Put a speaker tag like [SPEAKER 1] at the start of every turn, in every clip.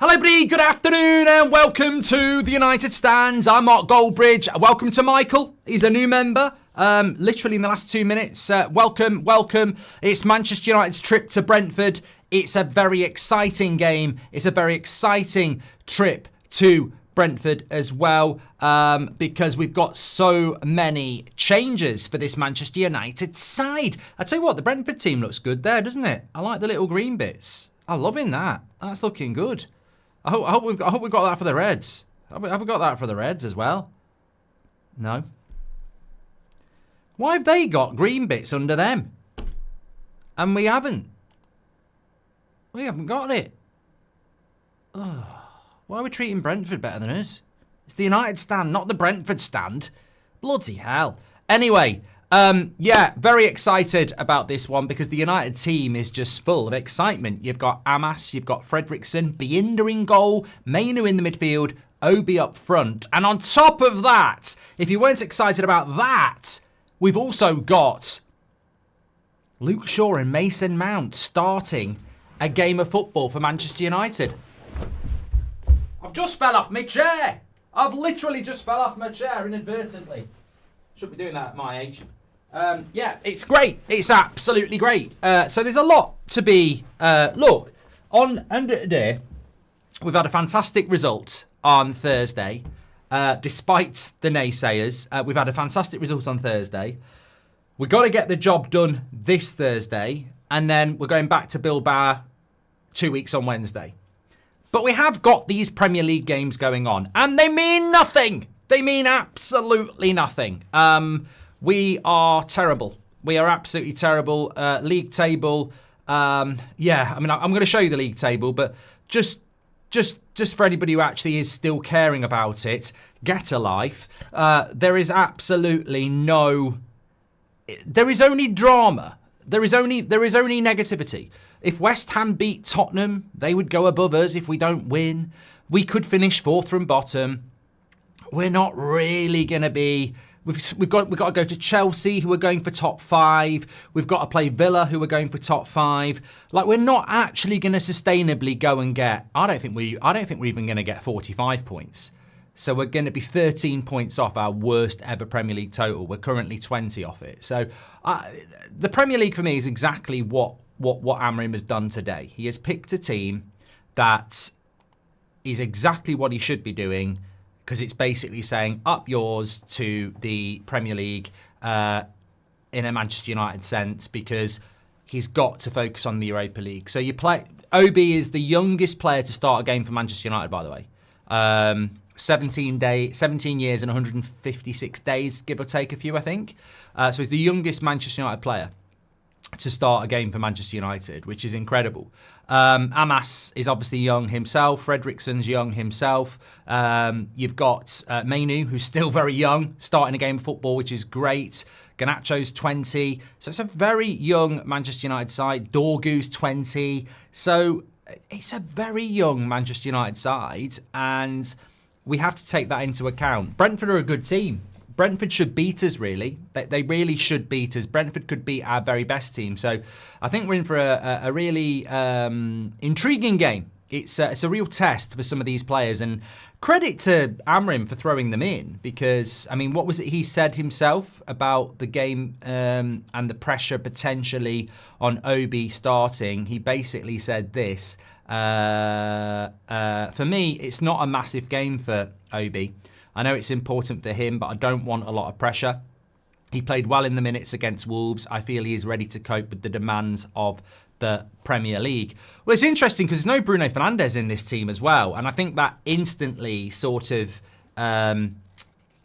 [SPEAKER 1] Hello everybody, good afternoon and welcome to the United Stands. I'm Mark Goldbridge. Welcome to Michael. He's a new member, literally in the last 2 minutes. Welcome. It's Manchester United's trip to Brentford. It's a very exciting game. It's a very exciting trip to Brentford as well, because we've got so many changes for this Manchester United side. I tell you what, the Brentford team looks good there, doesn't it? I like the little green bits. I'm loving that. That's looking good. I hope we've got that for the Reds. Have we got that for the Reds as well? No. Why have they got green bits under them? And we haven't. We haven't got it. Oh, why are we treating Brentford better than us? It's the United stand, not the Brentford stand. Bloody hell. Anyway, yeah, very excited about this one because the United team is just full of excitement. You've got Amas, you've got Fredrickson, Binder in goal, Mainu in the midfield, Obi up front. And on top of that, if you weren't excited about that, we've also got Luke Shaw and Mason Mount starting a game of football for Manchester United. I've just fell off my chair. I've literally just fell off my chair inadvertently. Should be doing that at my age. Yeah, it's great. It's absolutely great. So there's a lot to be... look, on end of the day, we've had a fantastic result on Thursday. Despite the naysayers, we've had a fantastic result on Thursday. We've got to get the job done this Thursday. And then we're going back to Bilbao 2 weeks on Wednesday. But we have got these Premier League games going on. And they mean nothing. They mean absolutely nothing. We are terrible. We are absolutely terrible. League table. Yeah, I mean, I'm going to show you the league table, but just for anybody who actually is still caring about it, get a life. There is absolutely no. There is only drama. There is only negativity. If West Ham beat Tottenham, they would go above us. If we don't win, we could finish fourth from bottom. We're not really going to be. We've got to go to Chelsea, who are going for top 5. We've got to play Villa, who are going for top 5. Like, we're not actually going to sustainably go and get. I don't think we're even going to get 45 points. So we're going to be 13 points off our worst ever Premier League total. We're currently 20 off it. So the Premier League for me is exactly what Amrim has done today. He has picked a team that is exactly what he should be doing. Because it's basically saying up yours to the Premier League in a Manchester United sense, because he's got to focus on the Europa League. So you play. Obi is the youngest player to start a game for Manchester United, by the way. 17 years and 156 days, give or take a few, I think. So he's the youngest Manchester United player to start a game for Manchester United, which is incredible. Amas is obviously young himself. Fredrickson's young himself. You've got Mainu, who's still very young, starting a game of football, which is great. Garnacho's 20. So it's a very young Manchester United side. Dorgu's 20. So it's a very young Manchester United side, and we have to take that into account. Brentford are a good team. Brentford should beat us, really. They really should beat us. Brentford could beat our very best team. So I think we're in for a really intriguing game. It's a real test for some of these players. And credit to Amrim for throwing them in. Because, I mean, what was it he said himself about the game and the pressure potentially on Obi starting? He basically said this. For me, it's not a massive game for Obi. I know it's important for him, but I don't want a lot of pressure. He played well in the minutes against Wolves. I feel he is ready to cope with the demands of the Premier League. Well, it's interesting because there's no Bruno Fernandes in this team as well. And I think that instantly sort of,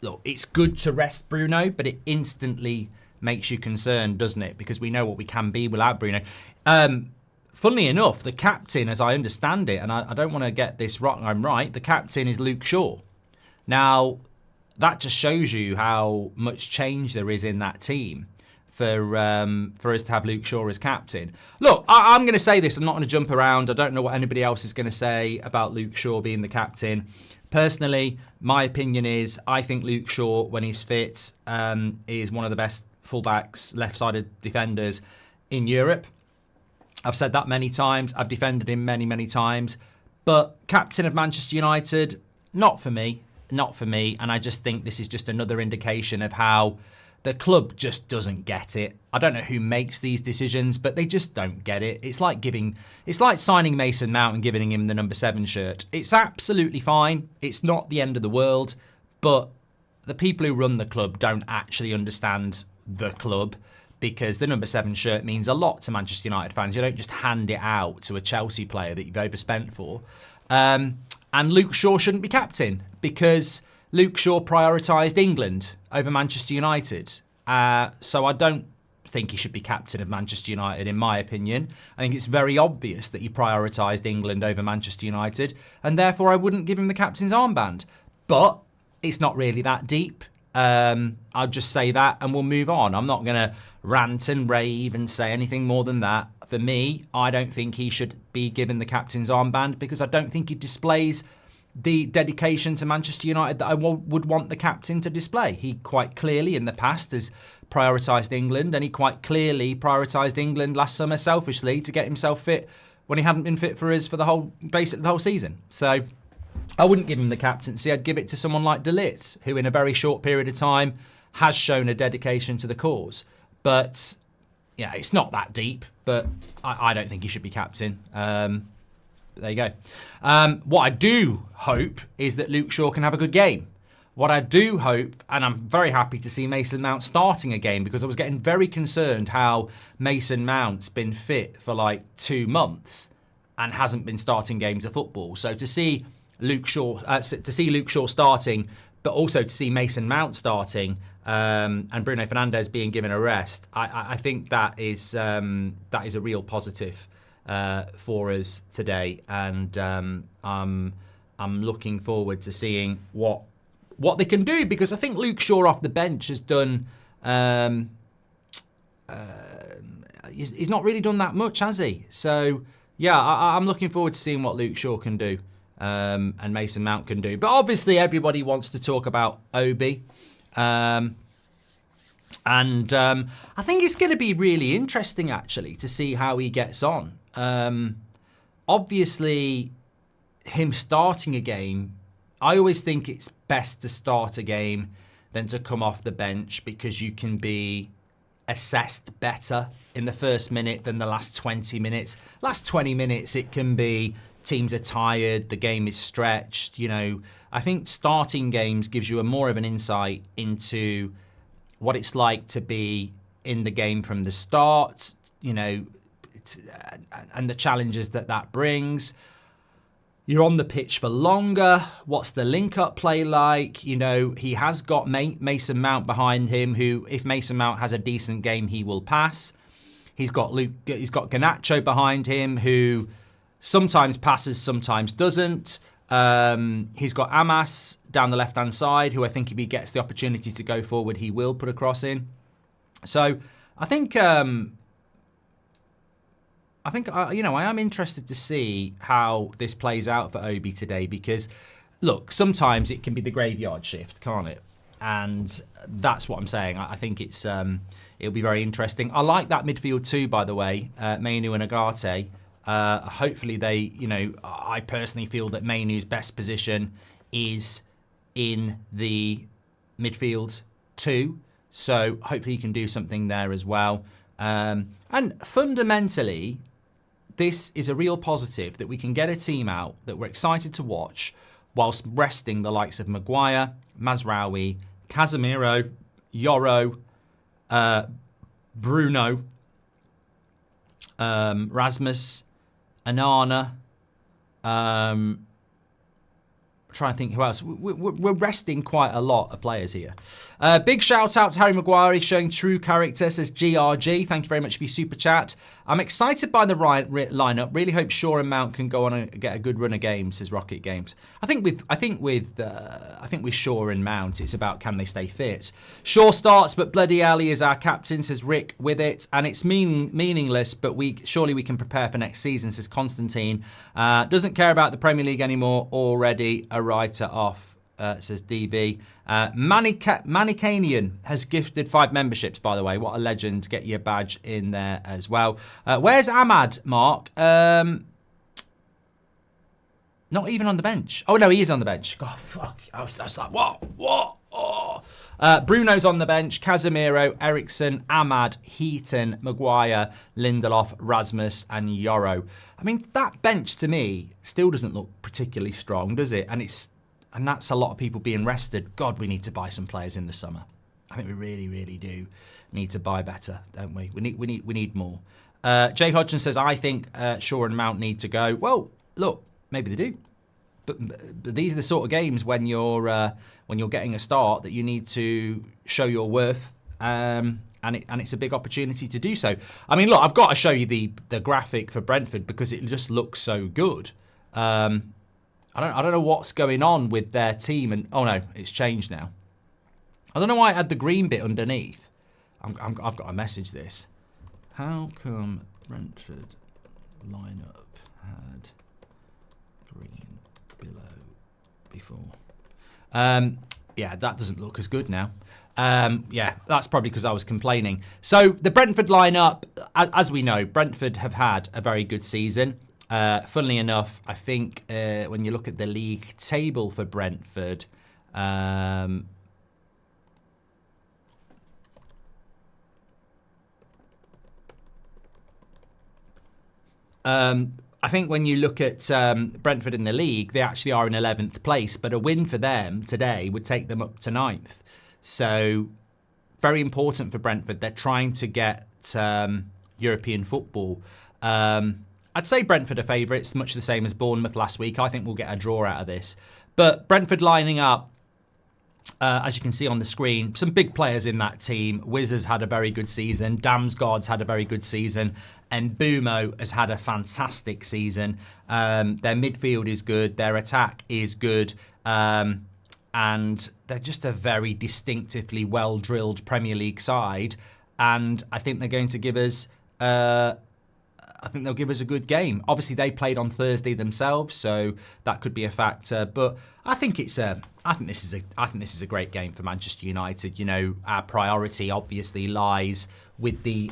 [SPEAKER 1] look, it's good to rest Bruno, but it instantly makes you concerned, doesn't it? Because we know what we can be without Bruno. Funnily enough, the captain, as I understand it, and I don't want to get this wrong, I'm right, the captain is Luke Shaw. Now, that just shows you how much change there is in that team for us to have Luke Shaw as captain. Look, I'm going to say this. I'm not going to jump around. I don't know what anybody else is going to say about Luke Shaw being the captain. Personally, my opinion is I think Luke Shaw, when he's fit, is one of the best fullbacks, left-sided defenders in Europe. I've said that many times. I've defended him many, many times. But captain of Manchester United, not for me. Not for me. And I just think this is just another indication of how the club just doesn't get it. I don't know who makes these decisions, but they just don't get it. It's like signing Mason Mount and giving him the number 7 shirt. It's absolutely fine. It's not the end of the world, but the people who run the club don't actually understand the club, because the number 7 shirt means a lot to Manchester United fans. You don't just hand it out to a Chelsea player that you've overspent for. And Luke Shaw shouldn't be captain, because Luke Shaw prioritised England over Manchester United. So I don't think he should be captain of Manchester United, in my opinion. I think it's very obvious that he prioritised England over Manchester United, and therefore I wouldn't give him the captain's armband. But it's not really that deep. I'll just say that and we'll move on. I'm not going to rant and rave and say anything more than that. For me, I don't think he should be given the captain's armband, because I don't think he displays the dedication to Manchester United that I would want the captain to display. He quite clearly in the past has prioritised England, and he quite clearly prioritised England last summer selfishly to get himself fit when he hadn't been fit for us for the whole season. So I wouldn't give him the captaincy. I'd give it to someone like De Ligt, who in a very short period of time has shown a dedication to the cause. But yeah, it's not that deep, but I don't think he should be captain. There you go. What I do hope is that Luke Shaw can have a good game. What I do hope, and I'm very happy to see Mason Mount starting a game, because I was getting very concerned how Mason Mount's been fit for like 2 months and hasn't been starting games of football. So to see Luke Shaw starting, but also to see Mason Mount starting and Bruno Fernandes being given a rest, I think that is a real positive for us today, and I'm looking forward to seeing what they can do, because I think Luke Shaw off the bench has done. He's not really done that much, has he? So yeah, I'm looking forward to seeing what Luke Shaw can do and Mason Mount can do. But obviously, everybody wants to talk about Obi. I think it's going to be really interesting, actually, to see how he gets on. Obviously, him starting a game, I always think it's best to start a game than to come off the bench, because you can be assessed better in the first minute than the last 20 minutes. Last 20 minutes, it can be teams are tired, the game is stretched. You know, I think starting games gives you more of an insight into what it's like to be in the game from the start, you know, and the challenges that brings. You're on the pitch for longer. What's the link-up play like? You know, he has got Mason Mount behind him, who, if Mason Mount has a decent game, he will pass. He's got Garnacho behind him, who sometimes passes, sometimes doesn't. He's got Amas down the left-hand side, who I think if he gets the opportunity to go forward, he will put a cross in. So I think I am interested to see how this plays out for Obi today, because, look, sometimes it can be the graveyard shift, can't it? And that's what I'm saying. I think it'll be very interesting. I like that midfield too, by the way, Mainu and Agate. Hopefully I personally feel that Mainu's best position is in the midfield too. So hopefully he can do something there as well. And fundamentally, this is a real positive that we can get a team out that we're excited to watch whilst resting the likes of Maguire, Mazraoui, Casemiro, Yoro, Bruno, Rasmus, Anana. Trying to think who else. We're resting quite a lot of players here. Big shout out to Harry Maguire. He's showing true character, says GRG. Thank you very much for your super chat. I'm excited by the lineup. Really hope Shaw and Mount can go on and get a good run of games, says Rocket Games. I think with Shaw and Mount, it's about can they stay fit. Shaw starts, but bloody hell, he is our captain, says Rick with it. And it's meaningless, but surely we can prepare for next season, says Constantine. Doesn't care about the Premier League anymore. Already a writer off, says DV. Manicanian has gifted 5 memberships, by the way. What a legend. Get your badge in there as well. Where's Ahmad, Mark? Not even on the bench. Oh, no, he is on the bench. God, fuck. I was like, what? Oh. Bruno's on the bench. Casemiro, Ericsson, Ahmad, Heaton, Maguire, Lindelof, Rasmus, and Yoro. I mean, that bench to me still doesn't look particularly strong, does it? And that's a lot of people being rested. God, we need to buy some players in the summer. I think we really, really do need to buy better, don't we? We need more. Jay Hodgson says, I think Shaw and Mount need to go. Well, look, maybe they do. But these are the sort of games when you're getting a start that you need to show your worth, and it's a big opportunity to do so. I mean, look, I've got to show you the graphic for Brentford because it just looks so good. I don't know what's going on with their team, and oh no, it's changed now. I don't know why I had the green bit underneath. I've got to message this. How come Brentford lineup had green below before? Yeah, that doesn't look as good now. Yeah, that's probably because I was complaining. So the Brentford lineup, as we know, Brentford have had a very good season. Funnily enough, I think when you look at the league table for Brentford, I think when you look at Brentford in the league, they actually are in 11th place, but a win for them today would take them up to 9th. So very important for Brentford. They're trying to get European football. I'd say Brentford are favourites, much the same as Bournemouth last week. I think we'll get a draw out of this. But Brentford lining up, as you can see on the screen, some big players in that team. Wiz has had a very good season. Damsgaard's had a very good season. And Bumo has had a fantastic season. Their midfield is good. Their attack is good. And they're just a very distinctively well-drilled Premier League side. And I think they're going to give us... I think they'll give us a good game. Obviously, they played on Thursday themselves, so that could be a factor. But I think this is a great game for Manchester United. You know, our priority obviously lies with the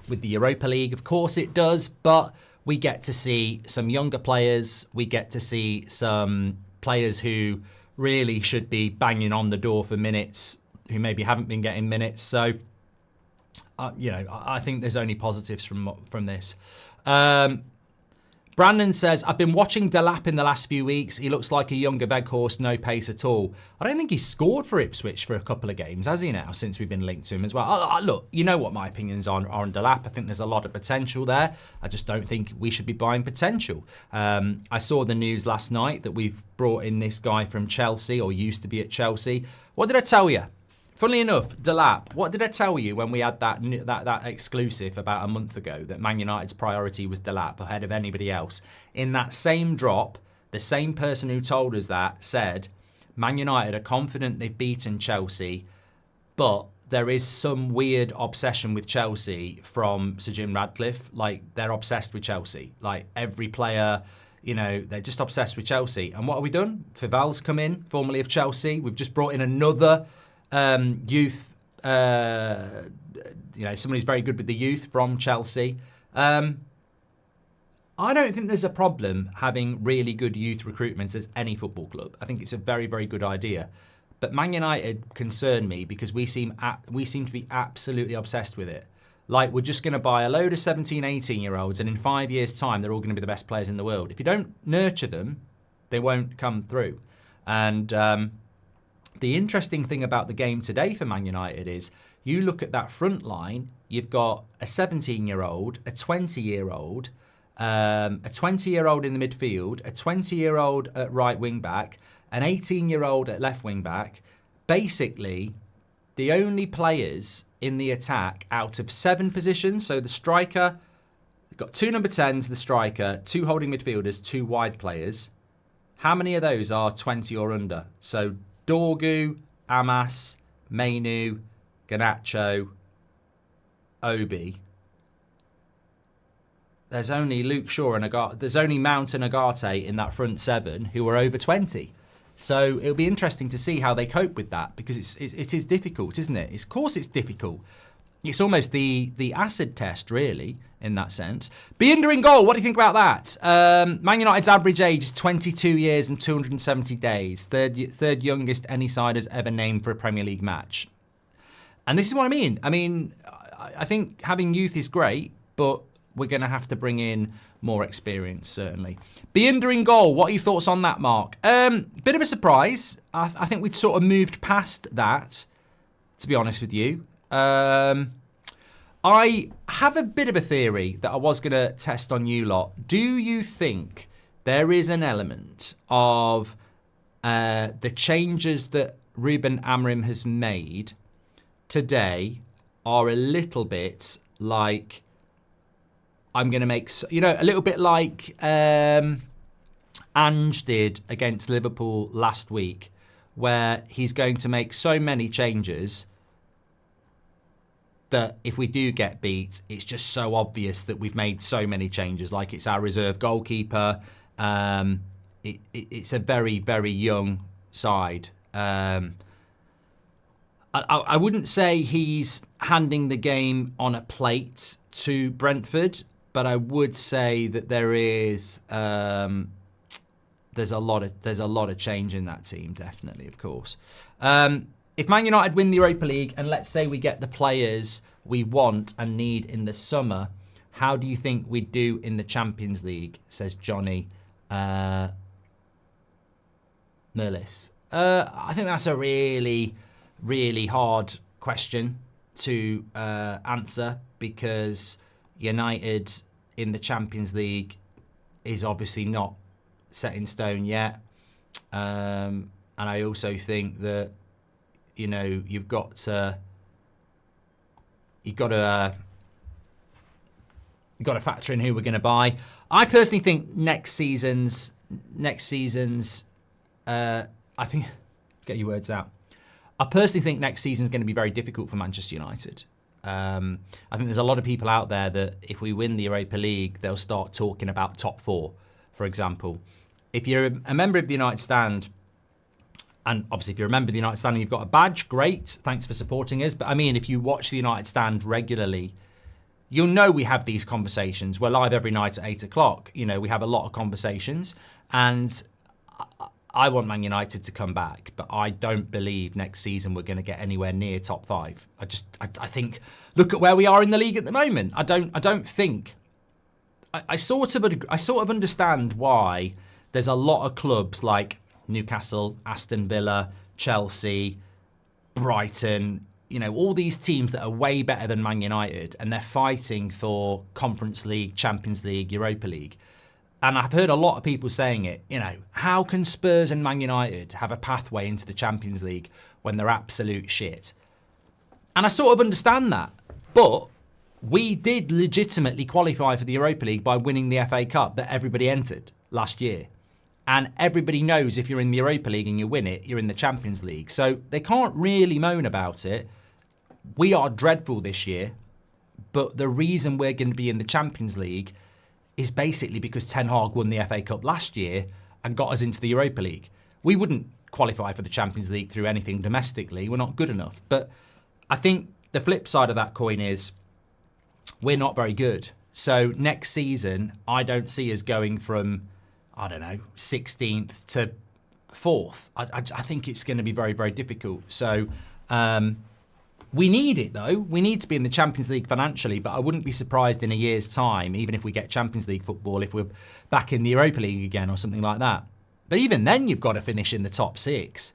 [SPEAKER 1] Europa League. Of course, it does. But we get to see some younger players. We get to see some players who really should be banging on the door for minutes, who maybe haven't been getting minutes. So. You know, I think there's only positives from this. Brandon says, I've been watching Delap in the last few weeks. He looks like a younger Weghorst, no pace at all. I don't think he's scored for Ipswich for a couple of games, has he now, since we've been linked to him as well. Look, you know what my opinions are on Delap. I think there's a lot of potential there. I just don't think we should be buying potential. I saw the news last night that we've brought in this guy from Chelsea, or used to be at Chelsea. What did I tell you? Funnily enough, Delap, what did I tell you when we had that exclusive about a month ago, that Man United's priority was Delap ahead of anybody else? In that same drop, the same person who told us that said, Man United are confident they've beaten Chelsea, but there is some weird obsession with Chelsea from Sir Jim Radcliffe. Like, they're obsessed with Chelsea. Like, every player... You know, they're just obsessed with Chelsea. And what have we done? Fival's come in, formerly of Chelsea. We've just brought in another... youth, you know, someone who's very good with the youth from Chelsea. I don't think there's a problem having really good youth recruitment as any football club. I think it's a very, very good idea. But Man United concern me because we seem to be absolutely obsessed with it. Like, we're just going to buy a load of 17, 18-year-olds, and in 5 years' time, they're all going to be the best players in the world. If you don't nurture them, they won't come through. And... the interesting thing about the game today for Man United is you look at that front line, you've got a 17-year-old, a 20-year-old, a 20-year-old in the midfield, a 20-year-old at right wing-back, an 18-year-old at left wing-back. Basically, the only players in the attack out of 7 positions, so the striker, you've got 2 number 10s, the striker, 2 holding midfielders, 2 wide players. How many of those are 20 or under? So... Dorgu, Amas, Mainu, Garnacho, Obi. There's only Luke Shaw and there's only Mount and Agate in that front 7 who are over 20. So it'll be interesting to see how they cope with that, because it is difficult, isn't it? Of course it's difficult. It's almost the acid test, really, in that sense. Binder in goal, what do you think about that? Man United's average age is 22 years and 270 days. Third youngest any side has ever named for a Premier League match. And this is what I mean. I think having youth is great, but we're going to have to bring in more experience, certainly. Binder in goal, what are your thoughts on that, Mark? Bit of a surprise. I think we'd sort of moved past that, to be honest with you. I have a bit of a theory that I was going to test on you lot. Do you think there is an element of the changes that Ruben Amorim has made today are a little bit like, I'm going to make, a little bit like Ange did against Liverpool last week, where he's going to make so many changes that if we do get beat, it's just so obvious that we've made so many changes. Like, it's our reserve goalkeeper. It's a very, very young side. I wouldn't say he's handing the game on a plate to Brentford, but I would say that there's a lot of change in that team, definitely, of course. If Man United win the Europa League, and let's say we get the players we want and need in the summer, how do you think we'd do in the Champions League, says Johnny Merlis. I think that's a really, really hard question to answer, because United in the Champions League is obviously not set in stone yet. And I also think that, you've got to factor in who we're going to buy. I personally think next season's I think, get your words out. I personally think next season's going to be very difficult for Manchester United. I think there's a lot of people out there that if we win the Europa League, they'll start talking about top four, for example. If you're a member of the United Stand, and obviously if you're a member of the United Stand and you've got a badge, great, thanks for supporting us. But I mean, if you watch the United Stand regularly, you'll know we have these conversations. We're live every night at 8 o'clock. We have a lot of conversations. And I want Man United to come back, but I don't believe next season we're going to get anywhere near top five. I think, look at where we are in the league at the moment. I don't think. I sort of understand why there's a lot of clubs like Newcastle, Aston Villa, Chelsea, Brighton, all these teams that are way better than Man United, and they're fighting for Conference League, Champions League, Europa League. And I've heard a lot of people saying it, how can Spurs and Man United have a pathway into the Champions League when they're absolute shit? And I sort of understand that. But we did legitimately qualify for the Europa League by winning the FA Cup that everybody entered last year. And everybody knows if you're in the Europa League and you win it, you're in the Champions League. So they can't really moan about it. We are dreadful this year. But the reason we're going to be in the Champions League is basically because Ten Hag won the FA Cup last year and got us into the Europa League. We wouldn't qualify for the Champions League through anything domestically. We're not good enough. But I think the flip side of that coin is we're not very good. So next season, I don't see us going from, 16th to 4th. I think it's going to be very, very difficult. So we need it, though. We need to be in the Champions League financially, but I wouldn't be surprised in a year's time, even if we get Champions League football, if we're back in the Europa League again or something like that. But even then, you've got to finish in the top 6.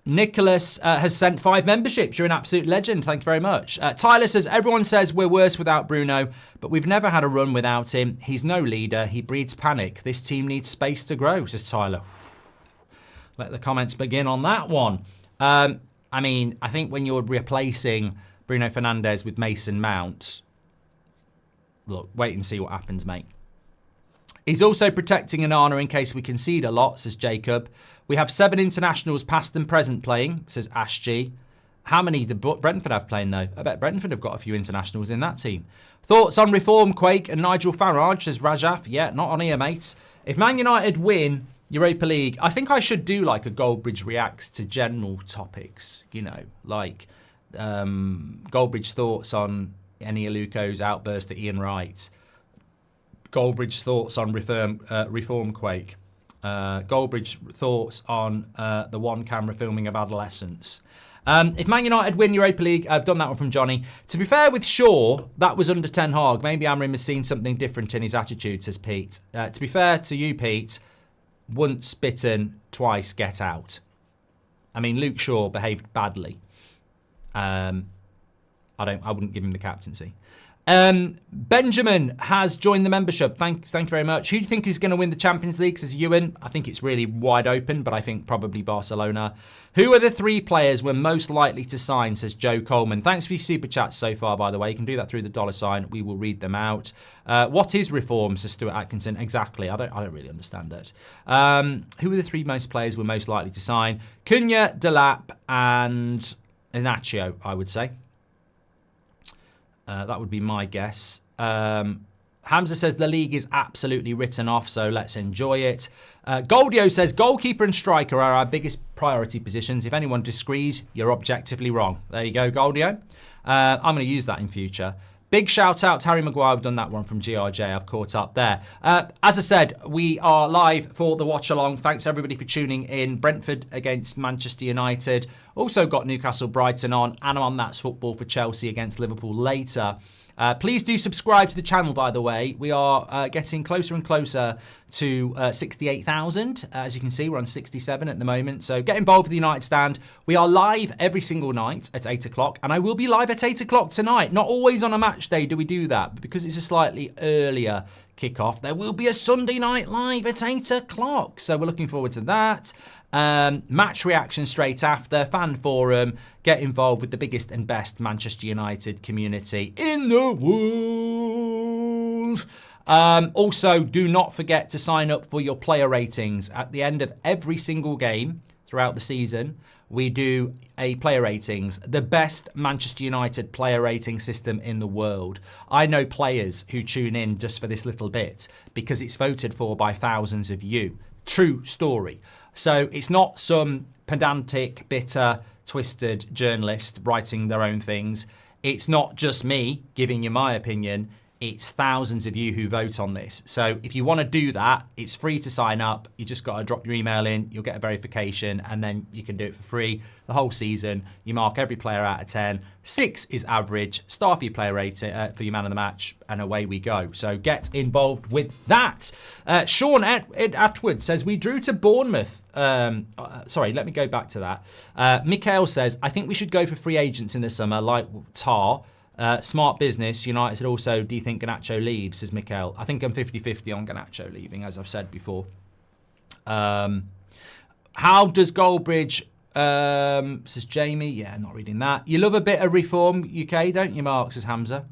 [SPEAKER 1] Nicholas has sent 5 memberships. You're an absolute legend. Thank you very much. Tyler says, everyone says we're worse without Bruno, but we've never had a run without him. He's no leader. He breeds panic. This team needs space to grow, says Tyler. Let the comments begin on that one. I think when you're replacing Bruno Fernandes with Mason Mount, look, wait and see what happens, mate. He's also protecting Onana in case we concede a lot, says Jacob. We have 7 internationals past and present playing, says Ash G. How many do Brentford have playing, though? I bet Brentford have got a few internationals in that team. Thoughts on Reform, Quake and Nigel Farage, says Rajaf. Yeah, not on here, mate. If Man United win Europa League. I think I should do like a Goldbridge reacts to general topics, you know, like Goldbridge thoughts on Eni Aluko's outburst at Ian Wright, Goldbridge thoughts on Reform Quake, Goldbridge thoughts on the one camera filming of adolescence. If Man United win Europa League, I've done that one from Johnny. To be fair with Shaw, that was under Ten Hag. Maybe Amrim has seen something different in his attitude, says Pete. To be fair to you, Pete, once bitten, twice get out. I mean, Luke Shaw behaved badly. I wouldn't give him the captaincy. Benjamin has joined the membership. Thank you very much. Who do you think is going to win the Champions League, says Ewan? I think it's really wide open, but I think probably Barcelona. Who are the 3 players we're most likely to sign, says Joe Coleman. Thanks for your super chats so far, by the way. You can do that through the $sign. We will read them out. What is reform, says Stuart Atkinson? Exactly. I don't really understand it. Who are the 3 most players we're most likely to sign? Cunha, Delap, and Inacio, I would say. That would be my guess. Hamza says the league is absolutely written off, so let's enjoy it. Goldio says goalkeeper and striker are our biggest priority positions. If anyone disagrees, you're objectively wrong. There you go, Goldio. I'm going to use that in future. Big shout out to Harry Maguire. I've done that one from GRJ. I've caught up there. As I said, we are live for the watch along. Thanks everybody for tuning in. Brentford against Manchester United. Also got Newcastle Brighton on, and on That's Football for Chelsea against Liverpool later. Please do subscribe to the channel, by the way. We are getting closer and closer to 68,000. As you can see, we're on 67 at the moment. So get involved with the United Stand. We are live every single night at 8 o'clock, and I will be live at 8 o'clock tonight. Not always on a match day do we do that, but because it's a slightly earlier kickoff, there will be a Sunday night live at 8 o'clock. So we're looking forward to that. Match reaction straight after, fan forum, get involved with the biggest and best Manchester United community in the world. Also, do not forget to sign up for your player ratings. At the end of every single game throughout the season, we do a player ratings, the best Manchester United player rating system in the world. I know players who tune in just for this little bit because it's voted for by thousands of you. True story. So it's not some pedantic, bitter, twisted journalist writing their own things. It's not just me giving you my opinion. It's thousands of you who vote on this. So if you want to do that, it's free to sign up. You just got to drop your email in. You'll get a verification, and then you can do it for free the whole season. You mark every player out of 10. 6 is average. Star for your player rating, for your man of the match, and away we go. So get involved with that. Sean Atwood says, we drew to Bournemouth. Sorry, let me go back to that. Mikhail says, I think we should go for free agents in the summer, like Tar. Smart business. United said also, do you think Garnacho leaves, says Mikhail. I think I'm 50-50 on Garnacho leaving, as I've said before. How does Goldbridge, says Jamie. Yeah, not reading that. You love a bit of Reform UK, don't you, Mark, says Hamza.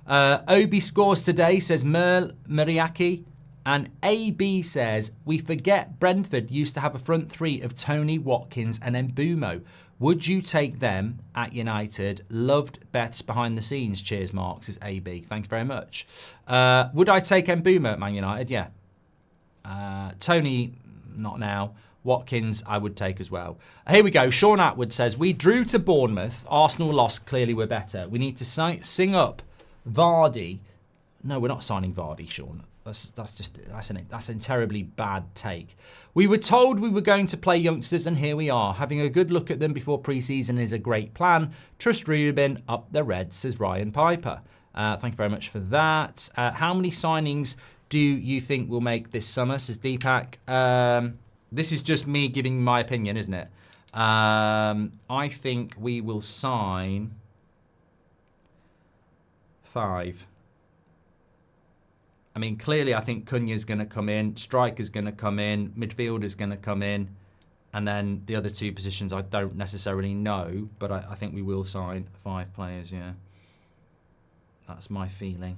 [SPEAKER 1] Obi scores today, says Muriaki. And AB says, we forget Brentford used to have a front 3 of Tony, Watkins and Mbumo. Would you take them at United? Loved Beth's behind the scenes. Cheers, Mark, says AB. Thank you very much. Would I take Mbumo at Man United? Yeah. Tony, not now. Watkins, I would take as well. Here we go. Sean Atwood says, we drew to Bournemouth. Arsenal lost. Clearly we're better. We need to sing up Vardy. No, we're not signing Vardy, Sean. That's a terribly bad take. We were told we were going to play youngsters, and here we are. Having a good look at them before pre-season is a great plan. Trust Ruben, up the Reds, says Ryan Piper. Thank you very much for that. How many signings do you think we'll make this summer, says Deepak? This is just me giving my opinion, isn't it? I think we will sign 5. I mean, clearly, I think Cunha's going to come in, striker's going to come in, midfielder's going to come in, and then the other 2 positions I don't necessarily know, but I think we will sign 5 players, yeah. That's my feeling.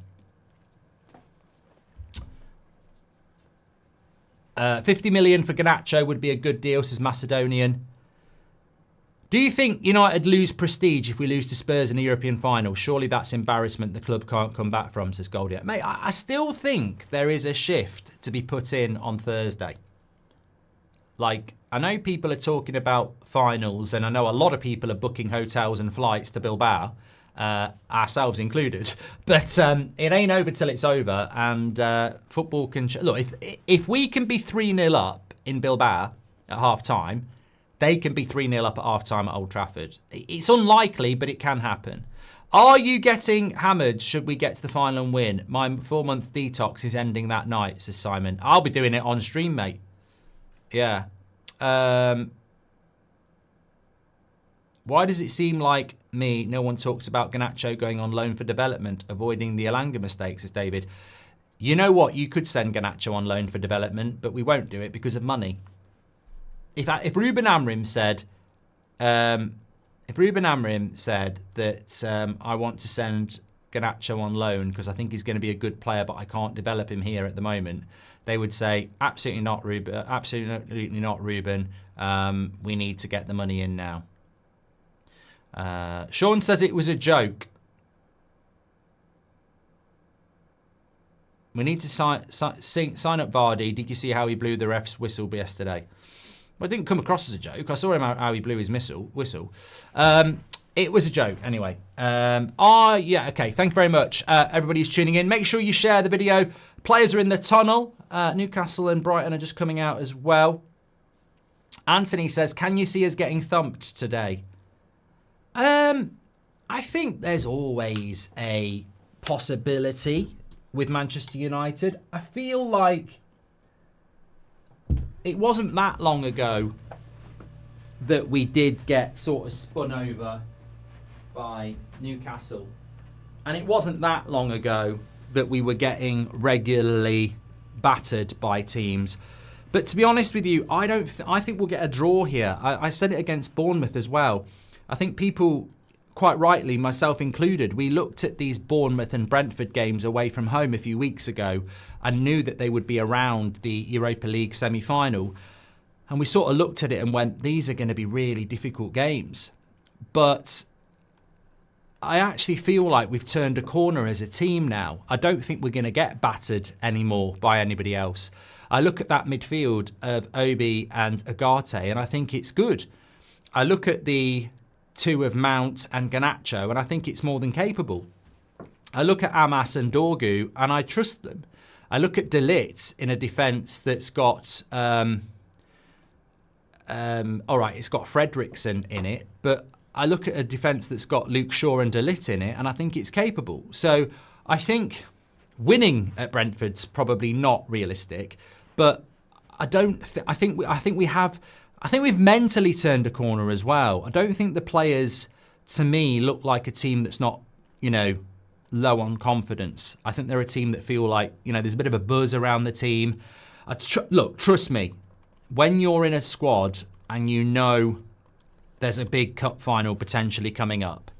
[SPEAKER 1] 50 million for Garnacho would be a good deal, says Macedonian. Do you think United lose prestige if we lose to Spurs in a European final? Surely that's embarrassment the club can't come back from, says Goldie. Mate, I still think there is a shift to be put in on Thursday. Like, I know people are talking about finals, and I know a lot of people are booking hotels and flights to Bilbao, ourselves included. But it ain't over till it's over, and football can... Look, if we can be 3-0 up in Bilbao at half-time, they can be 3-0 up at half-time at Old Trafford. It's unlikely, but it can happen. Are you getting hammered should we get to the final and win? My 4-month detox is ending that night, says Simon. I'll be doing it on stream, mate. Yeah. Why does it seem like no one talks about Garnacho going on loan for development, avoiding the Elanga mistakes, says David. You know what? You could send Garnacho on loan for development, but we won't do it because of money. If Ruben Amorim said... If Ruben Amorim said that I want to send Garnacho on loan because I think he's going to be a good player, but I can't develop him here at the moment, they would say, absolutely not, Ruben. Absolutely not, Ruben. We need to get the money in now. Sean says it was a joke. We need to sign up Vardy. Did you see how he blew the ref's whistle yesterday? Well, it didn't come across as a joke. I saw him how he blew his whistle. It was a joke, anyway. Yeah, okay. Thank you very much. Everybody's tuning in. Make sure you share the video. Players are in the tunnel. Newcastle and Brighton are just coming out as well. Anthony says, can you see us getting thumped today? I think there's always a possibility with Manchester United. I feel like it wasn't that long ago that we did get sort of spun over by Newcastle. And it wasn't that long ago that we were getting regularly battered by teams. But to be honest with you, I think we'll get a draw here. I said it against Bournemouth as well. I think people, quite rightly, myself included, we looked at these Bournemouth and Brentford games away from home a few weeks ago and knew that they would be around the Europa League semi-final. And we sort of looked at it and went, these are going to be really difficult games. But I actually feel like we've turned a corner as a team now. I don't think we're going to get battered anymore by anybody else. I look at that midfield of Obi and Agate and I think it's good. I look at the two of Mount and Garnacho and I think it's more than capable. I look at Amas and Dorgu and I trust them. I look at De Ligt in a defence that's got... all right, it's got Fredrickson in it, but I look at a defence that's got Luke Shaw and De Ligt in it, and I think it's capable. So I think winning at Brentford's probably not realistic, but I think we've mentally turned a corner as well. I don't think the players, to me, look like a team that's not, low on confidence. I think they're a team that feel like, there's a bit of a buzz around the team. Look, trust me, when you're in a squad and there's a big cup final potentially coming up,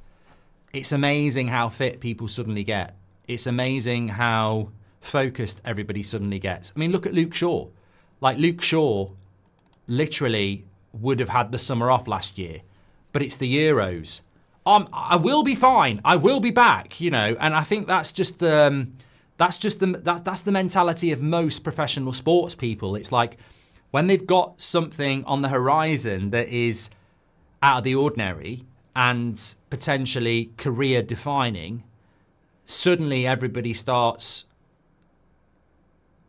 [SPEAKER 1] it's amazing how fit people suddenly get. It's amazing how focused everybody suddenly gets. I mean, look at Luke Shaw. Like, Luke Shaw literally would have had the summer off last year, but it's the Euros. I will be fine. I will be back, and I think that's the mentality of most professional sports people. It's like when they've got something on the horizon that is out of the ordinary and potentially career defining, suddenly everybody starts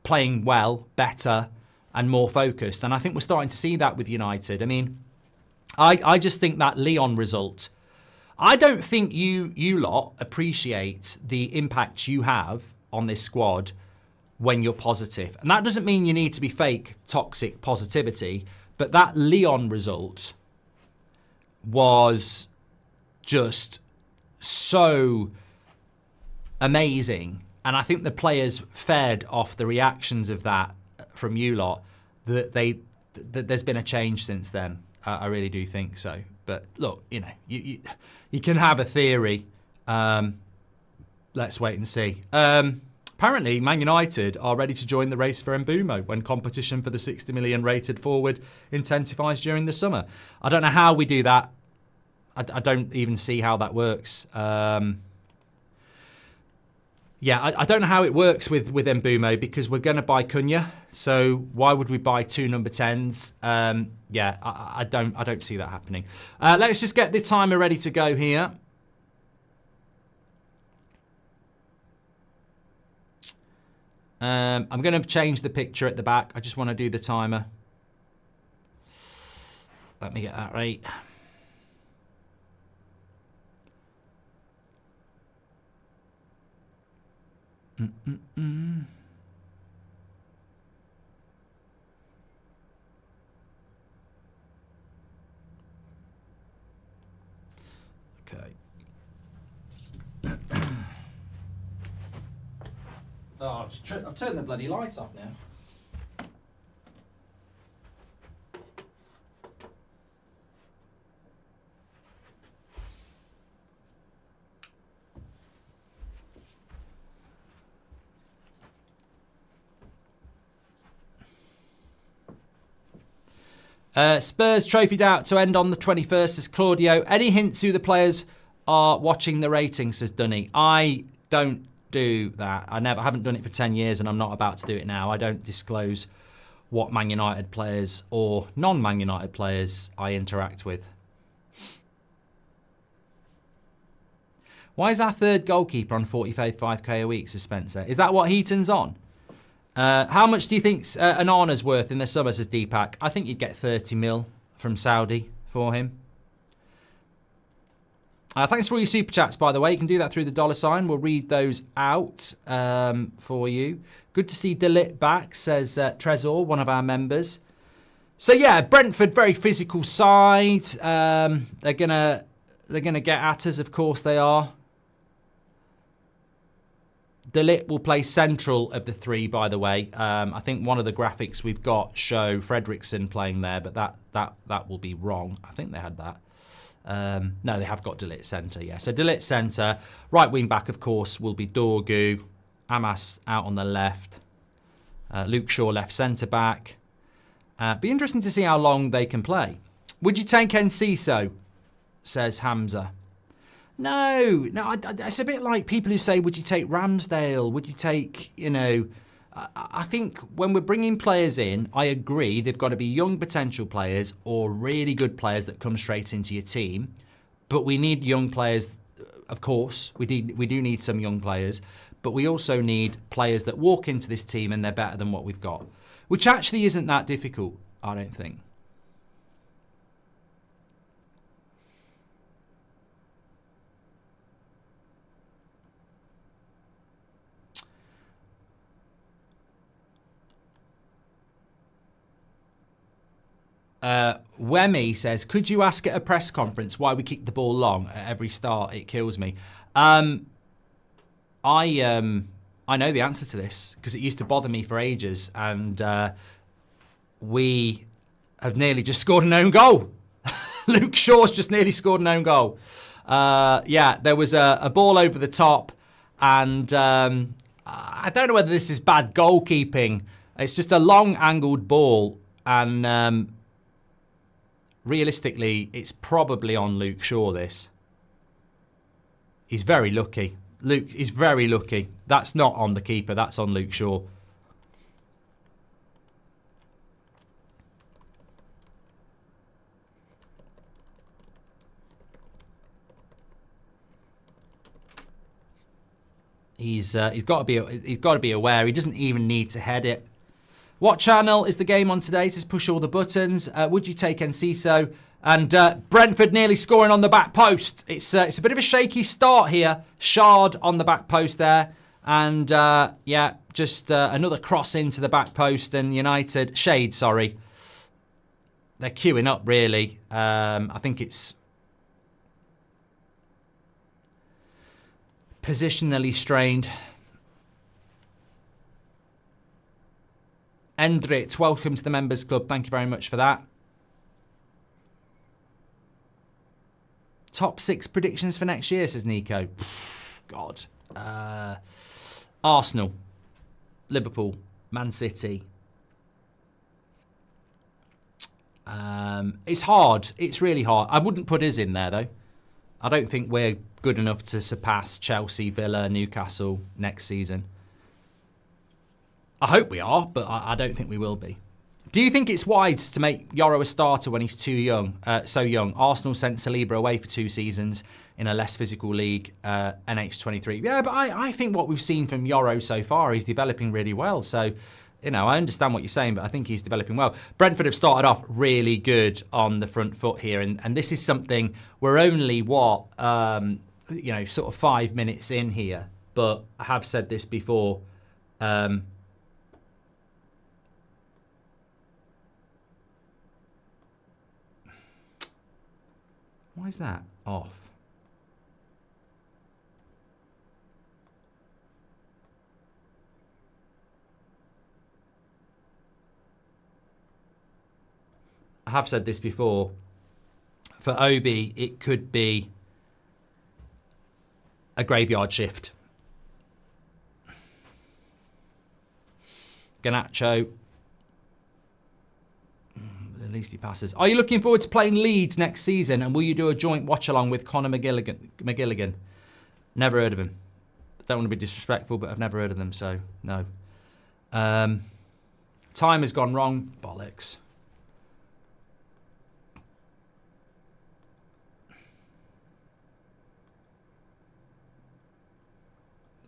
[SPEAKER 1] playing well, better, and more focused. And I think we're starting to see that with United. I mean, I just think that Lyon result, I don't think you lot appreciate the impact you have on this squad when you're positive. And that doesn't mean you need to be fake, toxic positivity, but that Lyon result was just so amazing. And I think the players fed off the reactions of that from you lot, that there's been a change since then. I really do think so. But look, you can have a theory. Let's wait and see. Apparently, Man United are ready to join the race for Mbeumo when competition for the 60 million rated forward intensifies during the summer. I don't know how we do that. I don't even see how that works. Yeah, I don't know how it works with Mbumo because we're going to buy Cunha. So why would we buy 2 number 10s? Yeah, I don't see that happening. Let's just get the timer ready to go here. I'm going to change the picture at the back. I just want to do the timer. Let me get that right. Okay. Oh, I've turned the bloody light off now. Spurs trophied out to end on the 21st, says Claudio. Any hints who the players are watching the ratings, says Dunny. I don't do that. I haven't done it for 10 years and I'm not about to do it now. I don't disclose what Man United players or non-Man United players I interact with. Why is our third goalkeeper on 45k a week, says Spencer? Is that what Heaton's on? How much do you think an Arna's worth in the summer, says Deepak? I think you'd get 30 mil from Saudi for him. Thanks for all your super chats, by the way. You can do that through the $sign. We'll read those out for you. Good to see Delit back, says Trezor, one of our members. So yeah, Brentford, very physical side. They're gonna get at us, of course they are. Delit will play central of the 3, by the way. I think one of the graphics we've got show Fredrickson playing there, but that will be wrong. I think they had that. No, they have got Delit centre, yeah. So Delit centre, right wing back, of course, will be Dorgu. Amas out on the left. Luke Shaw left centre back. Be interesting to see how long they can play. Would you take Enciso? Says Hamza. No, it's a bit like people who say, would you take Ramsdale? Would you take, you know, I think when we're bringing players in, I agree they've got to be young potential players or really good players that come straight into your team. But we need young players, of course. We do need some young players. But we also need players that walk into this team and they're better than what we've got. Which actually isn't that difficult, I don't think. Wemmy says, could you ask at a press conference why we kick the ball long at every start? It kills me. I know the answer to this because it used to bother me for ages, and we have nearly just scored an own goal. Luke Shaw's just nearly scored an own goal. Yeah, there was a ball over the top, and I don't know whether this is bad goalkeeping. It's just a long angled ball, and realistically, it's probably on Luke Shaw, this. He's very lucky. Luke is very lucky. That's not on the keeper. That's on Luke Shaw. He's got to be aware. He doesn't even need to head it. What channel is the game on today? Just push all the buttons. Would you take Enciso? And Brentford nearly scoring on the back post. It's a bit of a shaky start here. Shard on the back post there. And yeah, just another cross into the back post. And United, Shade, sorry. They're queuing up, really. I think it's positionally strained. Endrit, welcome to the Members Club. Thank you very much for that. Top 6 predictions for next year, says Nico. God. Arsenal, Liverpool, Man City. It's hard. It's really hard. I wouldn't put us in there, though. I don't think we're good enough to surpass Chelsea, Villa, Newcastle next season? I hope we are, but I don't think we will be. Do you think it's wise to make Yoro a starter when he's too young? So young. Arsenal sent Saliba away for 2 seasons in a less physical league, NH23. Yeah, but I think what we've seen from Yoro so far, he's developing really well. So, you know, I understand what you're saying, but I think he's developing well. Brentford have started off really good on the front foot here, and this is something we're only, you know, sort of 5 minutes in here, but I have said this before. Why is that off? I have said this before. For Obi, it could be a graveyard shift. Garnacho. At least he passes. Are you looking forward to playing Leeds next season? And will you do a joint watch-along with Conor McGilligan? Never heard of him. Don't want to be disrespectful, but I've never heard of them, so no. Time has gone wrong. Bollocks.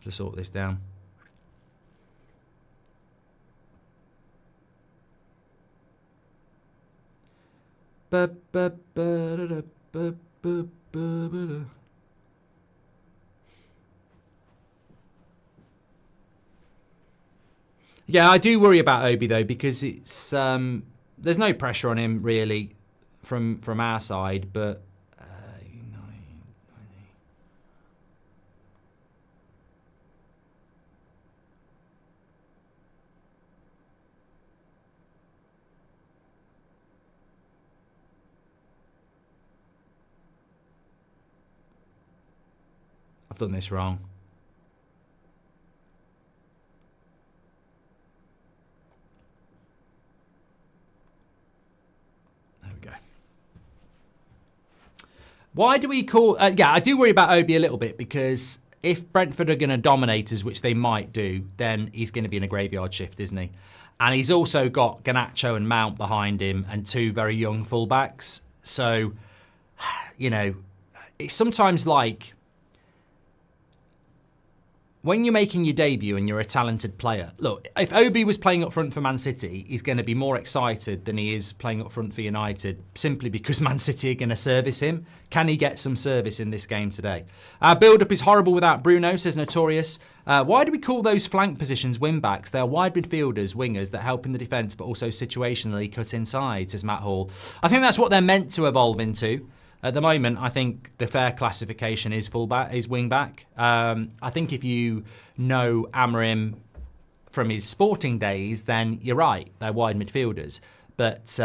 [SPEAKER 1] To sort this down. Yeah, I do worry about Obi though, because it's there's no pressure on him really from our side, but I've done this wrong. There we go. Why do we call... yeah, I do worry about Obi a little bit, because if Brentford are going to dominate us, which they might do, then he's going to be in a graveyard shift, isn't he? And he's also got Garnacho and Mount behind him and 2 very young fullbacks. So, you know, it's sometimes like... when you're making your debut and you're a talented player, look, if Obi was playing up front for Man City, he's going to be more excited than he is playing up front for United, simply because Man City are going to service him. Can he get some service in this game today? Our build-up is horrible without Bruno, says Notorious. Why do we call those flank positions wing-backs? They are wide midfielders, wingers that help in the defence, but also situationally cut inside, says Matt Hall. I think that's what they're meant to evolve into. At the moment, I think the fair classification is fullback, is wing-back. I think if you know Amorim from his Sporting days, then you're right. They're wide midfielders. But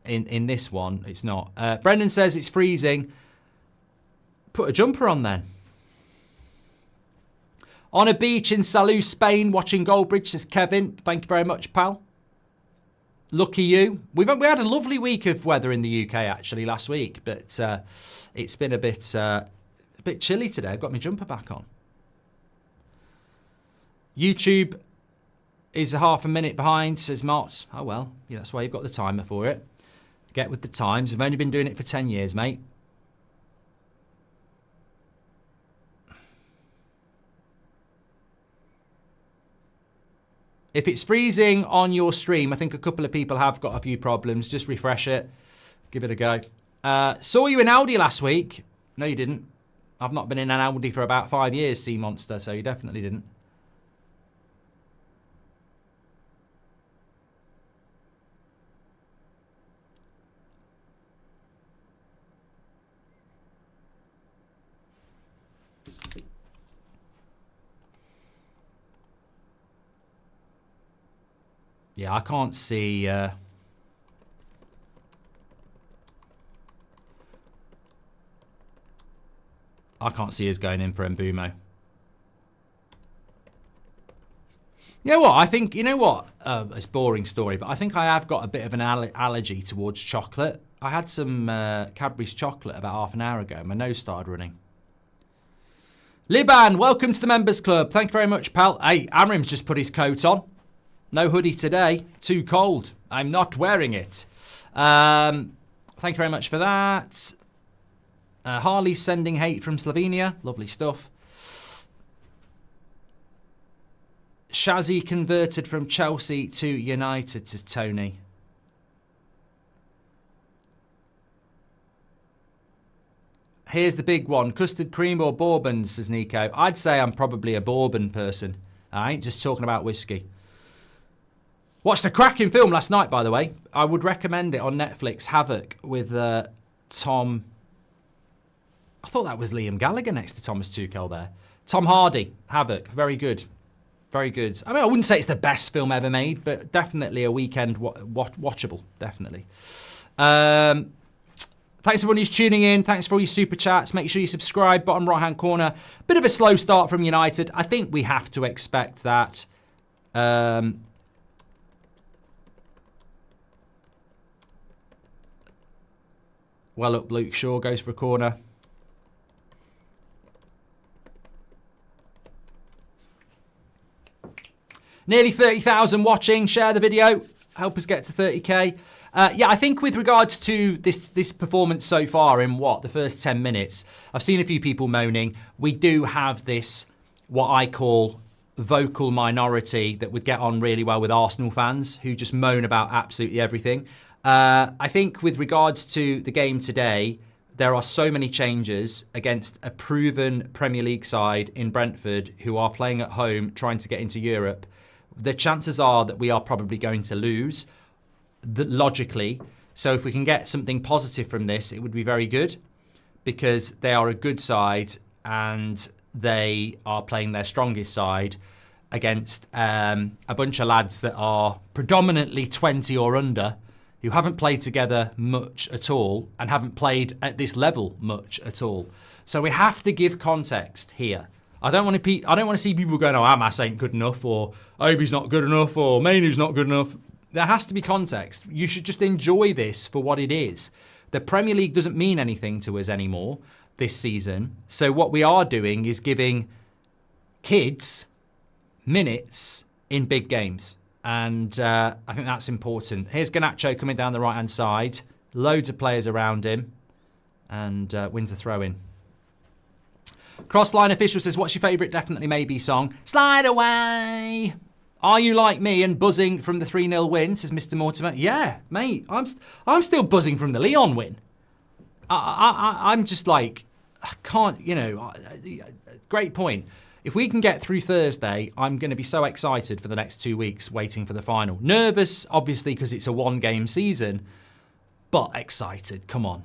[SPEAKER 1] in this one, it's not. Brendan says it's freezing. Put a jumper on then. On a beach in Salou, Spain, watching Goldbridge, says Kevin. Thank you very much, pal. Lucky you. We had a lovely week of weather in the UK actually last week, but it's been a bit chilly today. I've got my jumper back on. YouTube is a half a minute behind, says Mott. Oh well, yeah, that's why you've got the timer for it. Get with the times. I've only been doing it for 10 years, mate. If it's freezing on your stream, I think a couple of people have got a few problems. Just refresh it. Give it a go. Saw you in Audi last week. No, you didn't. I've not been in an Audi for about 5 years, Sea Monster, so you definitely didn't. Yeah, I can't see... I can't see us going in for Mbumo. You know what? I think, you know what? It's a boring story, but I think I have got a bit of an allergy towards chocolate. I had some Cadbury's chocolate about half an hour ago. My nose started running. Liban, welcome to the Members Club. Thank you very much, pal. Hey, Amrim's just put his coat on. No hoodie today. Too cold. I'm not wearing it. Thank you very much for that. Harley's sending hate from Slovenia. Lovely stuff. Shazzy converted from Chelsea to United, says Tony. Here's the big one. Custard cream or bourbon, says Nico. I'd say I'm probably a bourbon person. I ain't just talking about whiskey. Watched a cracking film last night, by the way. I would recommend it on Netflix. Havoc with Tom... I thought that was Liam Gallagher next to Thomas Tuchel there. Tom Hardy. Havoc. Very good. Very good. I mean, I wouldn't say it's the best film ever made, but definitely a weekend watchable. Definitely. Thanks everyone who's tuning in. Thanks for all your super chats. Make sure you subscribe. Bottom right-hand corner. Bit of a slow start from United. I think we have to expect that. Well, up, Luke Shaw goes for a corner. Nearly 30,000 watching. Share the video. Help us get to 30k. Yeah, I think with regards to this performance so far in the first 10 minutes, I've seen a few people moaning. We do have this, what I call vocal minority that would get on really well with Arsenal fans who just moan about absolutely everything. I think with regards to the game today, there are so many changes against a proven Premier League side in Brentford who are playing at home, trying to get into Europe. The chances are that we are probably going to lose, logically. So if we can get something positive from this, it would be very good because they are a good side and they are playing their strongest side against a bunch of lads that are predominantly 20 or under, who haven't played together much at all and haven't played at this level much at all. So we have to give context here. I don't want to see people going, oh, Hamas ain't good enough, or Obi's not good enough, or Mainu's not good enough. There has to be context. You should just enjoy this for what it is. The Premier League doesn't mean anything to us anymore this season. So what we are doing is giving kids minutes in big games. And I think that's important. Here's Garnacho coming down the right-hand side. Loads of players around him. And wins a throw-in. Crossline Official says, what's your favourite Definitely Maybe song? Slide Away! Are you like me and buzzing from the 3-0 win, says Mr. Mortimer? Yeah, mate, I'm still buzzing from the Lyon win. I'm just like, I can't, great point. If we can get through Thursday, I'm going to be so excited for the next 2 weeks waiting for the final. Nervous, obviously, because it's a one-game season, but excited, come on.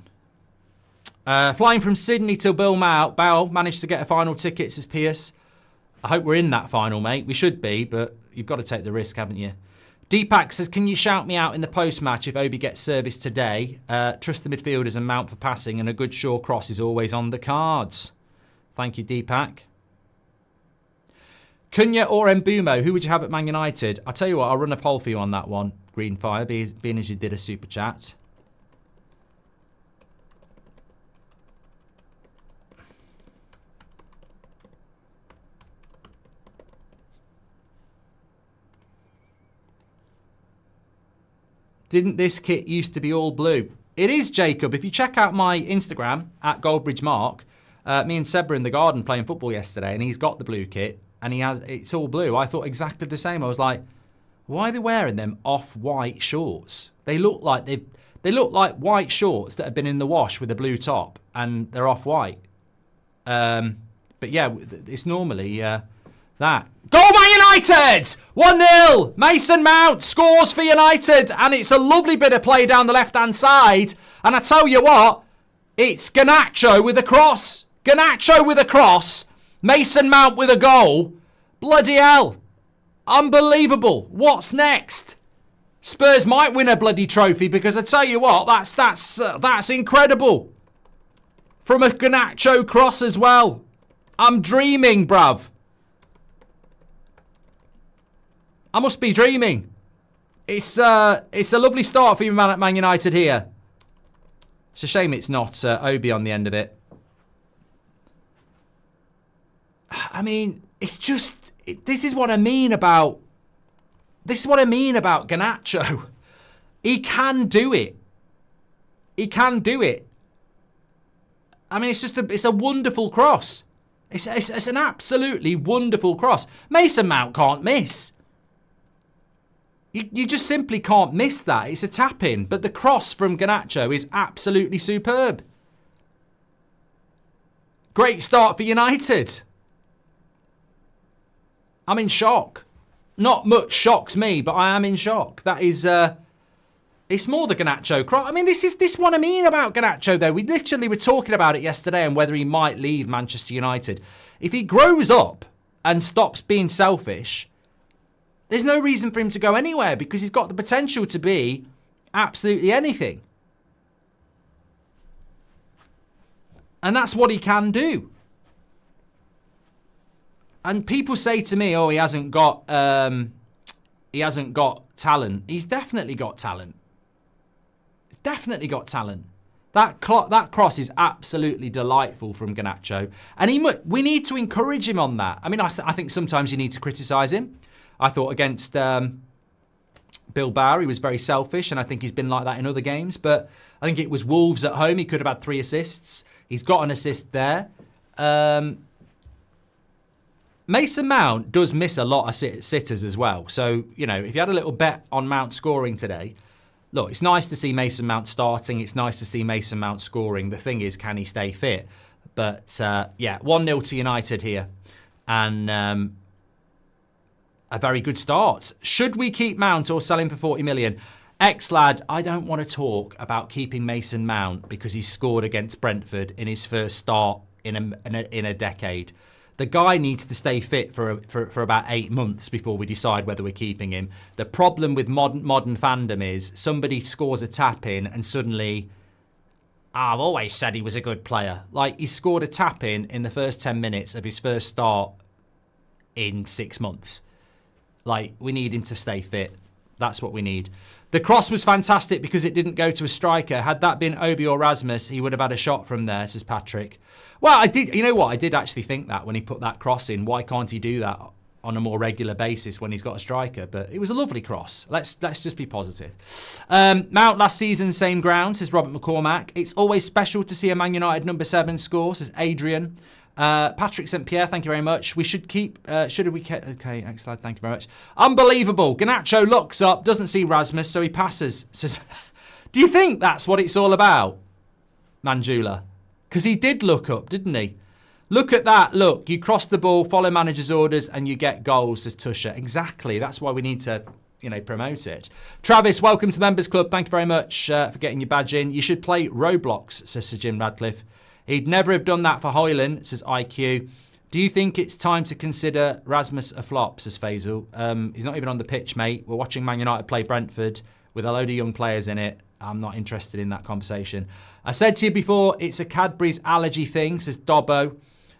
[SPEAKER 1] Flying from Sydney to Bilbao, managed to get a final ticket, says Pierce. I hope we're in that final, mate. We should be, but you've got to take the risk, haven't you? Deepak says, can you shout me out in the post-match if Obi gets service today? Trust the midfielders and Mount for passing, and a good Shaw cross is always on the cards. Thank you, Deepak. Cunha or Mbumo, who would you have at Man United? I'll tell you what, I'll run a poll for you on that one, Greenfire, being as you did a super chat. Didn't this kit used to be all blue? It is, Jacob. If you check out my Instagram, at Goldbridge Mark, me and Seb were in the garden playing football yesterday, and he's got the blue kit, and it's all blue. I thought exactly the same. I was like, why are they wearing them off-white shorts? They look like white shorts that have been in the wash with a blue top, and they're off-white. But yeah, it's normally that. Goal Man United! 1-0! Mason Mount scores for United, and it's a lovely bit of play down the left-hand side. And I tell you what, it's Garnacho with a cross. Garnacho with a cross. Mason Mount with a goal. Bloody hell. Unbelievable. What's next? Spurs might win a bloody trophy, because I tell you what, that's incredible. From a Garnacho cross as well. I'm dreaming, bruv. I must be dreaming. It's a lovely start for you, Man United here. It's a shame it's not Obi on the end of it. I mean, it's just, this is what I mean about Garnacho. He can do it. He can do it. I mean, it's a wonderful cross. It's an absolutely wonderful cross. Mason Mount can't miss. You just simply can't miss that. It's a tap-in. But the cross from Garnacho is absolutely superb. Great start for United. I'm in shock. Not much shocks me, but I am in shock. That is... it's more the Garnacho cross. I mean, this is what I mean about Garnacho, though. We literally were talking about it yesterday and whether he might leave Manchester United. If he grows up and stops being selfish, there's no reason for him to go anywhere because he's got the potential to be absolutely anything. And that's what he can do. And people say to me, oh, he hasn't got talent. He's definitely got talent. Definitely got talent. That cross is absolutely delightful from Garnacho. And we need to encourage him on that. I mean, I think sometimes you need to criticise him. I thought against Bilbao, he was very selfish, and I think he's been like that in other games. But I think it was Wolves at home. He could have had 3 assists. He's got an assist there. Mason Mount does miss a lot of sitters as well. So, you know, if you had a little bet on Mount scoring today, look, it's nice to see Mason Mount starting. It's nice to see Mason Mount scoring. The thing is, can he stay fit? But, yeah, 1-0 to United here. And a very good start. Should we keep Mount or sell him for 40 million? Ex-lad, I don't want to talk about keeping Mason Mount because he scored against Brentford in his first start in a decade. The guy needs to stay fit for about 8 months before we decide whether we're keeping him. The problem with modern fandom is somebody scores a tap-in and suddenly, I've always said he was a good player. Like, he scored a tap-in in the first 10 minutes of his first start in 6 months. Like, we need him to stay fit. That's what we need. The cross was fantastic because it didn't go to a striker. Had that been Obi or Rasmus, he would have had a shot from there, says Patrick. Well, I did. You know what? I did actually think that when he put that cross in. Why can't he do that on a more regular basis when he's got a striker? But it was a lovely cross. Let's just be positive. Mount last season, same ground, says Robert McCormack. It's always special to see a Man United number 7 score, says Adrian. Patrick St. Pierre, thank you very much. We should keep, okay, next slide, thank you very much. Unbelievable. Garnacho looks up, doesn't see Rasmus, so he passes. Says, do you think that's what it's all about, Manjula? Because he did look up, didn't he? Look at that. Look, you cross the ball, follow manager's orders, and you get goals, says Tusha. Exactly. That's why we need to, promote it. Travis, welcome to the Members Club. Thank you very much for getting your badge in. You should play Roblox, says Sir Jim Radcliffe. He'd never have done that for Hoyland, says IQ. Do you think it's time to consider Rasmus a flop, says Faisal? He's not even on the pitch, mate. We're watching Man United play Brentford with a load of young players in it. I'm not interested in that conversation. I said to you before, it's a Cadbury's allergy thing, says Dobbo.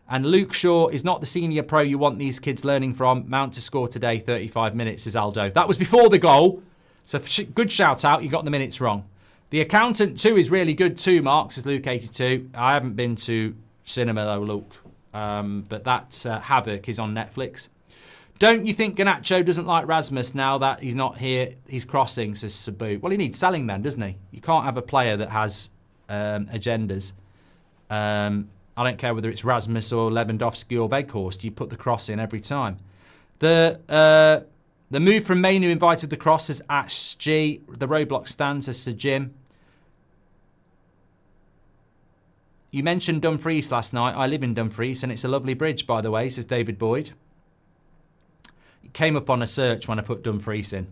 [SPEAKER 1] And Luke Shaw is not the senior pro you want these kids learning from. Mount to score today, 35 minutes, says Aldo. That was before the goal. So good shout out. You got the minutes wrong. The Accountant 2 is really good too, Mark, says Luke 82. I haven't been to cinema though, Luke. But that Havoc is on Netflix. Don't you think Garnacho doesn't like Rasmus now that he's not here? He's crossing, says Sabu. Well, he needs selling then, doesn't he? You can't have a player that has agendas. I don't care whether it's Rasmus or Lewandowski or Weghorst. You put the cross in every time. The move from Main who invited the cross, says Ash G. The Roblox stand, says Sir Jim. You mentioned Dumfries last night. I live in Dumfries and it's a lovely bridge, by the way, says David Boyd. It came up on a search when I put Dumfries in.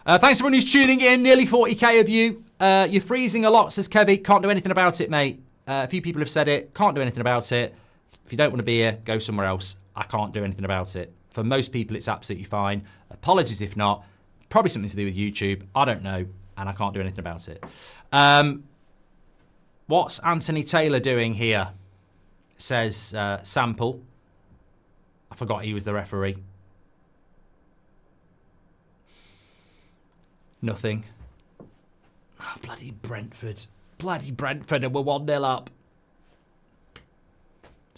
[SPEAKER 1] Thanks everyone who's tuning in. Nearly 40k of you. You're freezing a lot, says Kevy. Can't do anything about it, mate. A few people have said it. Can't do anything about it. If you don't want to be here, go somewhere else. I can't do anything about it. For most people, it's absolutely fine. Apologies if not. Probably something to do with YouTube. I don't know. And I can't do anything about it. What's Anthony Taylor doing here? Says Sample. I forgot he was the referee. Nothing. Oh, bloody Brentford. Bloody Brentford, and we're 1-0 up.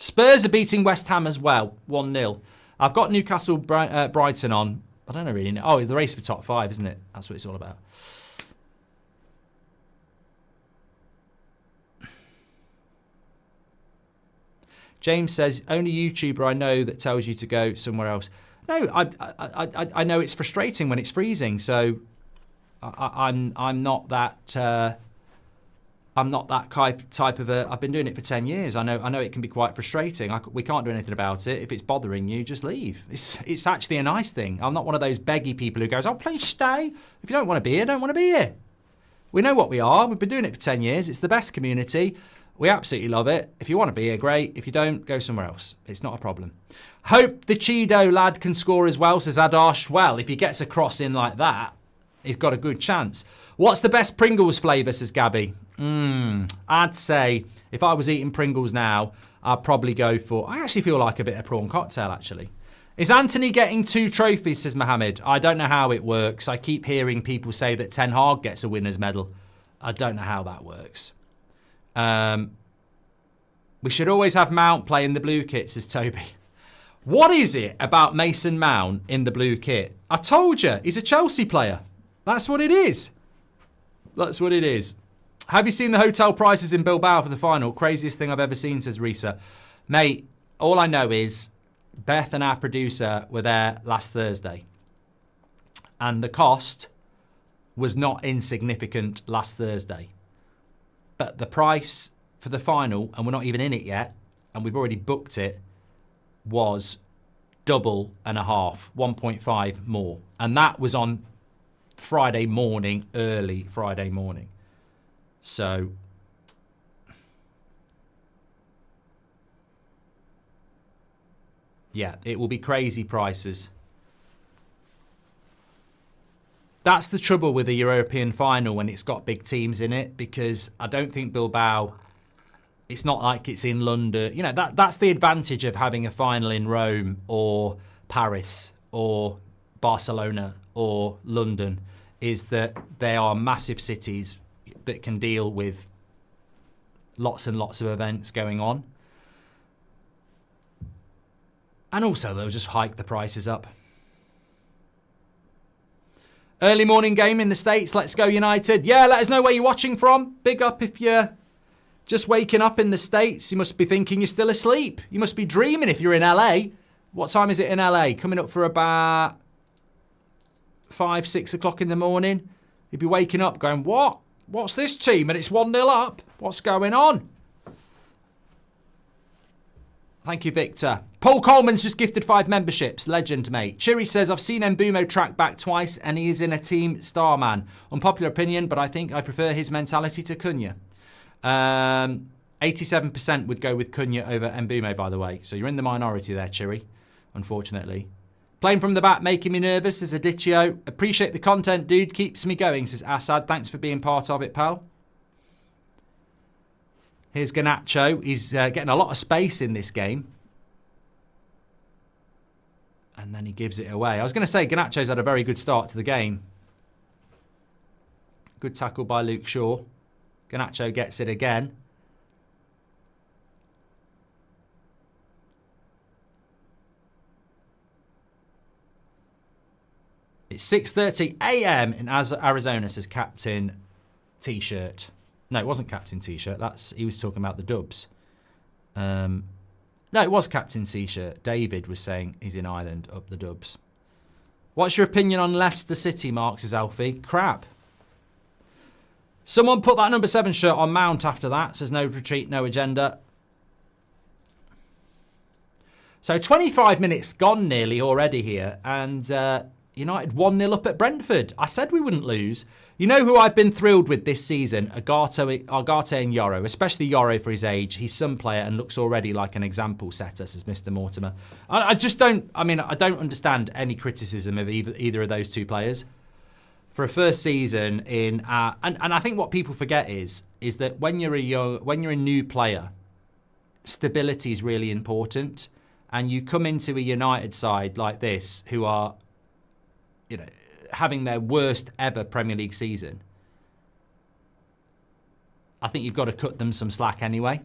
[SPEAKER 1] Spurs are beating West Ham as well, 1-0. I've got Newcastle Brighton on. I don't know really know. Oh, the race for top 5, isn't it? That's what it's all about. James says, only YouTuber I know that tells you to go somewhere else. No, I know it's frustrating when it's freezing, so I'm not that type of a. I've been doing it for 10 years. I know it can be quite frustrating. We can't do anything about it. If it's bothering you, just leave. It's actually a nice thing. I'm not one of those beggy people who goes, "Oh, please stay." If you don't want to be here, don't want to be here. We know what we are. We've been doing it for 10 years. It's the best community. We absolutely love it. If you want to be here, great. If you don't, go somewhere else. It's not a problem. Hope the Cheeto lad can score as well, says Adosh. Well, if he gets a cross in like that, he's got a good chance. What's the best Pringles flavour, says Gabby? I'd say if I was eating Pringles now, I'd probably go for... I actually feel like a bit of prawn cocktail, actually. Is Anthony getting 2 trophies, says Mohammed? I don't know how it works. I keep hearing people say that Ten Hag gets a winner's medal. I don't know how that works. We should always have Mount play in the blue kit, says Toby. What is it about Mason Mount in the blue kit? I told you, he's a Chelsea player. That's what it is. That's what it is. Have you seen the hotel prices in Bilbao for the final? Craziest thing I've ever seen, says Risa. Mate, all I know is Beth and our producer were there last Thursday. And the cost was not insignificant last Thursday. But the price for the final, and we're not even in it yet, and we've already booked it, was double and a half, 1.5 more. And that was on Friday morning, early Friday morning. So, yeah, it will be crazy prices. That's the trouble with a European final when it's got big teams in it, because I don't think Bilbao, it's not like it's in London. You know, that's the advantage of having a final in Rome or Paris or Barcelona or London, is that they are massive cities that can deal with lots and lots of events going on. And also, they'll just hike the prices up. Early morning game in the States. Let's go United. Yeah, let us know where you're watching from. Big up if you're just waking up in the States. You must be thinking you're still asleep. You must be dreaming if you're in LA. What time is it in LA? Coming up for about 5, 6 o'clock in the morning. You'd be waking up going, what? What's this team? And it's 1-0 up. What's going on? Thank you, Victor. Paul Coleman's just gifted 5 memberships. Legend, mate. Chiri says, I've seen Mbumo track back twice and he is in a team star man. Unpopular opinion, but I think I prefer his mentality to Cunha. 87% would go with Cunha over Mbumo, by the way. So you're in the minority there, Chiri, unfortunately. Playing from the back, making me nervous, says Aditio. Appreciate the content, dude. Keeps me going, says Assad. Thanks for being part of it, pal. Here's Garnacho. He's getting a lot of space in this game. And then he gives it away. I was going to say Garnacho's had a very good start to the game. Good tackle by Luke Shaw. Garnacho gets it again. It's 6:30 a.m. in Arizona, says Captain T-shirt. No, it wasn't Captain T-shirt. He was talking about the Dubs. No, it was Captain T-shirt. David was saying he's in Ireland, up the Dubs. What's your opinion on Leicester City, Mark, says Alfie? Crap. Someone put that number 7 shirt on Mount after that. Says no retreat, no agenda. So 25 minutes gone nearly already here. And United 1-0 up at Brentford. I said we wouldn't lose. You know who I've been thrilled with this season? Agate and Yoro, especially Yoro for his age. He's some player and looks already like an example setter, says Mr. Mortimer. I just don't, I don't understand any criticism of either of those two players. For a first season in, and I think what people forget is that when you're a new player, stability is really important. And you come into a United side like this, who are, having their worst ever Premier League season, I think you've got to cut them some slack anyway.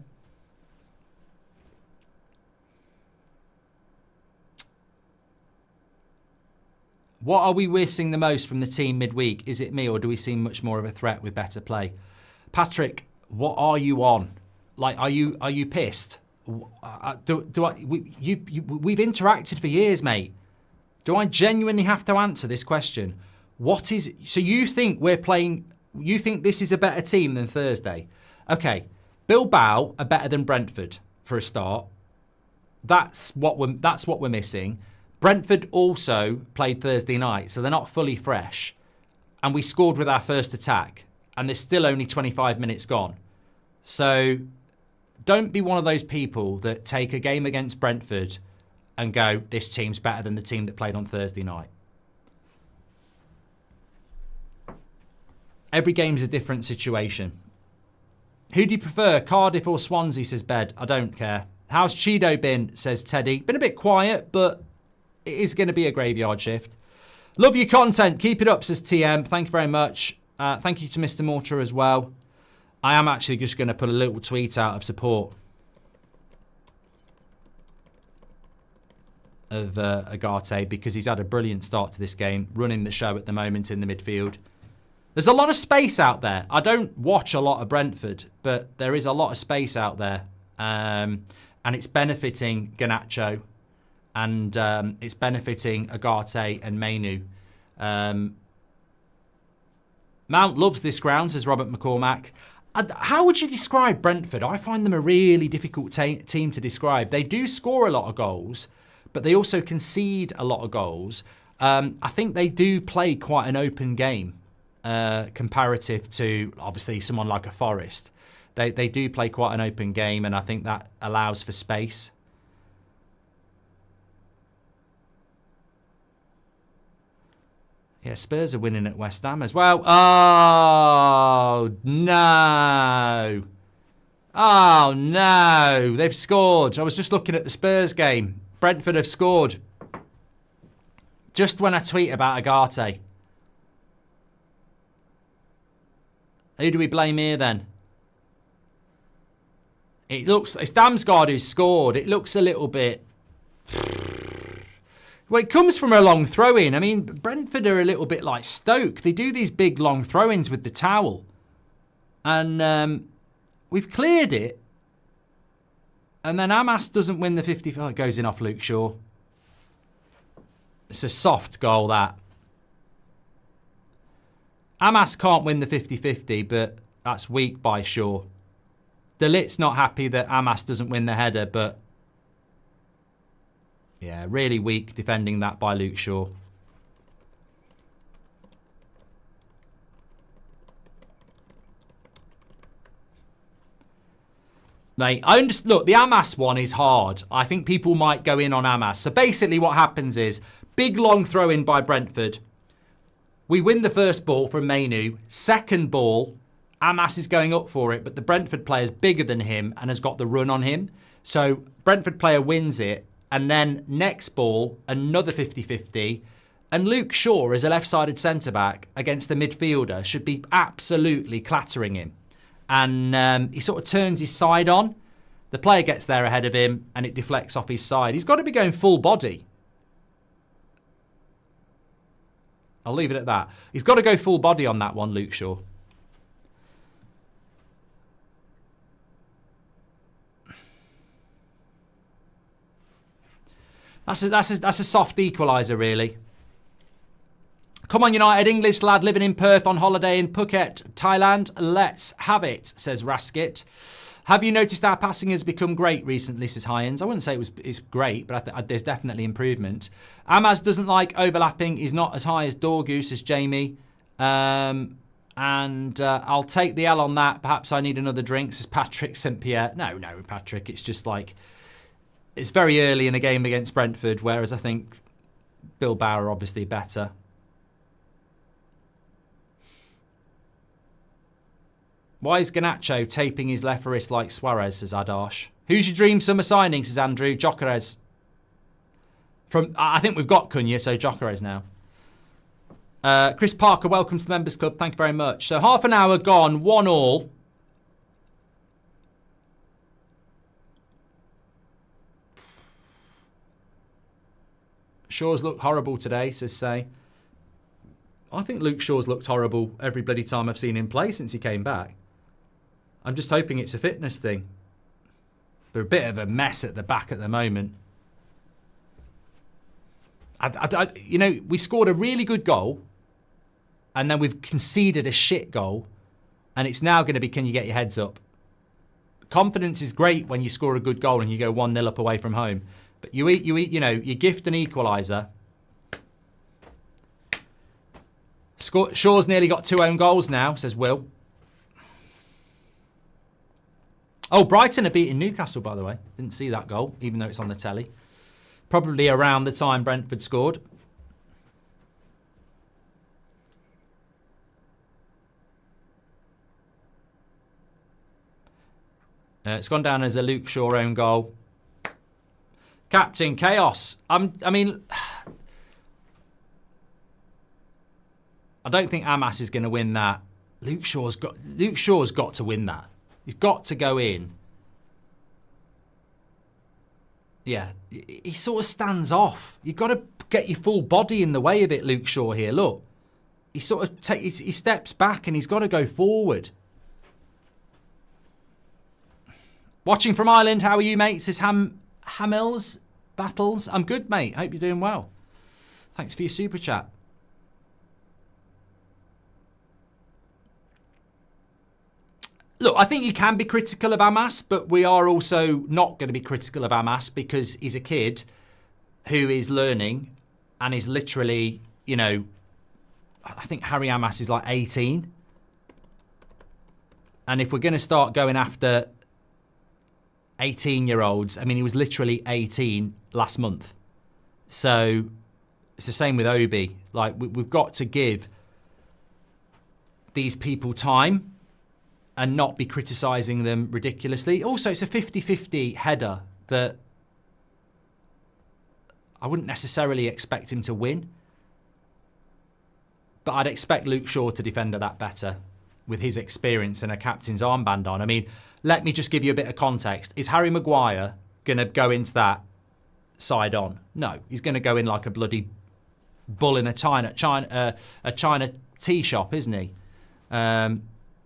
[SPEAKER 1] What are we missing the most from the team midweek? Is it me, or do we seem much more of a threat with better play? Patrick, what are you on? Like, are you pissed? We've interacted for years, mate. Do I genuinely have to answer this question? What is... So you think we're playing... You think this is a better team than Thursday? Okay, Bilbao are better than Brentford for a start. That's what we're missing. Brentford also played Thursday night, so they're not fully fresh. And we scored with our first attack, and there's still only 25 minutes gone. So don't be one of those people that take a game against Brentford and go, this team's better than the team that played on Thursday night. Every game's a different situation. Who do you prefer, Cardiff or Swansea, says Bed? I don't care. How's Cheeto been, says Teddy. Been a bit quiet, but it is going to be a graveyard shift. Love your content. Keep it up, says TM. Thank you very much. Thank you to Mr. Mortar as well. I am actually just going to put a little tweet out of support of Agate, because he's had a brilliant start to this game, running the show at the moment in the midfield. There's a lot of space out there. I don't watch a lot of Brentford, but there is a lot of space out there. And it's benefiting Garnacho, and it's benefiting Agate and Mainu. Mount loves this ground, says Robert McCormack. How would you describe Brentford? I find them a really difficult team to describe. They do score a lot of goals, but they also concede a lot of goals. I think they do play quite an open game comparative to, obviously, someone like a Forest. They do play quite an open game, and I think that allows for space. Yeah, Spurs are winning at West Ham as well. Oh, no. Oh, no. They've scored. I was just looking at the Spurs game. Brentford have scored. Just when I tweet about Agate. Who do we blame here then? It's Damsgaard who's scored. It looks a little bit... Well, it comes from a long throw-in. I mean, Brentford are a little bit like Stoke. They do these big long throw-ins with the towel. And we've cleared it. And then Amas doesn't win the 50... Oh, it goes in off Luke Shaw. It's a soft goal, that. Amas can't win the 50-50, but that's weak by Shaw. De Ligt's not happy that Amas doesn't win the header, but... Yeah, really weak defending that by Luke Shaw. Mate, look, the Amas one is hard. I think people might go in on Amas. So basically what happens is, big long throw in by Brentford. We win the first ball from Mainu. Second ball, Amas is going up for it, but the Brentford player is bigger than him and has got the run on him. So Brentford player wins it. And then next ball, another 50-50. And Luke Shaw, as a left-sided centre-back against the midfielder, should be absolutely clattering him. And he sort of turns his side on. The player gets there ahead of him, and it deflects off his side. He's got to be going full body. I'll leave it at that. He's got to go full body on that one, Luke Shaw. That's a soft equaliser, really. Come on, United. English lad living in Perth on holiday in Phuket, Thailand. Let's have it, says Raskit. Have you noticed our passing has become great recently, says Hyans? I wouldn't say it's great, but there's definitely improvement. Amaz doesn't like overlapping. He's not as high as Dorgu, says Jamie. And I'll take the L on that. Perhaps I need another drink, says Patrick St. Pierre. No, Patrick. It's just like... It's very early in a game against Brentford, whereas I think Bilbao are obviously better. Why is Garnacho taping his left wrist like Suarez, says Adarsh. Who's your dream summer signing, says Andrew? Gyökeres. I think we've got Cunha, so Gyökeres now. Chris Parker, welcome to the Members Club. Thank you very much. So half an hour gone, 1-1. Shaw's look horrible today, says Say. I think Luke Shaw's looked horrible every bloody time I've seen him play since he came back. I'm just hoping it's a fitness thing. They're a bit of a mess at the back at the moment. You know, we scored a really good goal, and then we've conceded a shit goal, and it's now going to be, can you get your heads up? Confidence is great when you score a good goal and you go 1-0 up away from home. But you know, you gift an equaliser. Shaw's nearly got 2 own goals now, says Will. Oh, Brighton are beating Newcastle, by the way. Didn't see that goal, even though it's on the telly. Probably around the time Brentford scored. It's gone down as a Luke Shaw own goal. Captain Chaos. I mean, I don't think Amas is going to win that. Luke Shaw's got to win that. He's got to go in. Yeah, he sort of stands off. You've got to get your full body in the way of it, Luke Shaw here. Look, he sort of he steps back and he's got to go forward. Watching from Ireland, how are you, mate? Says Hamels Battles. I'm good, mate. Hope you're doing well. Thanks for your super chat. Look, I think you can be critical of Amas, but we are also not going to be critical of Amas because he's a kid who is learning and is literally, you know, I think Harry Amas is like 18. And if we're going to start going after 18-year-olds, I mean, he was literally 18 last month. So it's the same with Obi. Like, we've got to give these people time and not be criticising them ridiculously. Also, it's a 50-50 header that I wouldn't necessarily expect him to win. But I'd expect Luke Shaw to defend that better with his experience and a captain's armband on. I mean, let me just give you a bit of context. Is Harry Maguire going to go into that side on? No, he's going to go in like a bloody bull in a China tea shop, isn't he?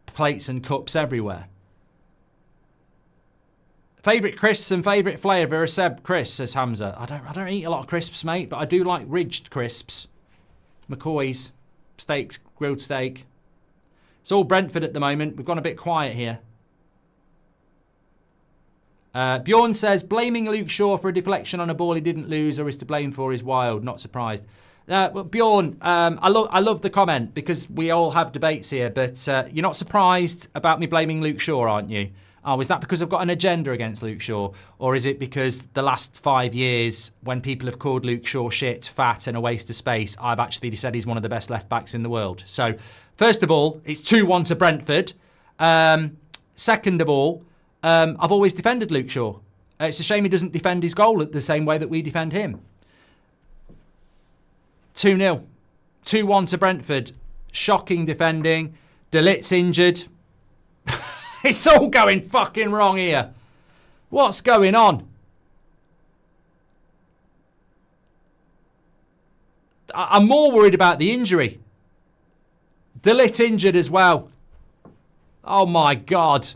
[SPEAKER 1] Plates and cups everywhere. Favourite crisps and favourite flavour of Seb crisps, says Hamza. I don't eat a lot of crisps, mate, but I do like ridged crisps. McCoy's, steaks, grilled steak. It's all Brentford at the moment. We've gone a bit quiet here. Bjorn says, blaming Luke Shaw for a deflection on a ball he didn't lose or is to blame for is wild. Not surprised. Well, Bjorn, I love the comment because we all have debates here, but you're not surprised about me blaming Luke Shaw, aren't you? Oh, is that because I've got an agenda against Luke Shaw? Or is it because the last 5 years, when people have called Luke Shaw shit, fat and a waste of space, I've actually said he's one of the best left-backs in the world? So, first of all, it's 2-1 to Brentford. Second of all, I've always defended Luke Shaw. It's a shame he doesn't defend his goal the same way that we defend him. 2-0. 2-1 to Brentford. Shocking defending. De Ligt's injured. It's all going fucking wrong here. What's going on? I'm more worried about the injury. De Ligt injured as well. Oh my God.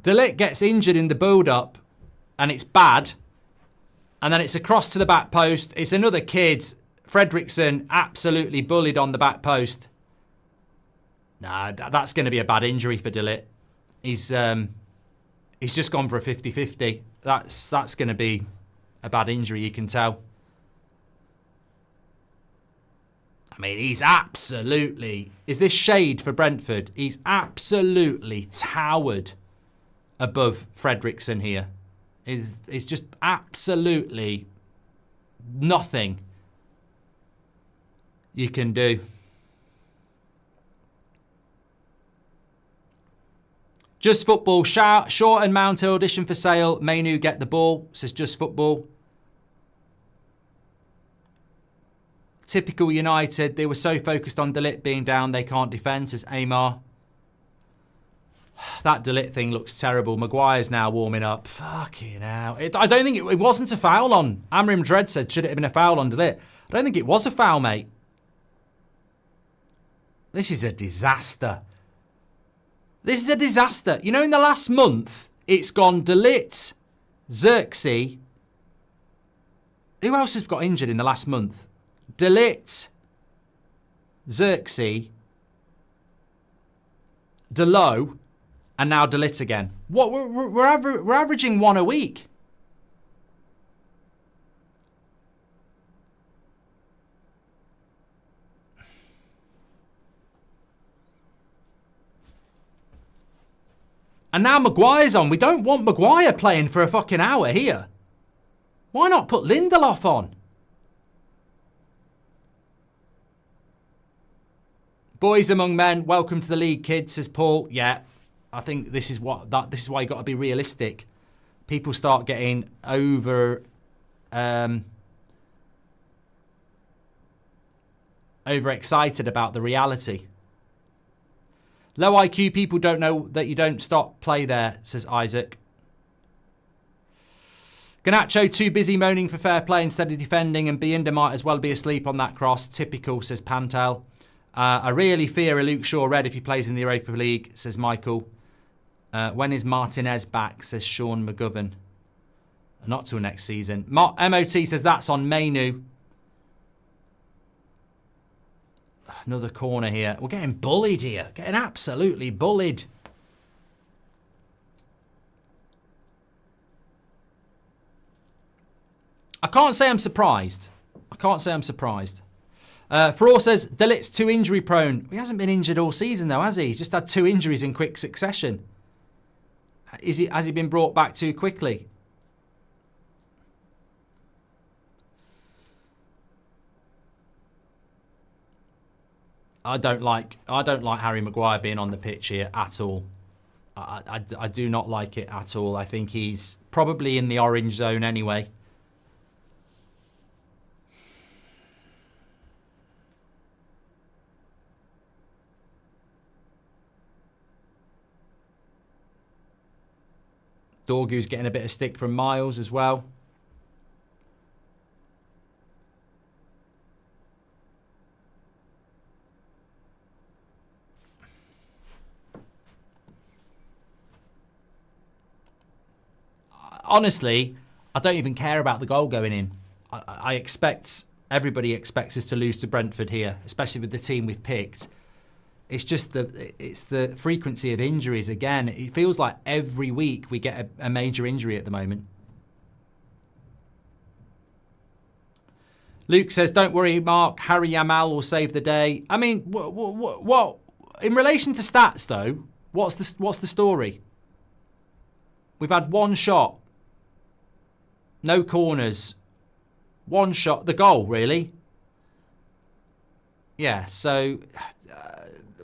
[SPEAKER 1] De Ligt gets injured in the build-up and it's bad. And then it's across to the back post. It's another kid. Fredrickson absolutely bullied on the back post. Nah, that's going to be a bad injury for De Ligt. He's just gone for a 50-50. That's going to be a bad injury, you can tell. I mean, he's absolutely... Is this shade for Brentford? He's absolutely towered above Fredrickson here. It's just absolutely nothing you can do. Just Football. Shaw and Mount audition for sale. Mainu get the ball, says Just Football. Typical United. They were so focused on De Ligt being down they can't defend, says Amar. That De Ligt thing looks terrible. Maguire's now warming up. Fucking hell. I don't think it wasn't a foul on. Amrim Dread said, should it have been a foul on De Ligt? I don't think it was a foul, mate. This is a disaster. This is a disaster. You know, in the last month, it's gone De Ligt, Xerxes. Who else has got injured in the last month? De Ligt, Xerxes, Delo, and now De Ligt again. What we're averaging one a week. And now Maguire's on. We don't want Maguire playing for a fucking hour here. Why not put Lindelof on? Boys among men, welcome to the league, kids, says Paul. Yeah, I think this is why you got to be realistic. People start getting overexcited about the reality. Low IQ people don't know that you don't stop play there, says Isaac. Garnacho too busy moaning for fair play instead of defending, and Binder might as well be asleep on that cross. Typical, says Pantel. I really fear a Luke Shaw red if he plays in the Europa League, says Michael. When is Martinez back, says Sean McGovern. Not till next season. MOT says that's on Mainu. Another corner here. We're getting bullied here. Getting absolutely bullied. I can't say I'm surprised. Fraw says, De Ligt's too injury prone. He hasn't been injured all season though, has he? He's just had 2 injuries in quick succession. Has he been brought back too quickly? I don't like Harry Maguire being on the pitch here at all. I do not like it at all. I think he's probably in the orange zone anyway. Dorgu's getting a bit of stick from Miles as well. Honestly, I don't even care about the goal going in. Everybody expects us to lose to Brentford here, especially with the team we've picked. It's just the frequency of injuries again. It feels like every week we get a major injury at the moment. Luke says, don't worry, Mark. Harry Yamal will save the day. I mean, what? In relation to stats, though, what's the story? We've had 1 shot. No corners. 1 shot. The goal, really. Yeah, so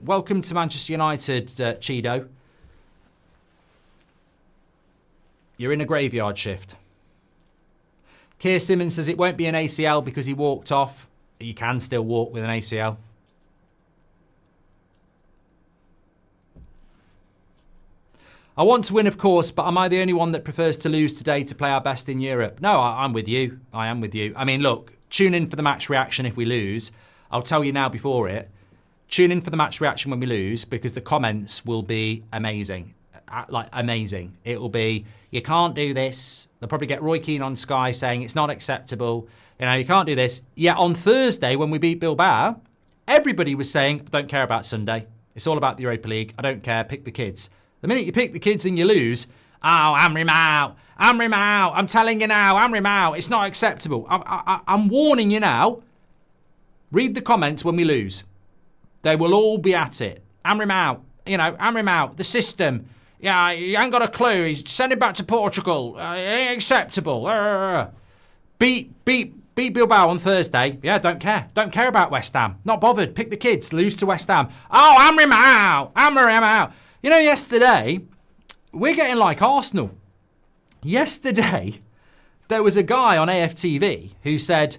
[SPEAKER 1] welcome to Manchester United, Cheedo. You're in a graveyard shift. Keir Simmons says it won't be an ACL because he walked off. You can still walk with an ACL. I want to win, of course, but am I the only one that prefers to lose today to play our best in Europe? No, I'm with you. I am with you. I mean, look, tune in for the match reaction if we lose. I'll tell you now before it. Tune in for the match reaction when we lose because the comments will be amazing. Like, amazing. It will be, you can't do this. They'll probably get Roy Keane on Sky saying it's not acceptable. You know, you can't do this. Yet on Thursday when we beat Bilbao, everybody was saying, I don't care about Sunday. It's all about the Europa League. I don't care. Pick the kids. The minute you pick the kids and you lose, oh, Amrim out. Amrim out. I'm telling you now, Amrim out. It's not acceptable. I'm warning you now. Read the comments when we lose. They will all be at it. Amrim out. You know, Amrim out. The system. Yeah, you ain't got a clue. He's sending back to Portugal. It ain't acceptable. Beat Bilbao on Thursday. Yeah, don't care. Don't care about West Ham. Not bothered. Pick the kids. Lose to West Ham. Oh, Amrim out. Amrim out. You know, yesterday, we're getting like Arsenal. Yesterday, there was a guy on AFTV who said,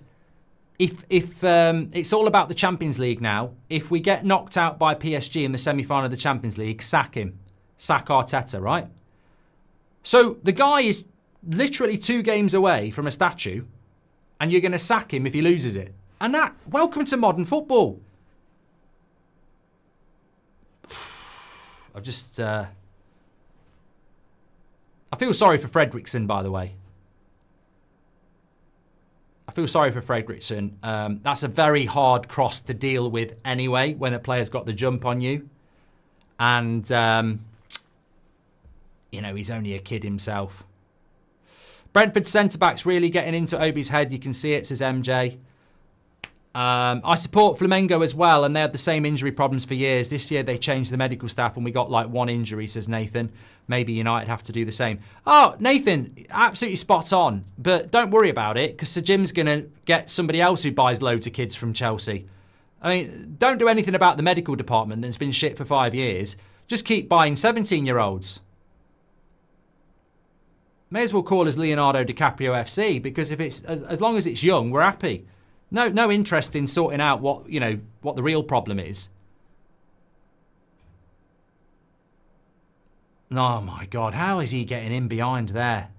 [SPEAKER 1] if it's all about the Champions League now, if we get knocked out by PSG in the semi-final of the Champions League, sack him. sack Arteta, right? So the guy is literally 2 games away from a statue, and you're going to sack him if he loses it. And that, welcome to modern football. I've just... I feel sorry for Fredrickson, by the way. I feel sorry for Fredrickson. That's a very hard cross to deal with anyway, when a player's got the jump on you. And, you know, he's only a kid himself. Brentford centre-back's really getting into Obi's head. You can see it, says MJ. I support Flamengo as well, and they had the same injury problems for years. This year they changed the medical staff and we got like 1 injury, says Nathan. Maybe United have to do the same. Oh, Nathan, absolutely spot on. But don't worry about it, because Sir Jim's going to get somebody else who buys loads of kids from Chelsea. I mean, don't do anything about the medical department that's been shit for 5 years. Just keep buying 17-year-olds. May as well call us Leonardo DiCaprio FC, because if it's as long as it's young, we're happy. No interest in sorting out what the real problem is. Oh my God, how is he getting in behind there?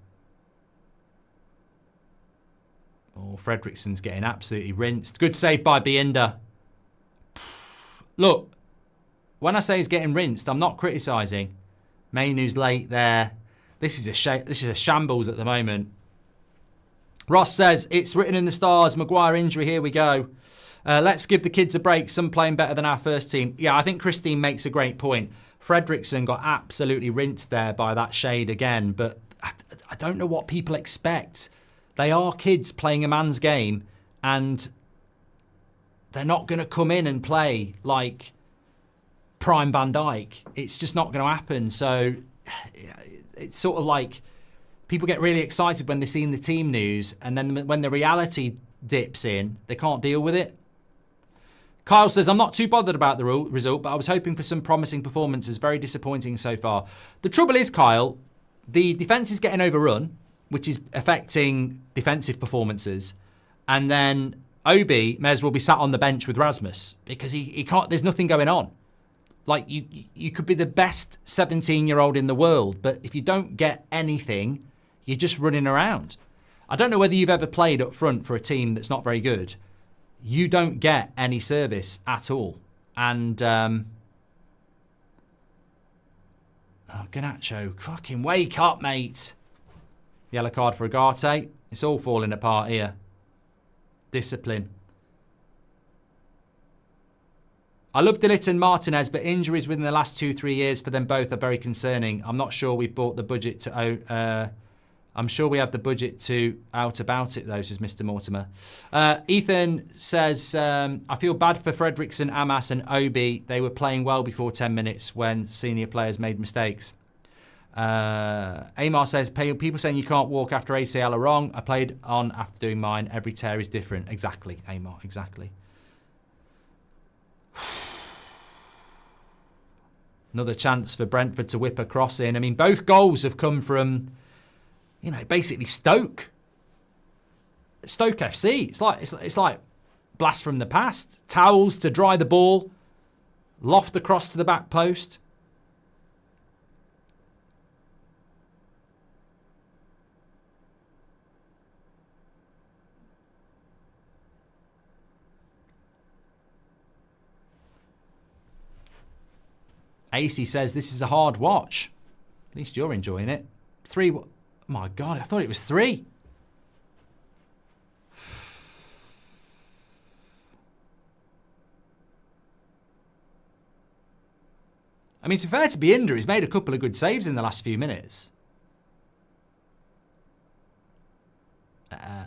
[SPEAKER 1] Oh, Fredrickson's getting absolutely rinsed. Good save by Bienda. Look, when I say he's getting rinsed, I'm not criticising. Mainu's late there. This is a shambles at the moment. Ross says, it's written in the stars, Maguire injury, here we go. Let's give the kids a break, some playing better than our first team. Yeah, I think Christine makes a great point. Fredrickson got absolutely rinsed there by that shade again, but I don't know what people expect. They are kids playing a man's game, and they're not going to come in and play like prime Van Dijk. It's just not going to happen. So it's sort of like people get really excited when they see in the team news, and then when the reality dips in, they can't deal with it. Kyle says, I'm not too bothered about the result, but I was hoping for some promising performances. Very disappointing so far. The trouble is, Kyle, the defence is getting overrun, which is affecting defensive performances. And then Obi may as well be sat on the bench with Rasmus, because he can't, there's nothing going on. Like, you could be the best 17-year-old in the world, but if you don't get anything, you're just running around. I don't know whether you've ever played up front for a team that's not very good. You don't get any service at all. And, oh, Garnacho, fucking wake up, mate. Yellow card for Agate. It's all falling apart here. Discipline. I love DeLitt and Martinez, but injuries within the last 2-3 years for them both are very concerning. I'm not sure we've bought the budget to... I'm sure we have the budget to out about it, though, says Mr. Mortimer. Ethan says, I feel bad for Fredrickson, Amas and Obi. They were playing well before 10 minutes when senior players made mistakes. Amar says, people saying you can't walk after ACL are wrong. I played on after doing mine. Every tear is different. Exactly, Amar, exactly. Another chance for Brentford to whip a cross in. I mean, both goals have come from... you know, basically Stoke FC. It's like blast from the past. Towels to dry the ball, loft across to the back post. AC says this is a hard watch. At least you're enjoying it. 3. Oh my God, I thought it was 3. I mean, to be fair to Bienda, he's made a couple of good saves in the last few minutes.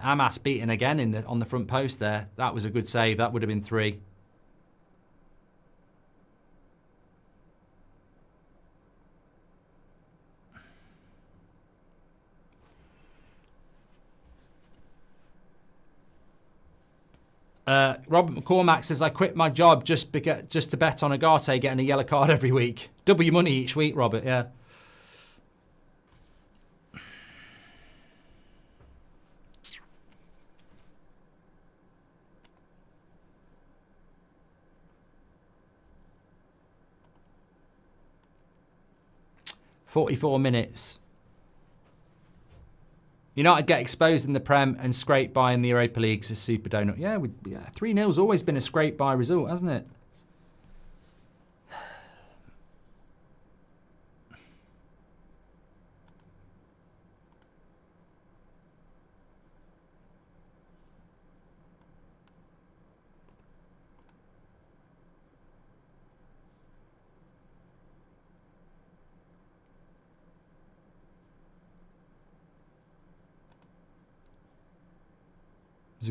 [SPEAKER 1] Amas beaten again on the front post there. That was a good save. That would have been 3. Robert McCormack says, I quit my job just to bet on Agate getting a yellow card every week. Double your money each week, Robert, yeah. 44 minutes. United get exposed in the Prem and scrape by in the Europa League, says Super Donut. Yeah, 3-0's always been a scrape by result, hasn't it?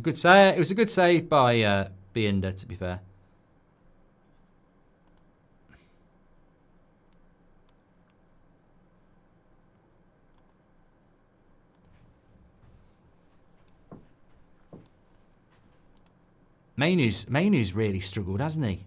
[SPEAKER 1] It was a good save by Binder, to be fair. Mainu's really struggled, hasn't he?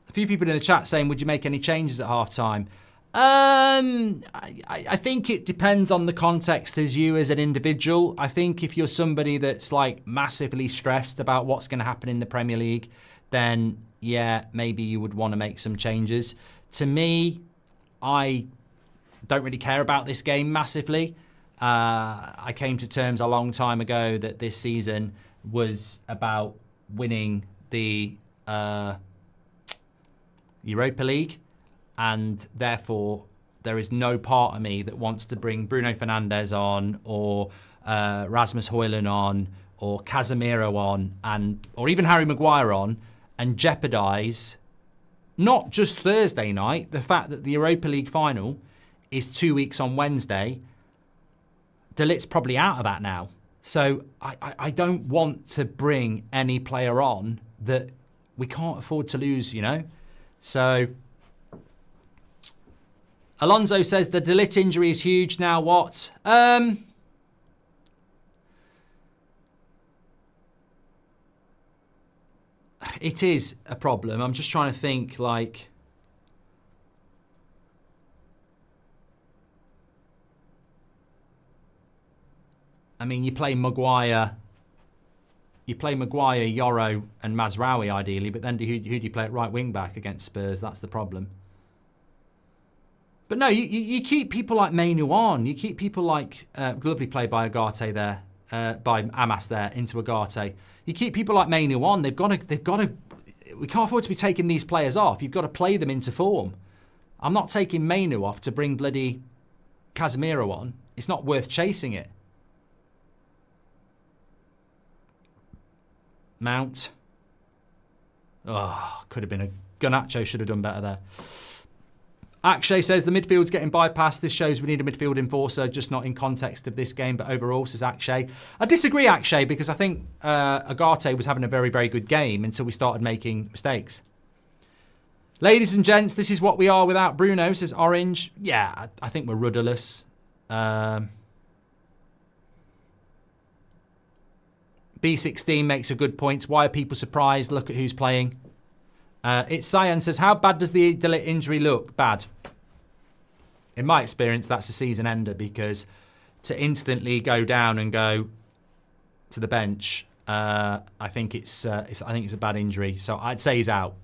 [SPEAKER 1] A few people in the chat saying, would you make any changes at half-time? I think it depends on the context as you as an individual. I think if you're somebody that's like massively stressed about what's going to happen in the Premier League, then yeah, maybe you would want to make some changes. To me, I don't really care about this game massively. I came to terms a long time ago that this season was about winning the Europa League, and therefore there is no part of me that wants to bring Bruno Fernandes on or Rasmus Højlund on or Casemiro on or even Harry Maguire on and jeopardise not just Thursday night, the fact that the Europa League final is 2 weeks on Wednesday. De Ligt's probably out of that now. So I don't want to bring any player on that we can't afford to lose, you know? So Alonso says the De Ligt injury is huge. Now what? It is a problem. I'm just trying to think, like, I mean, you play Maguire, Yoro and Mazraoui ideally, but then who do you play at right wing back against Spurs? That's the problem. But no, you keep people like Mainu on. You keep people like lovely play by Agate there, by Amas there into Agate. You keep people like Mainu on. They've got to. We can't afford to be taking these players off. You've got to play them into form. I'm not taking Mainu off to bring bloody Casemiro on. It's not worth chasing it. Mount. Oh, could have been a Garnacho. Should have done better there. Akshay says the midfield's getting bypassed. This shows we need a midfield enforcer, just not in context of this game, but overall, says Akshay. I disagree, Akshay, because I think Agate was having a very, very good game until we started making mistakes. Ladies and gents, this is what we are without Bruno, says Orange. Yeah, I think we're rudderless. B16 makes a good point. Why are people surprised? Look at who's playing. It's Cyan says, how bad does the De Ligt injury look? Bad. In my experience, that's a season ender, because to instantly go down and go to the bench, I think it's a bad injury. So I'd say he's out,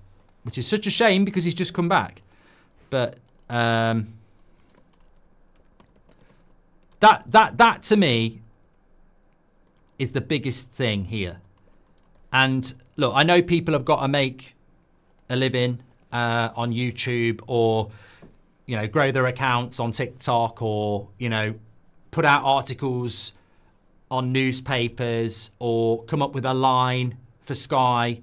[SPEAKER 1] which is such a shame because he's just come back. But that to me is the biggest thing here. And look, I know people have got to make a living on YouTube, or grow their accounts on TikTok, or put out articles on newspapers, or come up with a line for Sky,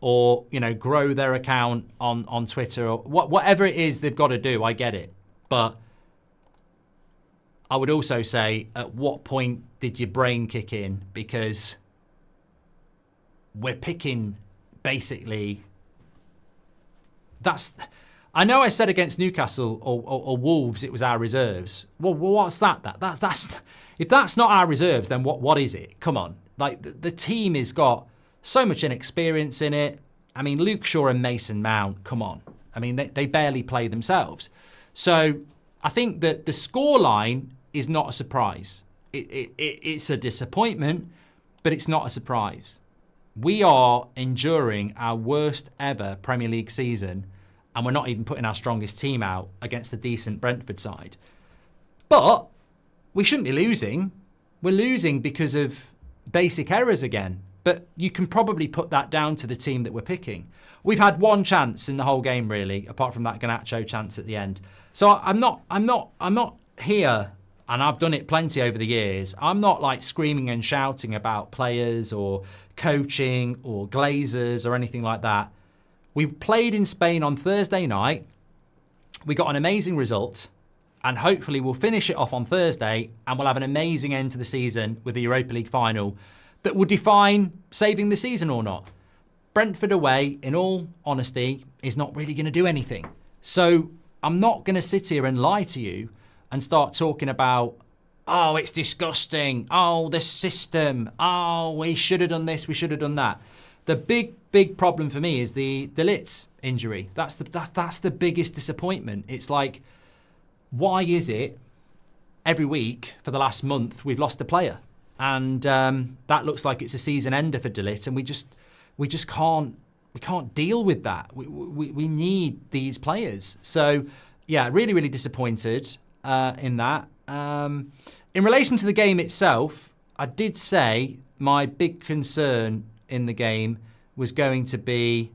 [SPEAKER 1] or grow their account on Twitter, or whatever it is they've got to do. I get it, but I would also say, at what point did your brain kick in? Because we're picking basically. I know I said against Newcastle or Wolves it was our reserves. Well, what's that? That's if that's not our reserves, then what is it? Come on, like the team has got so much inexperience in it. I mean, Luke Shaw and Mason Mount, come on. I mean, they barely play themselves. So I think that the scoreline is not a surprise. It's a disappointment, but it's not a surprise. We are enduring our worst ever Premier League season, and we're not even putting our strongest team out against a decent Brentford side. But we shouldn't be losing. We're losing because of basic errors again. But you can probably put that down to the team that we're picking. We've had one chance in the whole game, really, apart from that Garnacho chance at the end. So I'm not here, and I've done it plenty over the years. I'm not like screaming and shouting about players or coaching or Glazers or anything like that. We played in Spain on Thursday night. We got an amazing result, and hopefully we'll finish it off on Thursday, and we'll have an amazing end to the season with the Europa League final that will define saving the season or not. Brentford away, in all honesty, is not really going to do anything. So I'm not going to sit here and lie to you and start talking about, oh, it's disgusting. Oh, the system. Oh, we should have done this. We should have done that. The big problem for me is the De Ligt injury. That's the biggest disappointment. It's like, why is it every week for the last month we've lost a player? And that looks like it's a season ender for De Ligt, and we just can't deal with that. We need these players. So yeah, really disappointed in that. In relation to the game itself, I did say my big concern in the game was going to be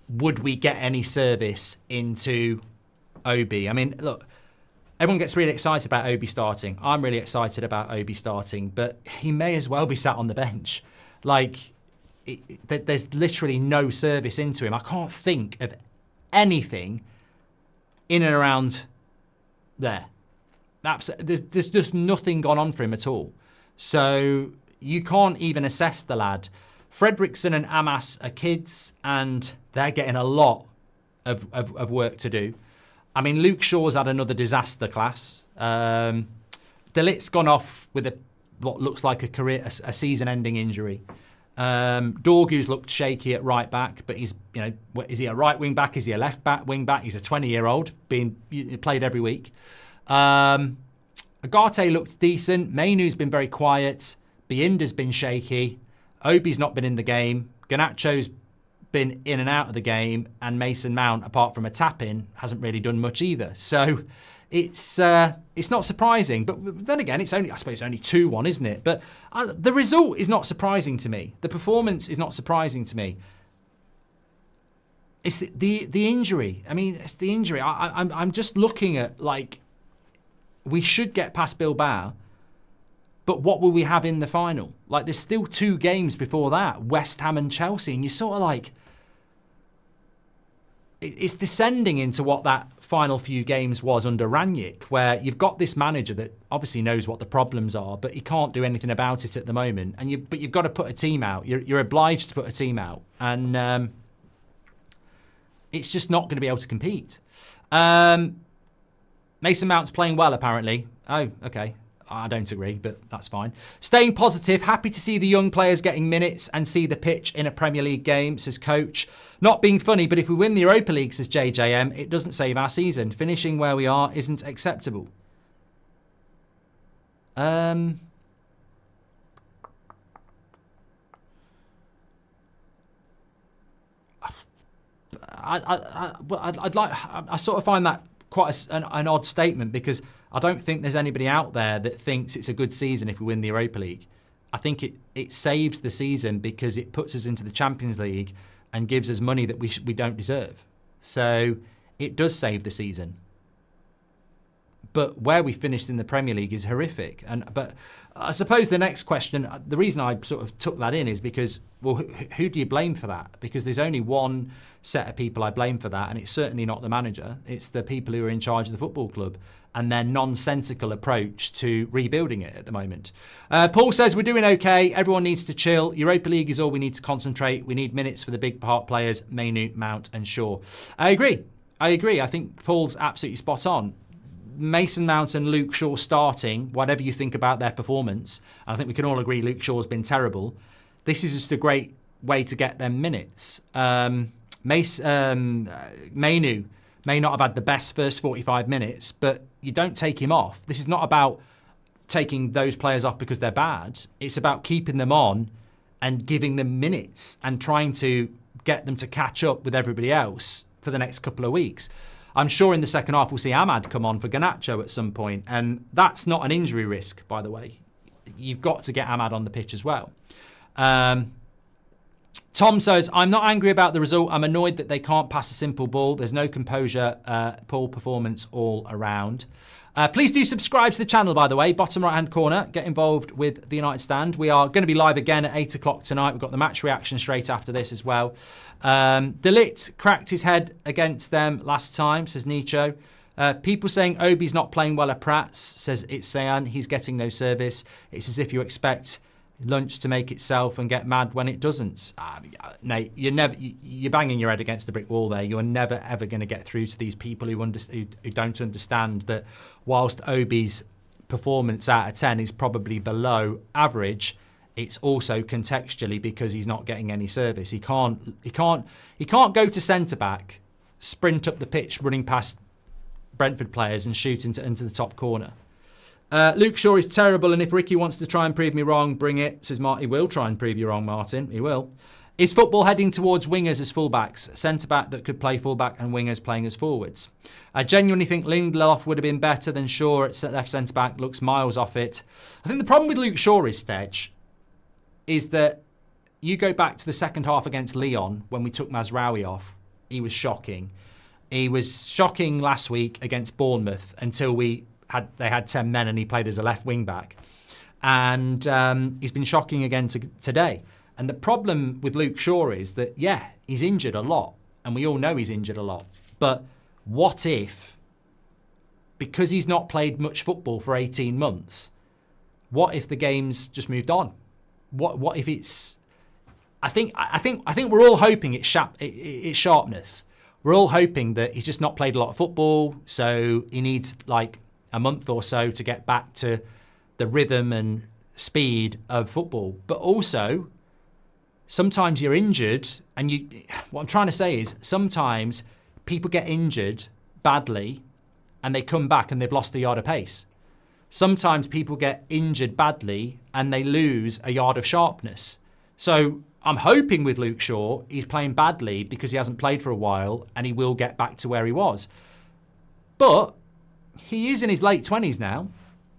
[SPEAKER 1] would we get any service into Obi? I mean, look, everyone gets really excited about Obi starting. I'm really excited about Obi starting, but he may as well be sat on the bench. Like, there's literally no service into him. I can't think of anything in and around there. There's just nothing gone on for him at all. So you can't even assess the lad. Fredrickson and Amas are kids, and they're getting a lot of work to do. I mean, Luke Shaw's had another disaster class. De Ligt's gone off with what looks like a season-ending injury. Dorgu's looked shaky at right back, but he's, is he a right wing back? Is he a left back wing back? He's a 20-year-old being played every week. Agate looked decent. Mainu's been very quiet. Biinda's been shaky. Obi's not been in the game. Garnacho's been in and out of the game, and Mason Mount, apart from a tap-in, hasn't really done much either. So it's not surprising. But then again, I suppose it's only 2-1, isn't it? But the result is not surprising to me. The performance is not surprising to me. It's the injury. I mean, it's the injury. I'm just looking at, like, we should get past Bilbao, but what will we have in the final? Like, there's still 2 games before that, West Ham and Chelsea, and you're sort of like, it's descending into what that final few games was under Rangnick, where you've got this manager that obviously knows what the problems are, but he can't do anything about it at the moment. But you've got to put a team out. You're obliged to put a team out, and it's just not going to be able to compete. Mason Mount's playing well, apparently. Oh, okay. I don't agree, but that's fine. Staying positive, happy to see the young players getting minutes and see the pitch in a Premier League game, says Coach. Not being funny, but if we win the Europa League, says JJM, it doesn't save our season. Finishing where we are isn't acceptable. I sort of find that quite an odd statement, because I don't think there's anybody out there that thinks it's a good season if we win the Europa League. I think it saves the season because it puts us into the Champions League and gives us money that we don't deserve. So it does save the season. But where we finished in the Premier League is horrific. But I suppose the next question, the reason I sort of took that in is because, well, who do you blame for that? Because there's only one set of people I blame for that, and it's certainly not the manager. It's the people who are in charge of the football club and their nonsensical approach to rebuilding it at the moment. Paul says, we're doing okay. Everyone needs to chill. Europa League is all we need to concentrate. We need minutes for the big part players, Mainu, Mount and Shaw. I agree. I think Paul's absolutely spot on. Mason Mount and Luke Shaw starting, whatever you think about their performance, and I think we can all agree Luke Shaw's been terrible, this is just a great way to get them minutes. Mainu may not have had the best first 45 minutes, but you don't take him off. This is not about taking those players off because they're bad. It's about keeping them on and giving them minutes and trying to get them to catch up with everybody else for the next couple of weeks. I'm sure in the second half we'll see Ahmad come on for Garnacho at some point, and that's not an injury risk, by the way. You've got to get Ahmad on the pitch as well. Tom says, I'm not angry about the result. I'm annoyed that they can't pass a simple ball. There's no composure, poor performance all around. Please do subscribe to the channel, by the way. Bottom right-hand corner, get involved with the United Stand. We are going to be live again at 8 o'clock tonight. We've got the match reaction straight after this as well. De Ligt cracked his head against them last time, says Nicho. People saying Obi's not playing well at Prats, says it's Sayan. He's getting no service. It's as if you expect lunch to make itself and get mad when it doesn't. Nate, you're banging your head against the brick wall there. You're never ever going to get through to these people who don't understand that whilst Obi's performance out of 10 is probably below average, it's also contextually because he's not getting any service. He can't go to centre back, sprint up the pitch, running past Brentford players and shoot into the top corner. Luke Shaw is terrible, and if Ricky wants to try and prove me wrong, bring it, says Martin. He will try and prove you wrong, Martin. He will. Is football heading towards wingers as fullbacks? Centre-back that could play fullback and wingers playing as forwards. I genuinely think Lindelof would have been better than Shaw at left centre-back. Looks miles off it. I think the problem with Luke Shaw is that you go back to the second half against Lyon when we took Mazraoui off. He was shocking. He was shocking last week against Bournemouth until they had 10 men and he played as a left wing back. And he's been shocking again today. And the problem with Luke Shaw is that, yeah, he's injured a lot. And we all know he's injured a lot. But what if, because he's not played much football for 18 months, what if the game's just moved on? What if it's... I think we're all hoping it's sharpness. We're all hoping that he's just not played a lot of football, so he needs like a month or so to get back to the rhythm and speed of football. But also, sometimes you're injured, and what I'm trying to say is sometimes people get injured badly and they come back and they've lost a yard of pace. Sometimes people get injured badly and they lose a yard of sharpness. So I'm hoping with Luke Shaw, he's playing badly because he hasn't played for a while and he will get back to where he was. But he is in his late 20s now.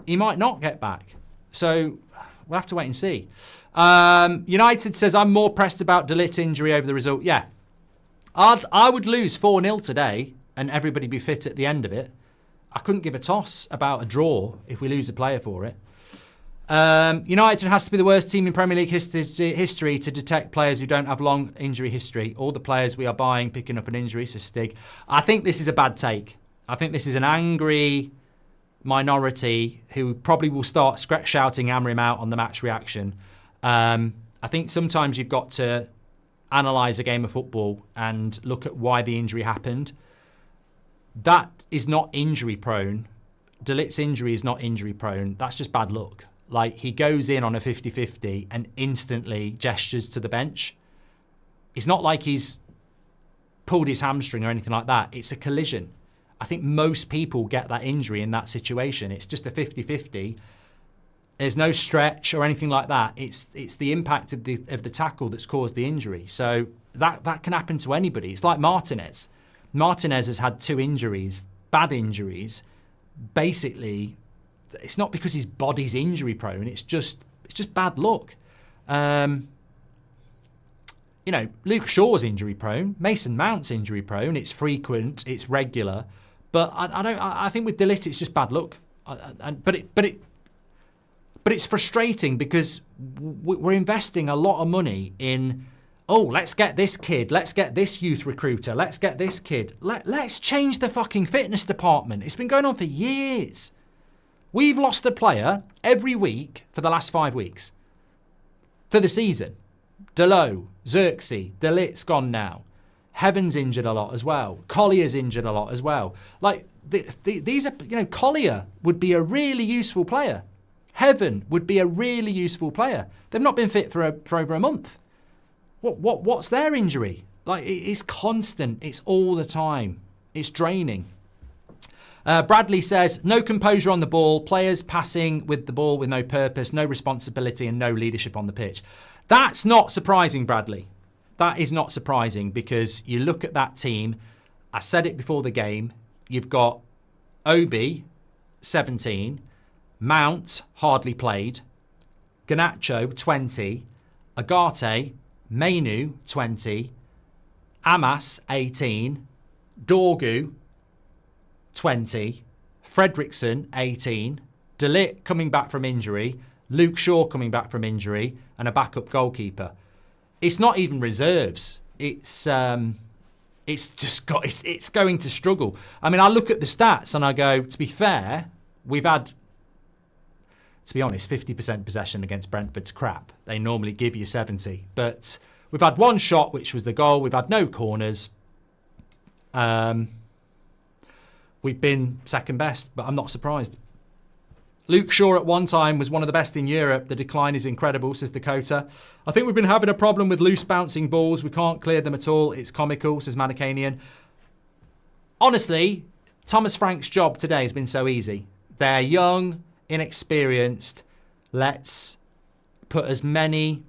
[SPEAKER 1] He might not get back. So we'll have to wait and see. United says, I'm more pressed about De Ligt's injury over the result. Yeah, I would lose 4-0 today and everybody be fit at the end of it. I couldn't give a toss about a draw if we lose a player for it. United has to be the worst team in Premier League history to detect players who don't have long injury history. All the players we are buying picking up an injury, says Stig. I think this is a bad take. I think this is an angry minority who probably will start shouting hammer him out on the match reaction. I think sometimes you've got to analyse a game of football and look at why the injury happened. That is not injury prone. De Ligt's injury is not injury prone. That's just bad luck. Like, he goes in on a 50-50 and instantly gestures to the bench. It's not like he's pulled his hamstring or anything like that. It's a collision. I think most people get that injury in that situation. It's just a 50-50. There's no stretch or anything like that. It's the impact of the tackle that's caused the injury. So that can happen to anybody. It's like Martinez. Martinez has had 2 injuries, bad injuries. Basically, it's not because his body's injury prone. It's just bad luck. Luke Shaw's injury prone. Mason Mount's injury prone. It's frequent. It's regular. But I think with De Ligt, it's just bad luck. But it's frustrating because we're investing a lot of money in. Oh, let's get this kid. Let's get this youth recruiter. Let's get this kid. Let's change the fucking fitness department. It's been going on for years. We've lost a player every week for the last 5 weeks. For the season. Delo, Xerxes, De Ligt's gone now. Heaven's injured a lot as well. Collier's injured a lot as well. Like, these are, Collier would be a really useful player. Heaven would be a really useful player. They've not been fit for over a month. What's their injury? Like, it's constant. It's all the time. It's draining. Bradley says, no composure on the ball, players passing with the ball with no purpose, no responsibility and no leadership on the pitch. That's not surprising, Bradley. That is not surprising because you look at that team, I said it before the game, you've got Obi, 17, Mount, hardly played, Garnacho, 20, Agate, Mainu, 20, Amas, 18, Dorgu, 20, Fredrickson, 18, De Ligt coming back from injury, Luke Shaw coming back from injury, and a backup goalkeeper. It's not even reserves. It's going to struggle. I mean, I look at the stats and I go, to be fair, we've had, to be honest, 50% possession against Brentford's crap. They normally give you 70. But we've had one shot, which was the goal. We've had no corners. We've been second best, but I'm not surprised. Luke Shaw at one time was one of the best in Europe. The decline is incredible, says Dakota. I think we've been having a problem with loose bouncing balls. We can't clear them at all. It's comical, says Manacanian. Honestly, Thomas Frank's job today has been so easy. They're young, inexperienced. Let's put as many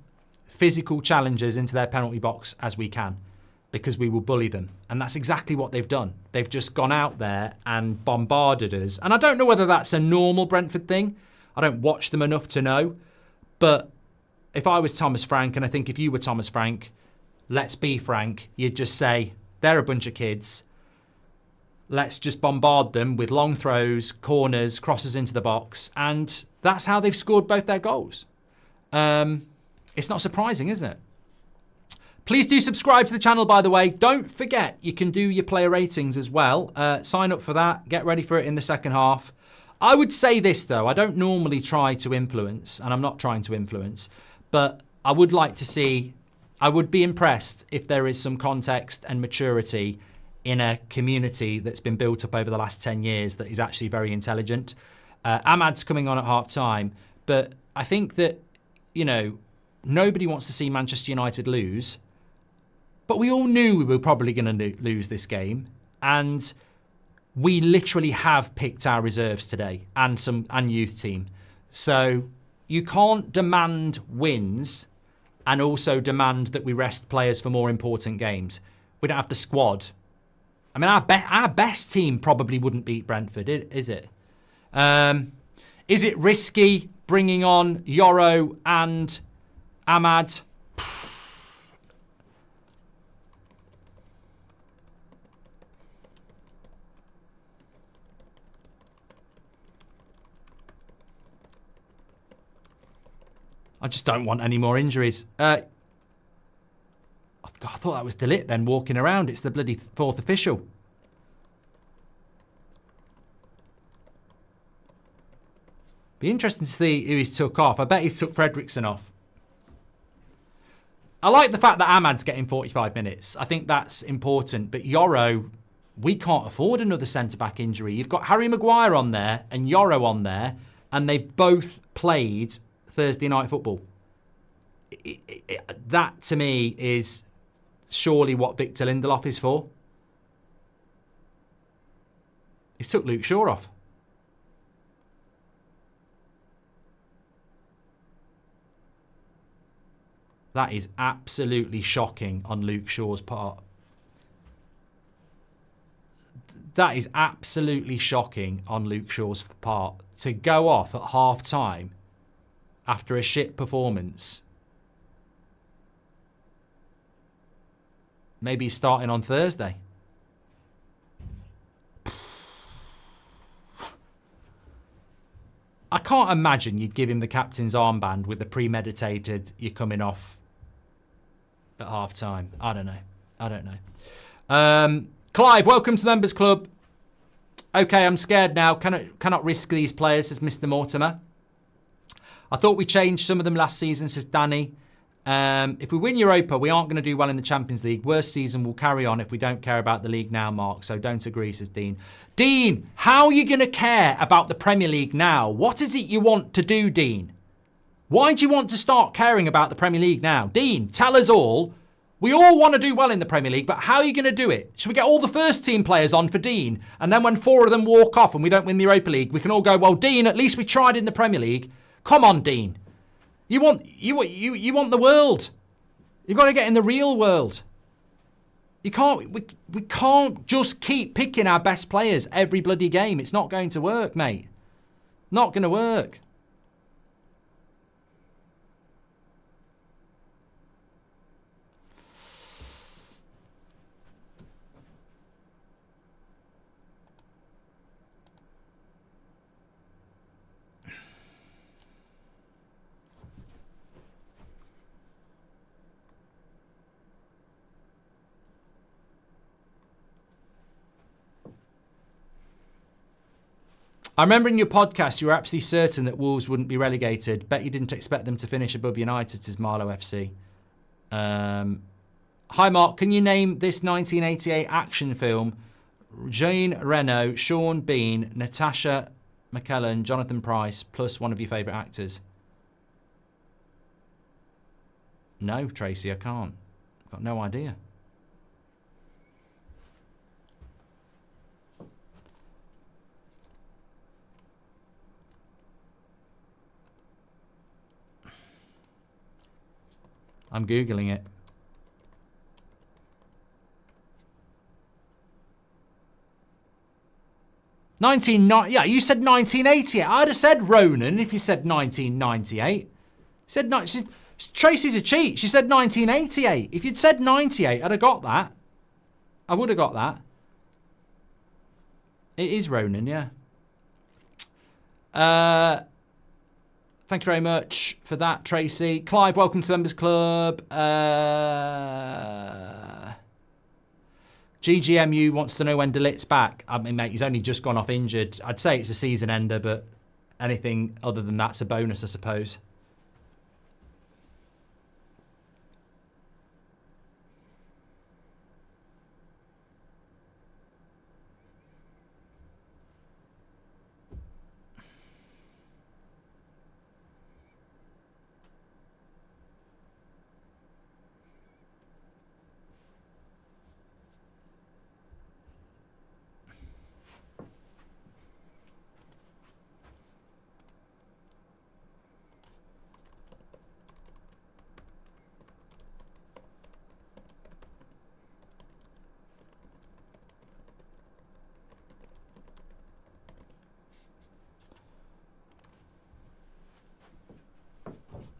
[SPEAKER 1] physical challenges into their penalty box as we can, because we will bully them. And that's exactly what they've done. They've just gone out there and bombarded us. And I don't know whether that's a normal Brentford thing. I don't watch them enough to know. But if I was Thomas Frank, and I think if you were Thomas Frank, let's be frank, you'd just say, they're a bunch of kids. Let's just bombard them with long throws, corners, crosses into the box. And that's how they've scored both their goals. It's not surprising, isn't it? Please do subscribe to the channel, by the way. Don't forget, you can do your player ratings as well. Sign up for that. Get ready for it in the second half. I would say this, though. I don't normally try to influence, and I'm not trying to influence, but I would like to see, I would be impressed if there is some context and maturity in a community that's been built up over the last 10 years that is actually very intelligent. Ahmad's coming on at half-time, but I think that, nobody wants to see Manchester United lose. But we all knew we were probably going to lose this game. And we literally have picked our reserves today and youth team. So you can't demand wins and also demand that we rest players for more important games. We don't have the squad. I mean, our best team probably wouldn't beat Brentford, is it? Is it risky bringing on Yoro and Ahmad? I just don't want any more injuries. I thought that was De Ligt then walking around. It's the bloody fourth official. Be interesting to see who he's took off. I bet he's took Fredrickson off. I like the fact that Ahmad's getting 45 minutes. I think that's important. But Yoro, we can't afford another centre-back injury. You've got Harry Maguire on there and Yoro on there, and they've both played Thursday night football. That, to me, is surely what Victor Lindelof is for. He's took Luke Shaw off. That is absolutely shocking on Luke Shaw's part. That is absolutely shocking on Luke Shaw's part. To go off at half-time after a shit performance. Maybe he's starting on Thursday. I can't imagine you'd give him the captain's armband with the premeditated, you're coming off at half-time. I don't know. Clive, welcome to the Members Club. Okay, I'm scared now. Cannot risk these players, says Mr. Mortimer. I thought we changed some of them last season, says Danny. If we win Europa, we aren't going to do well in the Champions League. Worst season will carry on if we don't care about the league now, Mark. So don't agree, says Dean. Dean, how are you going to care about the Premier League now? What is it you want to do, Dean? Why do you want to start caring about the Premier League now? Dean, tell us all. We all want to do well in the Premier League, but how are you going to do it? Should we get all the first team players on for Dean? And then when 4 of them walk off and we don't win the Europa League, we can all go, well, Dean, at least we tried in the Premier League. Come on, Dean. You want the world. You've got to get in the real world. We can't just keep picking our best players every bloody game. It's not going to work, mate. Not going to work. I remember in your podcast, you were absolutely certain that Wolves wouldn't be relegated. Bet you didn't expect them to finish above United, says Marlow FC. Hi, Mark. Can you name this 1988 action film? Jean Reno, Sean Bean, Natasha McKellen, Jonathan Pryce, plus one of your favourite actors. No, Tracy, I can't. I've got no idea. I'm Googling it. Yeah, you said 1988. I'd have said Ronan if you said 1998. Tracy's a cheat. She said 1988. If you'd said 98, I'd have got that. I would have got that. It is Ronan, yeah. Thank you very much for that, Tracy. Clive, welcome to the Members Club. GGMU wants to know when Delit's back. I mean, mate, he's only just gone off injured. I'd say it's a season ender, but anything other than that's a bonus, I suppose.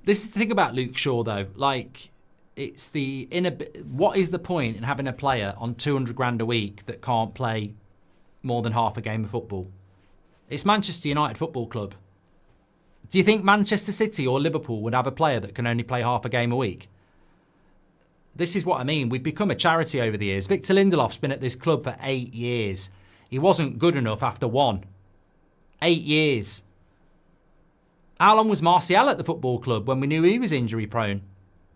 [SPEAKER 1] This is the thing about Luke Shaw, though. Like, it's the what is the point in having a player on 200 grand a week that can't play more than half a game of football? It's Manchester United Football Club. Do you think Manchester City or Liverpool would have a player that can only play half a game a week? This is what I mean. We've become a charity over the years. Victor Lindelof's been at this club for 8 years. He wasn't good enough after 1. 8 years. How long was Martial at the football club when we knew he was injury prone?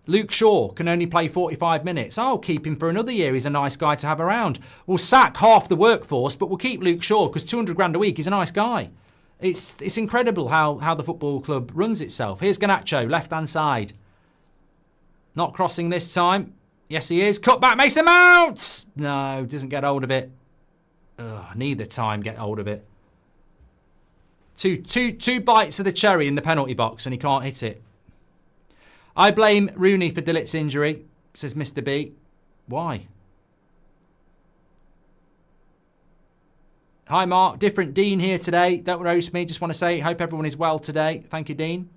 [SPEAKER 1] Luke Shaw can only play 45 minutes. Oh, keep him for another year. He's a nice guy to have around. We'll sack half the workforce, but we'll keep Luke Shaw because 200 grand a week is a nice guy. It's incredible how the football club runs itself. Here's Garnacho, left-hand side. Not crossing this time. Yes, he is. Cut back, Mason Mount! No, doesn't get hold of it. Ugh, neither time get hold of it. Two bites of the cherry in the penalty box and he can't hit it. I blame Rooney for Delit's injury, says Mr. B. Why? Hi, Mark. Different Dean here today. Don't roast me. Just want to say, hope everyone is well today. Thank you, Dean.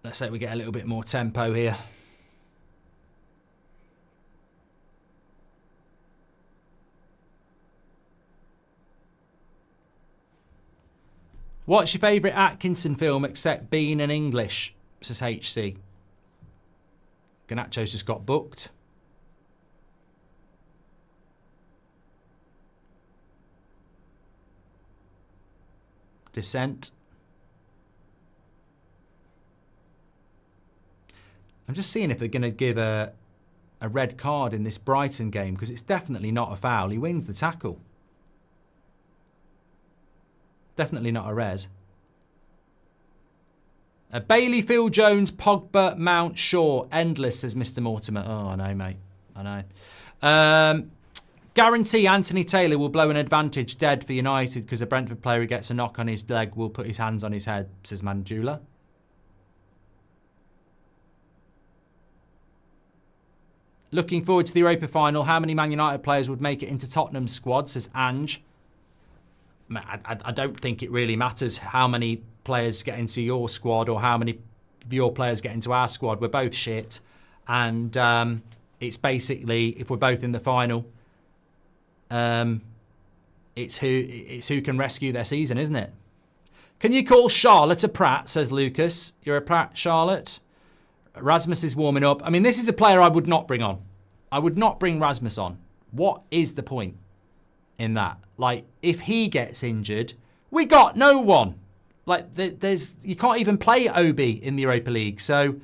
[SPEAKER 1] Let's say we get a little bit more tempo here. What's your favourite Atkinson film except Being an English? Says HC. Ganacho's just got booked. Descent. I'm just seeing if they're going to give a red card in this Brighton game, because it's definitely not a foul. He wins the tackle. Definitely not a red. Bailey, Phil Jones, Pogba, Mount, Shaw. Endless, says Mr. Mortimer. Oh, I know, mate. I know. Guarantee Anthony Taylor will blow an advantage dead for United because a Brentford player who gets a knock on his leg will put his hands on his head, says Mandula. Looking forward to the Europa final. How many Man United players would make it into Tottenham's squad, says Ange. I don't think it really matters how many players get into your squad or how many of your players get into our squad. We're both shit. And it's basically, if we're both in the final, it's who can rescue their season, isn't it? Can you call Charlotte a prat, says Lucas. You're a prat, Charlotte. Rasmus is warming up. I mean, this is a player I would not bring on. I would not bring Rasmus on. What is the point in that? Like, if he gets injured, we got no one. Like, you can't even play Obi in the Europa League. So,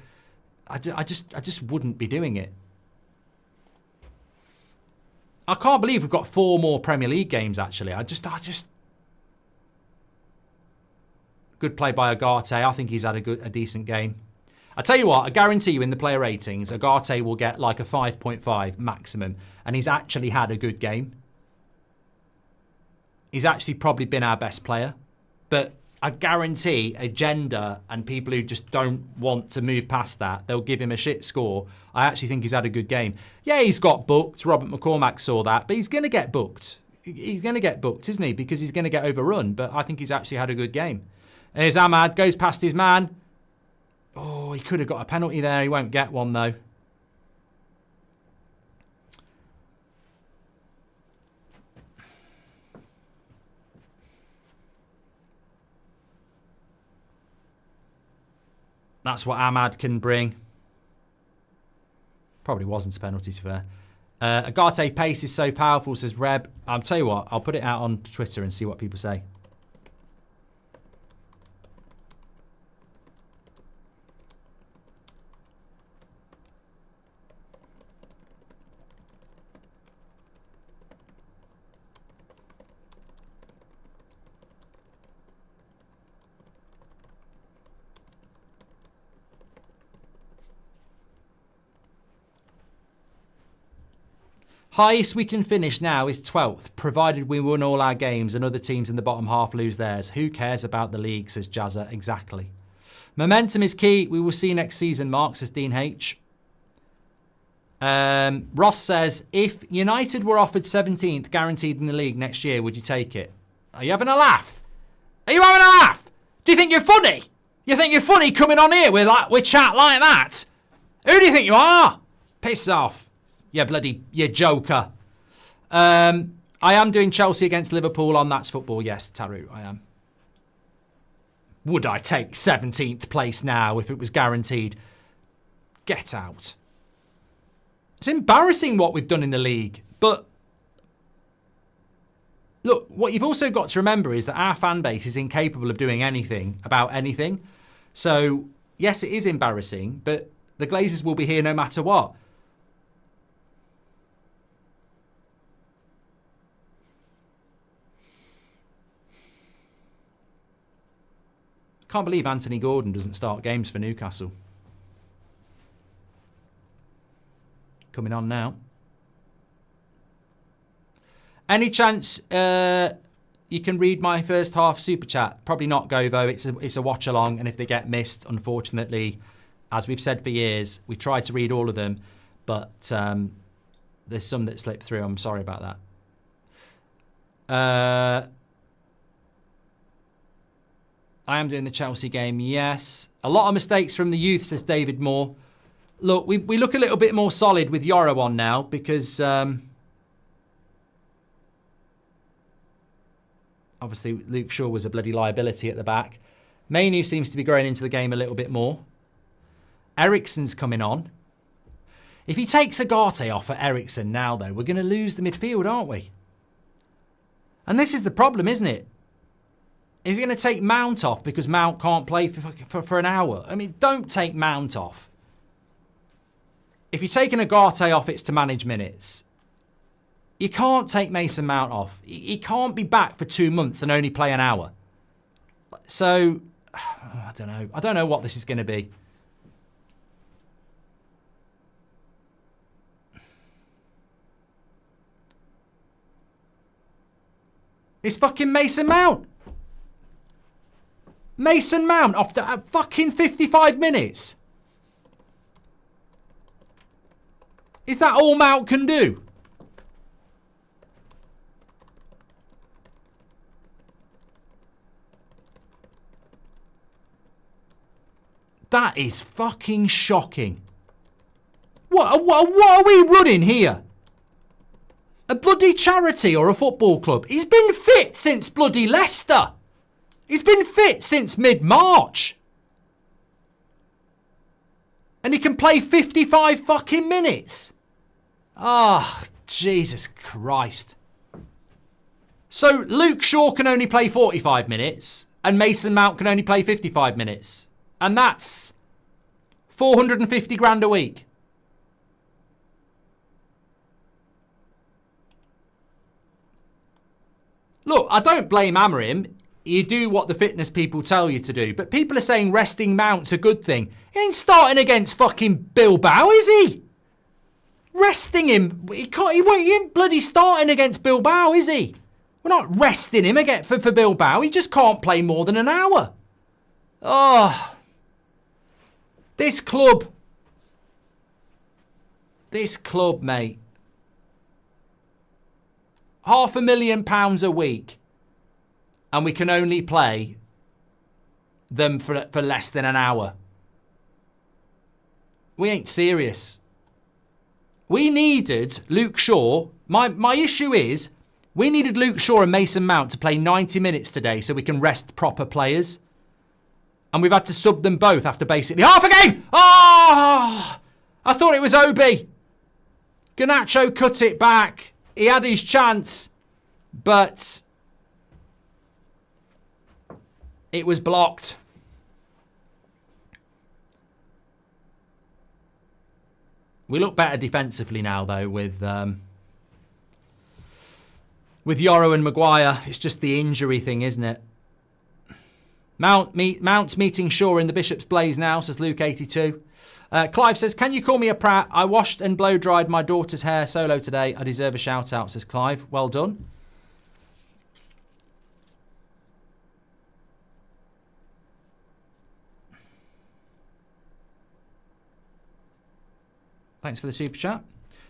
[SPEAKER 1] I just wouldn't be doing it. I can't believe we've got 4 more Premier League games, actually. I just... Good play by Agate. I think he's had a decent game. I tell you what, I guarantee you in the player ratings, Agate will get like a 5.5 maximum. And he's actually had a good game. He's actually probably been our best player. But I guarantee agenda and people who just don't want to move past that, they'll give him a shit score. I actually think he's had a good game. Yeah, he's got booked. Robert McCormack saw that. But he's going to get booked. He's going to get booked, isn't he? Because he's going to get overrun. But I think he's actually had a good game. There's Ahmad. Goes past his man. Oh, he could have got a penalty there. He won't get one, though. That's what Ahmad can bring. Probably wasn't a penalty, to be fair. Agate pace is so powerful, says Reb. I'll tell you what, I'll put it out on Twitter and see what people say. Highest we can finish now is 12th, provided we win all our games and other teams in the bottom half lose theirs. Who cares about the league, says Jazza. Exactly. Momentum is key. We will see next season, Mark, says Dean H. Ross says, if United were offered 17th guaranteed in the league next year, would you take it? Are you having a laugh? Are you having a laugh? Do you think you're funny? You think you're funny coming on here with chat like that? Who do you think you are? Piss off. You joker. I am doing Chelsea against Liverpool on That's Football. Yes, Taru, I am. Would I take 17th place now if it was guaranteed? Get out. It's embarrassing what we've done in the league. But look, what you've also got to remember is that our fan base is incapable of doing anything about anything. So, yes, it is embarrassing, but the Glazers will be here no matter what. Can't believe Anthony Gordon doesn't start games for Newcastle. Coming on now. Any chance you can read my first half super chat? Probably not, Govo. It's a watch along, and if they get missed, unfortunately, as we've said for years, we try to read all of them, but there's some that slip through. I'm sorry about that. I am doing the Chelsea game, yes. A lot of mistakes from the youth, says David Moore. Look, we look a little bit more solid with Yoro on now because... I Obviously, Luke Shaw was a bloody liability at the back. Manu seems to be growing into the game a little bit more. Eriksen's coming on. If he takes Agate off for Eriksen now, though, we're going to lose the midfield, aren't we? And this is the problem, isn't it? Is he going to take Mount off because Mount can't play for an hour? I mean, don't take Mount off. If you're taking Agate off, it's to manage minutes. You can't take Mason Mount off. He can't be back for 2 months and only play an hour. So, I don't know. I don't know what this is going to be. It's fucking Mason Mount. Mason Mount after fucking 55 minutes. Is that all Mount can do? That is fucking shocking. What are we running here? A bloody charity or a football club? He's been fit since bloody Leicester. He's been fit since mid-March. And he can play 55 fucking minutes. Ah, oh, Jesus Christ. So Luke Shaw can only play 45 minutes and Mason Mount can only play 55 minutes. And that's 450 grand a week. Look, I don't blame Amorim. You do what the fitness people tell you to do. But people are saying resting Mount's a good thing. He ain't starting against fucking Bilbao, is he? Resting him. He ain't bloody starting against Bilbao, is he? We're not resting him again for Bilbao. He just can't play more than an hour. Oh. This club, mate. £500,000 a week. And we can only play them for less than an hour. We ain't serious. We needed Luke Shaw. My issue is, we needed Luke Shaw and Mason Mount to play 90 minutes today so we can rest proper players. And we've had to sub them both after basically half a game. Oh, I thought it was Obi. Garnacho cut it back. He had his chance, but it was blocked. We look better defensively now, though, with Yoro and Maguire. It's just the injury thing, isn't it? Mount's meeting Shaw in the Bishop's Blaze now, says Luke82. Clive says, can you call me a prat? I washed and blow-dried my daughter's hair solo today. I deserve a shout-out, says Clive. Well done. Thanks for the super chat.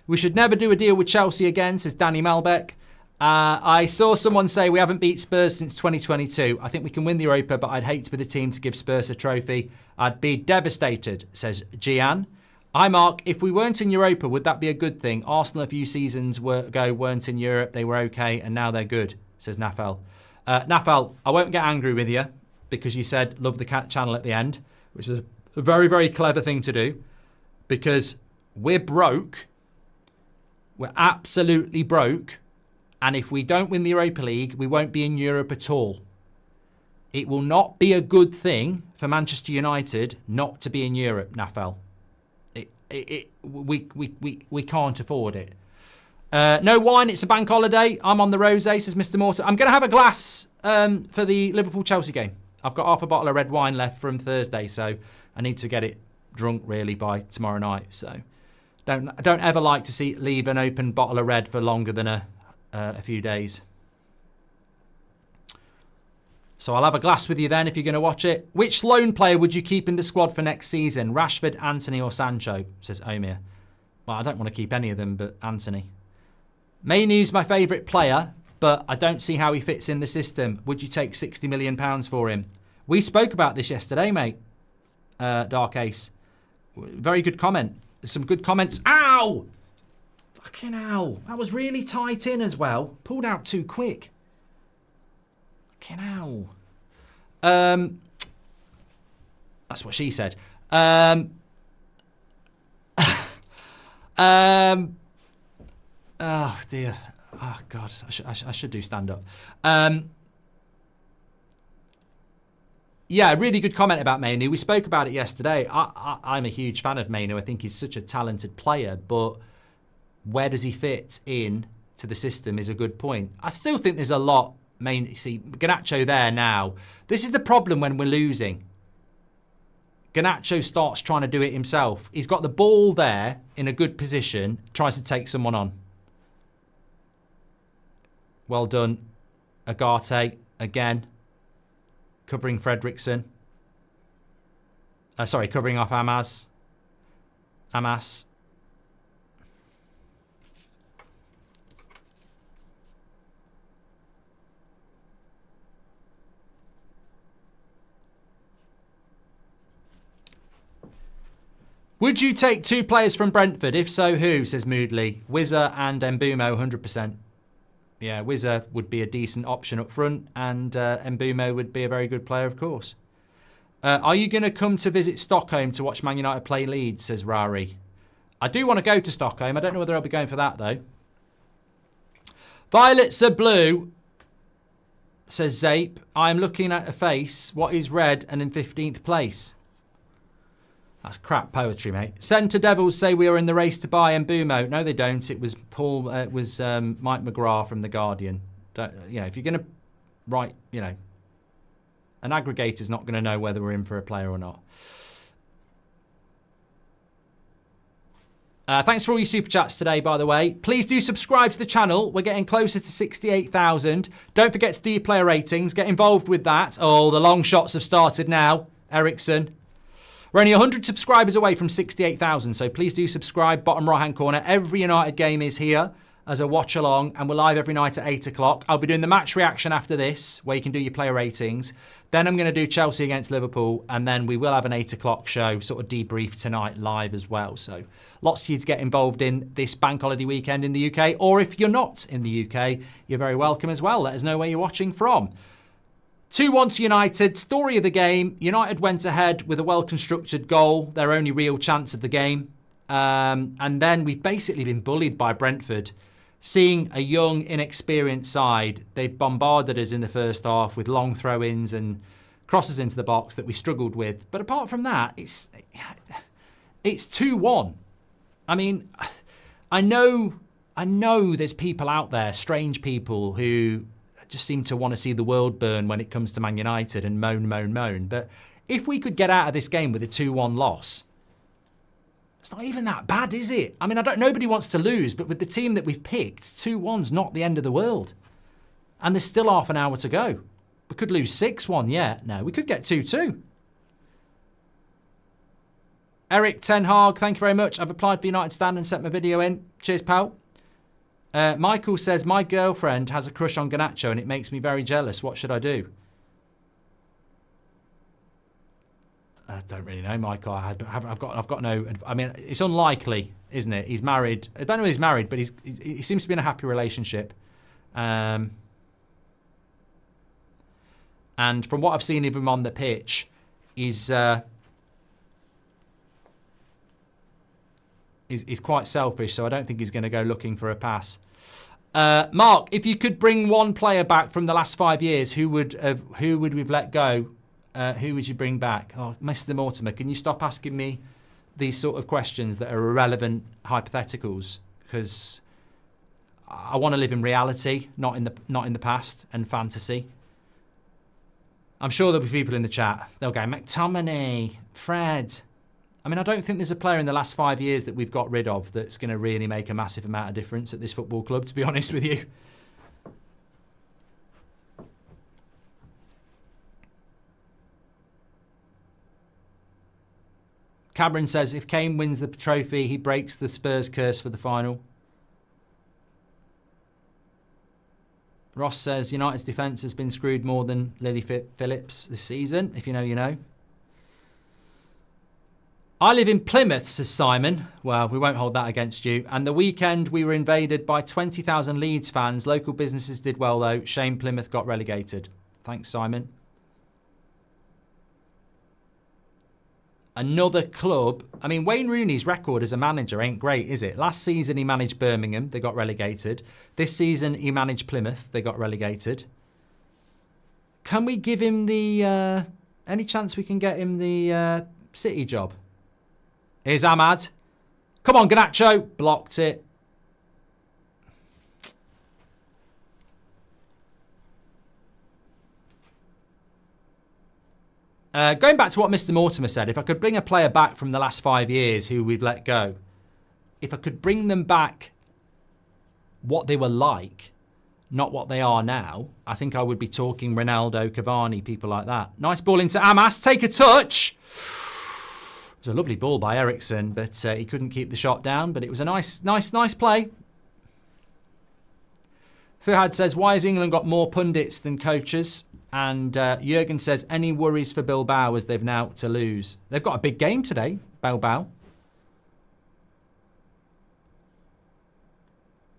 [SPEAKER 1] We should never do a deal with Chelsea again, says Danny Malbec. I saw someone say we haven't beat Spurs since 2022. I think we can win the Europa, but I'd hate to be the team to give Spurs a trophy. I'd be devastated, says Gian. Hi, Mark. If we weren't in Europa, would that be a good thing? Arsenal a few seasons ago weren't in Europe. They were okay, and now they're good, says Nafel. Nafel, I won't get angry with you because you said love the cat channel at the end, which is a very, very clever thing to do because we're broke. We're absolutely broke. And if we don't win the Europa League, we won't be in Europe at all. It will not be a good thing for Manchester United not to be in Europe, Nafel. We can't afford it. No wine, it's a bank holiday. I'm on the rosé, says Mr. Morton. I'm going to have a glass for the Liverpool-Chelsea game. I've got half a bottle of red wine left from Thursday, so I need to get it drunk, really, by tomorrow night. So I don't ever like to leave an open bottle of red for longer than a few days. So I'll have a glass with you then if you're going to watch it. Which lone player would you keep in the squad for next season? Rashford, Anthony or Sancho, says Omir. Well, I don't want to keep any of them but Anthony. Manu's my favourite player, but I don't see how he fits in the system. Would you take £60 million for him? We spoke about this yesterday, mate. Dark Ace. Very good comment. There's some good comments. Ow! Fucking hell. That was really tight in as well. Pulled out too quick. Fucking hell. That's what she said. Oh dear. Oh God. I should do stand up. Yeah, really good comment about Mainu. We spoke about it yesterday. I'm a huge fan of Mainu. I think he's such a talented player, but where does he fit in to the system is a good point. I still think there's a lot. See, Garnacho there now. This is the problem when we're losing. Garnacho starts trying to do it himself. He's got the ball there in a good position, tries to take someone on. Well done. Agate again. Covering Fredrickson. Sorry, covering off Amas. Would you take 2 players from Brentford? If so, who? Says Moodley. Wizza and Mbumo, 100%. Yeah, Wizza would be a decent option up front, and Mbumo would be a very good player, of course. Are you going to come to visit Stockholm to watch Man United play Leeds? Says Rari. I do want to go to Stockholm. I don't know whether I'll be going for that, though. Violets are blue, says Zape. I'm looking at a face. What is red and in 15th place? That's crap poetry, mate. Centre Devils say we are in the race to buy Mbumo. No, they don't. It was Paul. It was Mike McGrath from The Guardian. You know, if you're going to write, you know, an aggregator's not going to know whether we're in for a player or not. Thanks for all your super chats today, by the way. Please do subscribe to the channel. We're getting closer to 68,000. Don't forget to do your player ratings. Get involved with that. Oh, the long shots have started now. Ericsson. We're only 100 subscribers away from 68,000, so please do subscribe. Bottom right-hand corner. Every United game is here as a watch-along, and we're live every night at 8 o'clock. I'll be doing the match reaction after this, where you can do your player ratings. Then I'm going to do Chelsea against Liverpool, and then we will have an 8 o'clock show, sort of debrief tonight live as well. So lots for you to get involved in this bank holiday weekend in the UK, or if you're not in the UK, you're very welcome as well. Let us know where you're watching from. 2-1 to United. Story of the game. United went ahead with a well-constructed goal, their only real chance of the game. And then we've basically been bullied by Brentford. Seeing a young, inexperienced side, they bombarded us in the first half with long throw-ins and crosses into the box that we struggled with. But apart from that, it's 2-1. I mean, I know there's people out there, strange people, who just seem to want to see the world burn when it comes to Man United and moan. But if we could get out of this game with a 2-1 loss, it's not even that bad, is it? I mean, nobody wants to lose, but with the team that we've picked, 2-1's not the end of the world. And there's still half an hour to go. We could lose 6-1, yeah. No, we could get 2-2. Eric Ten Hag, thank you very much. I've applied for United Stand and sent my video in. Cheers, pal. Michael says, my girlfriend has a crush on Garnacho and it makes me very jealous. What should I do? I don't really know, Michael. I've got no... I mean, it's unlikely, isn't it? He's married. I don't know if he's married, but he seems to be in a happy relationship. And from what I've seen of him on the pitch, he's quite selfish, so I don't think he's going to go looking for a pass. Mark, if you could bring one player back from the last 5 years, who would we've let go? Who would you bring back? Oh, Mr. Mortimer, can you stop asking me these sort of questions that are irrelevant hypotheticals? Because I want to live in reality, not in the past and fantasy. I'm sure there'll be people in the chat. They'll go, McTominay, Fred. I mean, I don't think there's a player in the last 5 years that we've got rid of that's going to really make a massive amount of difference at this football club, to be honest with you. Cameron says, if Kane wins the trophy, he breaks the Spurs curse for the final. Ross says, United's defence has been screwed more than Lily Phillips this season. If you know, you know. I live in Plymouth, says Simon. Well, we won't hold that against you. And the weekend we were invaded by 20,000 Leeds fans. Local businesses did well, though. Shame Plymouth got relegated. Thanks, Simon. Another club. I mean, Wayne Rooney's record as a manager ain't great, is it? Last season, he managed Birmingham. They got relegated. This season, he managed Plymouth. They got relegated. Can we give him the... any chance we can get him the City job? Here's Ahmad. Come on, Garnacho. Blocked it. Going back to what Mr. Mortimer said, if I could bring a player back from the last 5 years who we've let go, if I could bring them back what they were like, not what they are now, I think I would be talking Ronaldo, Cavani, people like that. Nice ball into Amas. Take a touch. It was a lovely ball by Ericsson, but he couldn't keep the shot down. But it was a nice play. Fuhad says, why has England got more pundits than coaches? And Jurgen says, any worries for Bilbao as they've now to lose? They've got a big game today, Bilbao.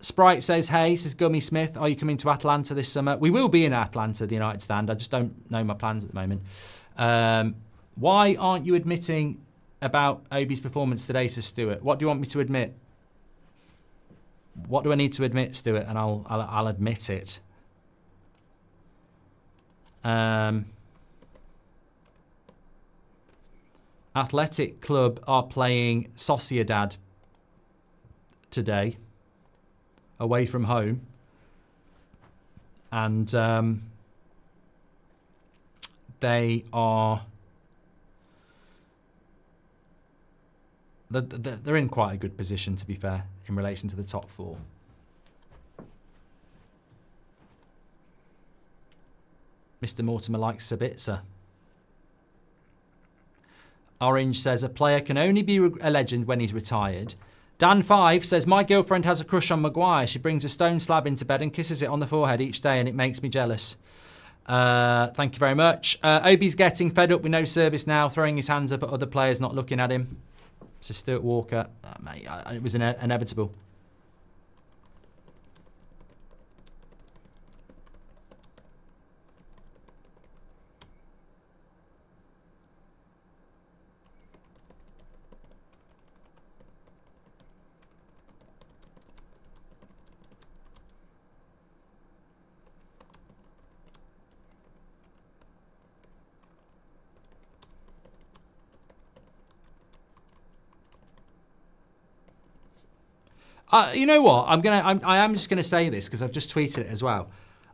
[SPEAKER 1] Sprite says, hey, says Gummy Smith, are you coming to Atlanta this summer? We will be in Atlanta, the United stand. I just don't know my plans at the moment. Why aren't you admitting about Obi's performance today, says Stuart? What do you want me to admit? What do I need to admit, Stuart? And I'll admit it. Athletic Club are playing Sociedad today, away from home, and they're in quite a good position, to be fair, in relation to the top four. Mr. Mortimer likes Sabitzer. Orange says, a player can only be a legend when he's retired. Dan5 says, my girlfriend has a crush on Maguire. She brings a stone slab into bed and kisses it on the forehead each day, and it makes me jealous. Thank you very much. Obi's getting fed up with no service now, throwing his hands up at other players not looking at him. So Stuart Walker, mate, it was inevitable. You know what? I am just gonna say this because I've just tweeted it as well.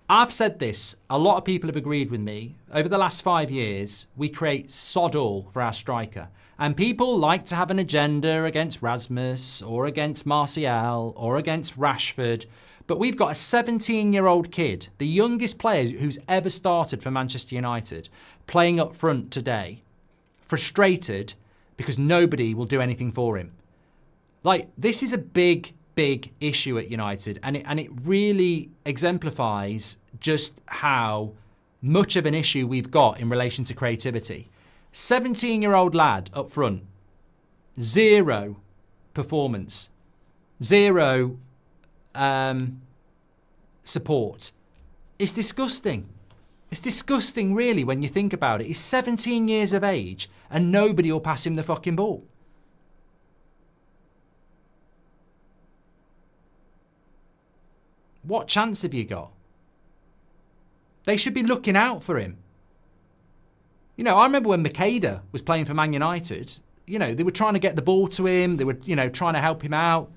[SPEAKER 1] I've said this. A lot of people have agreed with me. Over the last 5 years, we create sod all for our striker, and people like to have an agenda against Rasmus or against Martial or against Rashford. But we've got a 17-year-old kid, the youngest player who's ever started for Manchester United, playing up front today, frustrated because nobody will do anything for him. Like, this is a big issue at United, and it really exemplifies just how much of an issue we've got in relation to creativity. 17-year-old lad up front, zero performance, zero support. It's disgusting. It's disgusting, really, when you think about it. He's 17 years of age, and nobody will pass him the fucking ball. What chance have you got? They should be looking out for him. You know, I remember when Makeda was playing for Man United, you know, they were trying to get the ball to him. They were, you know, trying to help him out.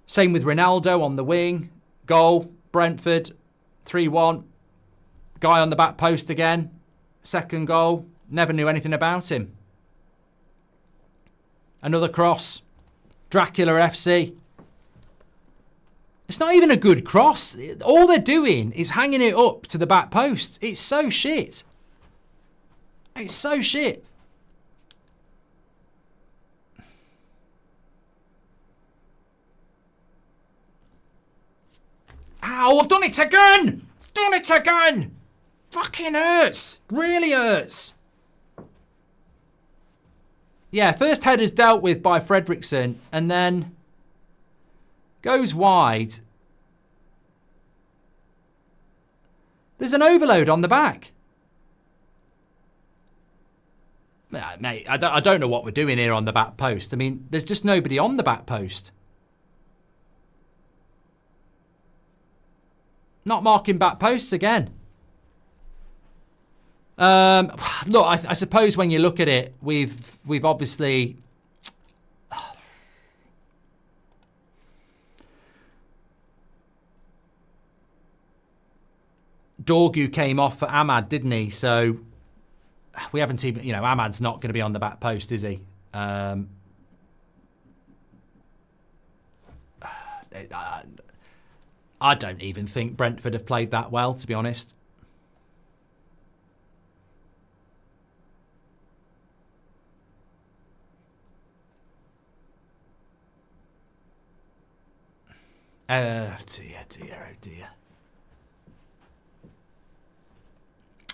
[SPEAKER 1] Same with Ronaldo on the wing. Goal, Brentford, 3-1. Guy on the back post again. Second goal. Never knew anything about him. Another cross. Dracula FC. It's not even a good cross. All they're doing is hanging it up to the back post. It's so shit. It's so shit. Ow, I've done it again! I've done it again! Fucking hurts. Really hurts. Yeah, first header's dealt with by Fredrickson, and then goes wide. There's an overload on the back. Mate, I don't know what we're doing here on the back post. I mean, there's just nobody on the back post. Not marking back posts again. Look, I suppose when you look at it, we've obviously... Dorgu came off for Ahmad, didn't he? So we haven't even, you know, Ahmad's not going to be on the back post, is he? I don't even think Brentford have played that well, to be honest. Oh dear.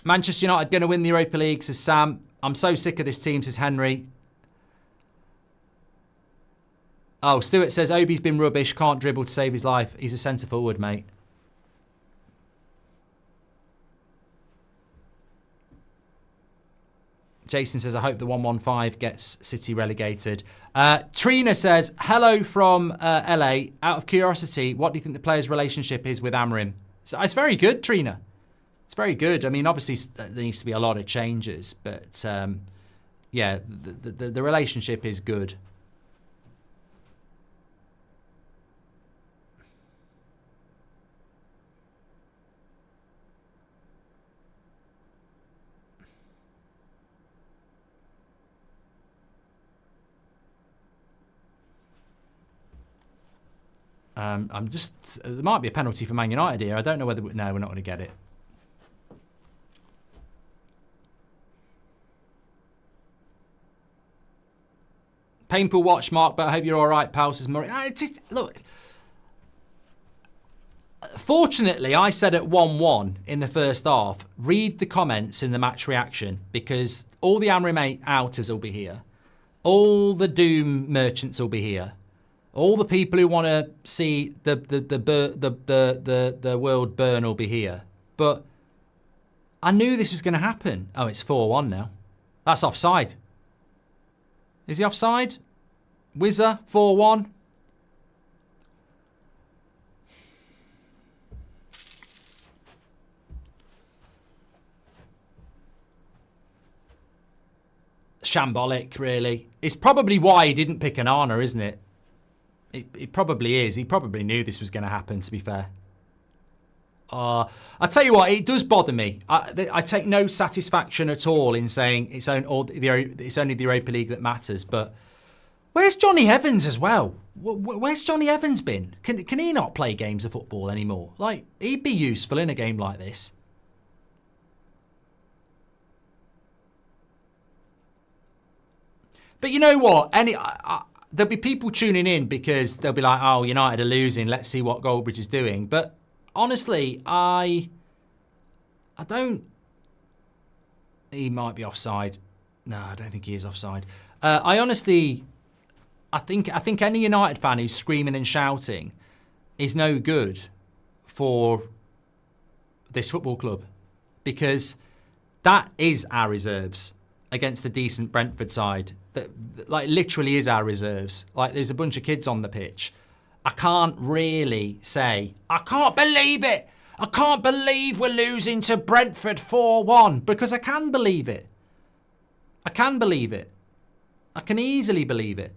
[SPEAKER 1] Manchester United going to win the Europa League, says Sam. I'm so sick of this team, says Henry. Oh, Stuart says, Obi's been rubbish, can't dribble to save his life. He's a centre forward, mate. Jason says, I hope the 115 gets City relegated. Trina says, hello from LA. Out of curiosity, what do you think the player's relationship is with Amorim? So it's very good, Trina. It's very good. I mean, obviously, there needs to be a lot of changes. But, yeah, the relationship is good. I'm just... There might be a penalty for Man United here. I don't know whether... No, we're not going to get it. Painful watch, Mark, but I hope you're all right, pal, says Murray. Look... Fortunately, I said at 1-1 in the first half, read the comments in the match reaction, because all the Amorim outers will be here. All the Doom merchants will be here. All the people who want to see the world burn will be here. But I knew this was going to happen. Oh, it's 4-1 now. That's offside. Is he offside? Wizard, 4-1. Shambolic, really. It's probably why he didn't pick Onana, isn't it? It probably is. He probably knew this was going to happen, to be fair. I tell you what, it does bother me. I take no satisfaction at all in saying it's only the Europa League that matters. But where's Johnny Evans as well? Where's Johnny Evans been? Can he not play games of football anymore? Like, he'd be useful in a game like this. But you know what? There'll be people tuning in because they'll be like, oh, United are losing. Let's see what Goldbridge is doing. But honestly, I don't... He might be offside. No, I don't think he is offside. I think any United fan who's screaming and shouting is no good for this football club, because that is our reserves against a decent Brentford side that like literally is our reserves. Like, there's a bunch of kids on the pitch. I can't really say, I can't believe it. I can't believe we're losing to Brentford 4-1, because I can believe it. I can believe it. I can easily believe it.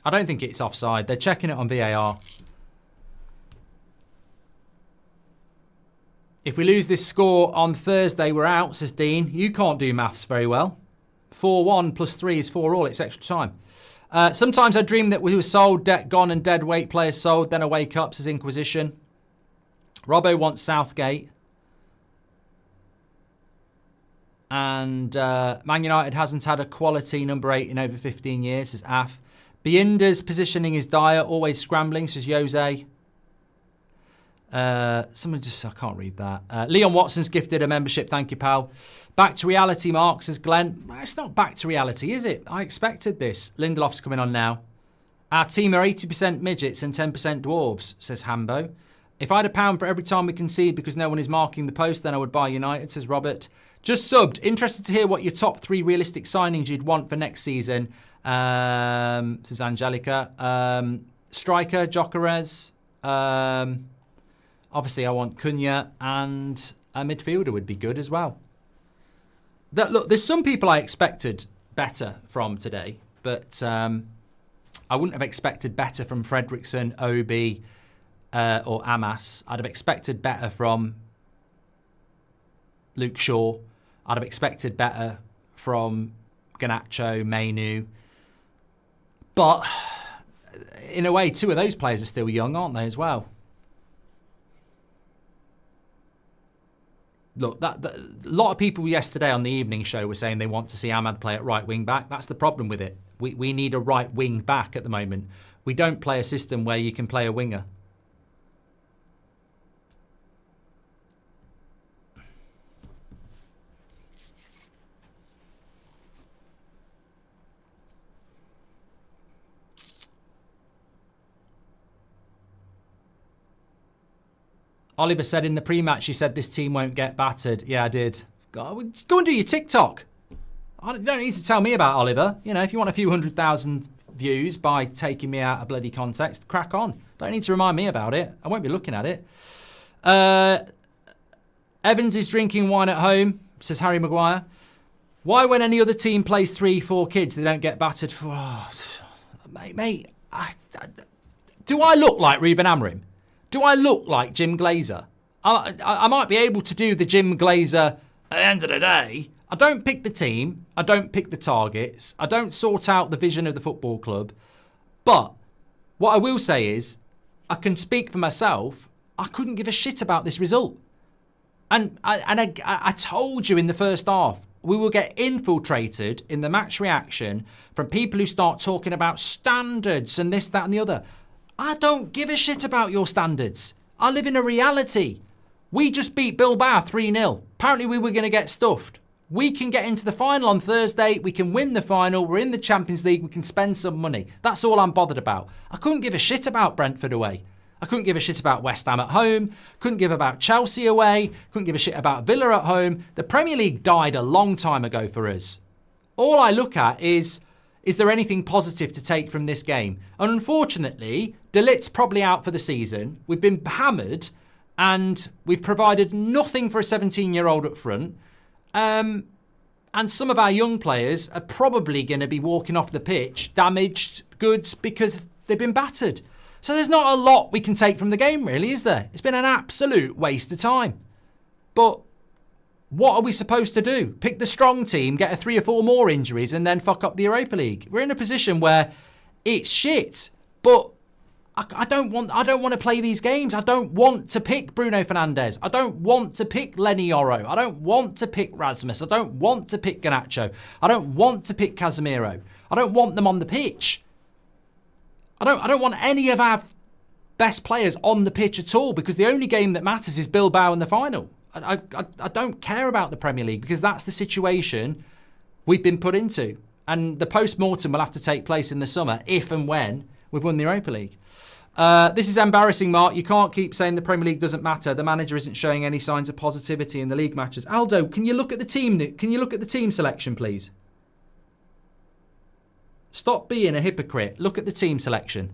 [SPEAKER 1] I don't think it's offside. They're checking it on VAR. If we lose this score on Thursday, we're out, says Dean. You can't do maths very well. 4-1 plus 3 is 4-all. It's extra time. Sometimes I dream that we were sold, debt gone, and dead weight players sold. Then I wake up, says Inquisition. Robbo wants Southgate. And Man United hasn't had a quality number 8 in over 15 years, says Af. Bienda's positioning is dire, always scrambling, says Jose. Someone just, I can't read that. Leon Watson's gifted a membership. Thank you, pal. Back to reality, Mark, says Glenn. It's not back to reality, is it? I expected this. Lindelof's coming on now. Our team are 80% midgets and 10% dwarves, says Hambo. If I had £1 for every time we concede because no one is marking the post, then I would buy United, says Robert. Just subbed. Interested to hear what your top 3 realistic signings you'd want for next season, says Angelica. Striker, Gyökeres. Obviously, I want Cunha, and a midfielder would be good as well. Look, there's some people I expected better from today, but I wouldn't have expected better from Fredrickson, Obi, or Amas. I'd have expected better from Luke Shaw. I'd have expected better from Garnacho, Mainu. But in a way, 2 of those players are still young, aren't they, as well? Look, a lot of people yesterday on the evening show were saying they want to see Ahmad play at right wing back. That's the problem with it. We need a right wing back at the moment. We don't play a system where you can play a winger. Oliver said in the pre-match, you said this team won't get battered. Yeah, I did. Go and do your TikTok. You don't need to tell me about Oliver. You know, if you want a few 100,000 views by taking me out of bloody context, crack on. Don't need to remind me about it. I won't be looking at it. Evans is drinking wine at home, says Harry Maguire. Why, when any other team plays 3-4 kids, they don't get battered? Mate, do I look like Ruben Amorim? Do I look like Jim Glazer? I might be able to do the Jim Glazer at the end of the day. I don't pick the team. I don't pick the targets. I don't sort out the vision of the football club. But what I will say is, I can speak for myself. I couldn't give a shit about this result. And I told you in the first half, we will get infiltrated in the match reaction from people who start talking about standards and this, that and the other. I don't give a shit about your standards. I live in a reality. We just beat Bilbao 3-0. Apparently we were going to get stuffed. We can get into the final on Thursday. We can win the final. We're in the Champions League. We can spend some money. That's all I'm bothered about. I couldn't give a shit about Brentford away. I couldn't give a shit about West Ham at home. Couldn't give about Chelsea away. Couldn't give a shit about Villa at home. The Premier League died a long time ago for us. All I look at is there anything positive to take from this game? And unfortunately, De Ligt's probably out for the season. We've been hammered and we've provided nothing for a 17-year-old up front. And some of our young players are probably going to be walking off the pitch damaged goods because they've been battered. So there's not a lot we can take from the game, really, is there? It's been an absolute waste of time. But what are we supposed to do? Pick the strong team, get a 3 or 4 more injuries, and then fuck up the Europa League? We're in a position where it's shit, but I don't want to play these games. I don't want to pick Bruno Fernandes. I don't want to pick Lenny Yoro. I don't want to pick Rasmus. I don't want to pick Garnacho. I don't want to pick Casemiro. I don't want them on the pitch. I don't want any of our best players on the pitch at all, because the only game that matters is Bilbao in the final. I don't care about the Premier League because that's the situation we've been put into. And the post-mortem will have to take place in the summer if and when we've won the Europa League. This is embarrassing, Mark. You can't keep saying the Premier League doesn't matter. The manager isn't showing any signs of positivity in the league matches. Aldo, can you look at the team? Can you look at the team selection, please? Stop being a hypocrite. Look at the team selection.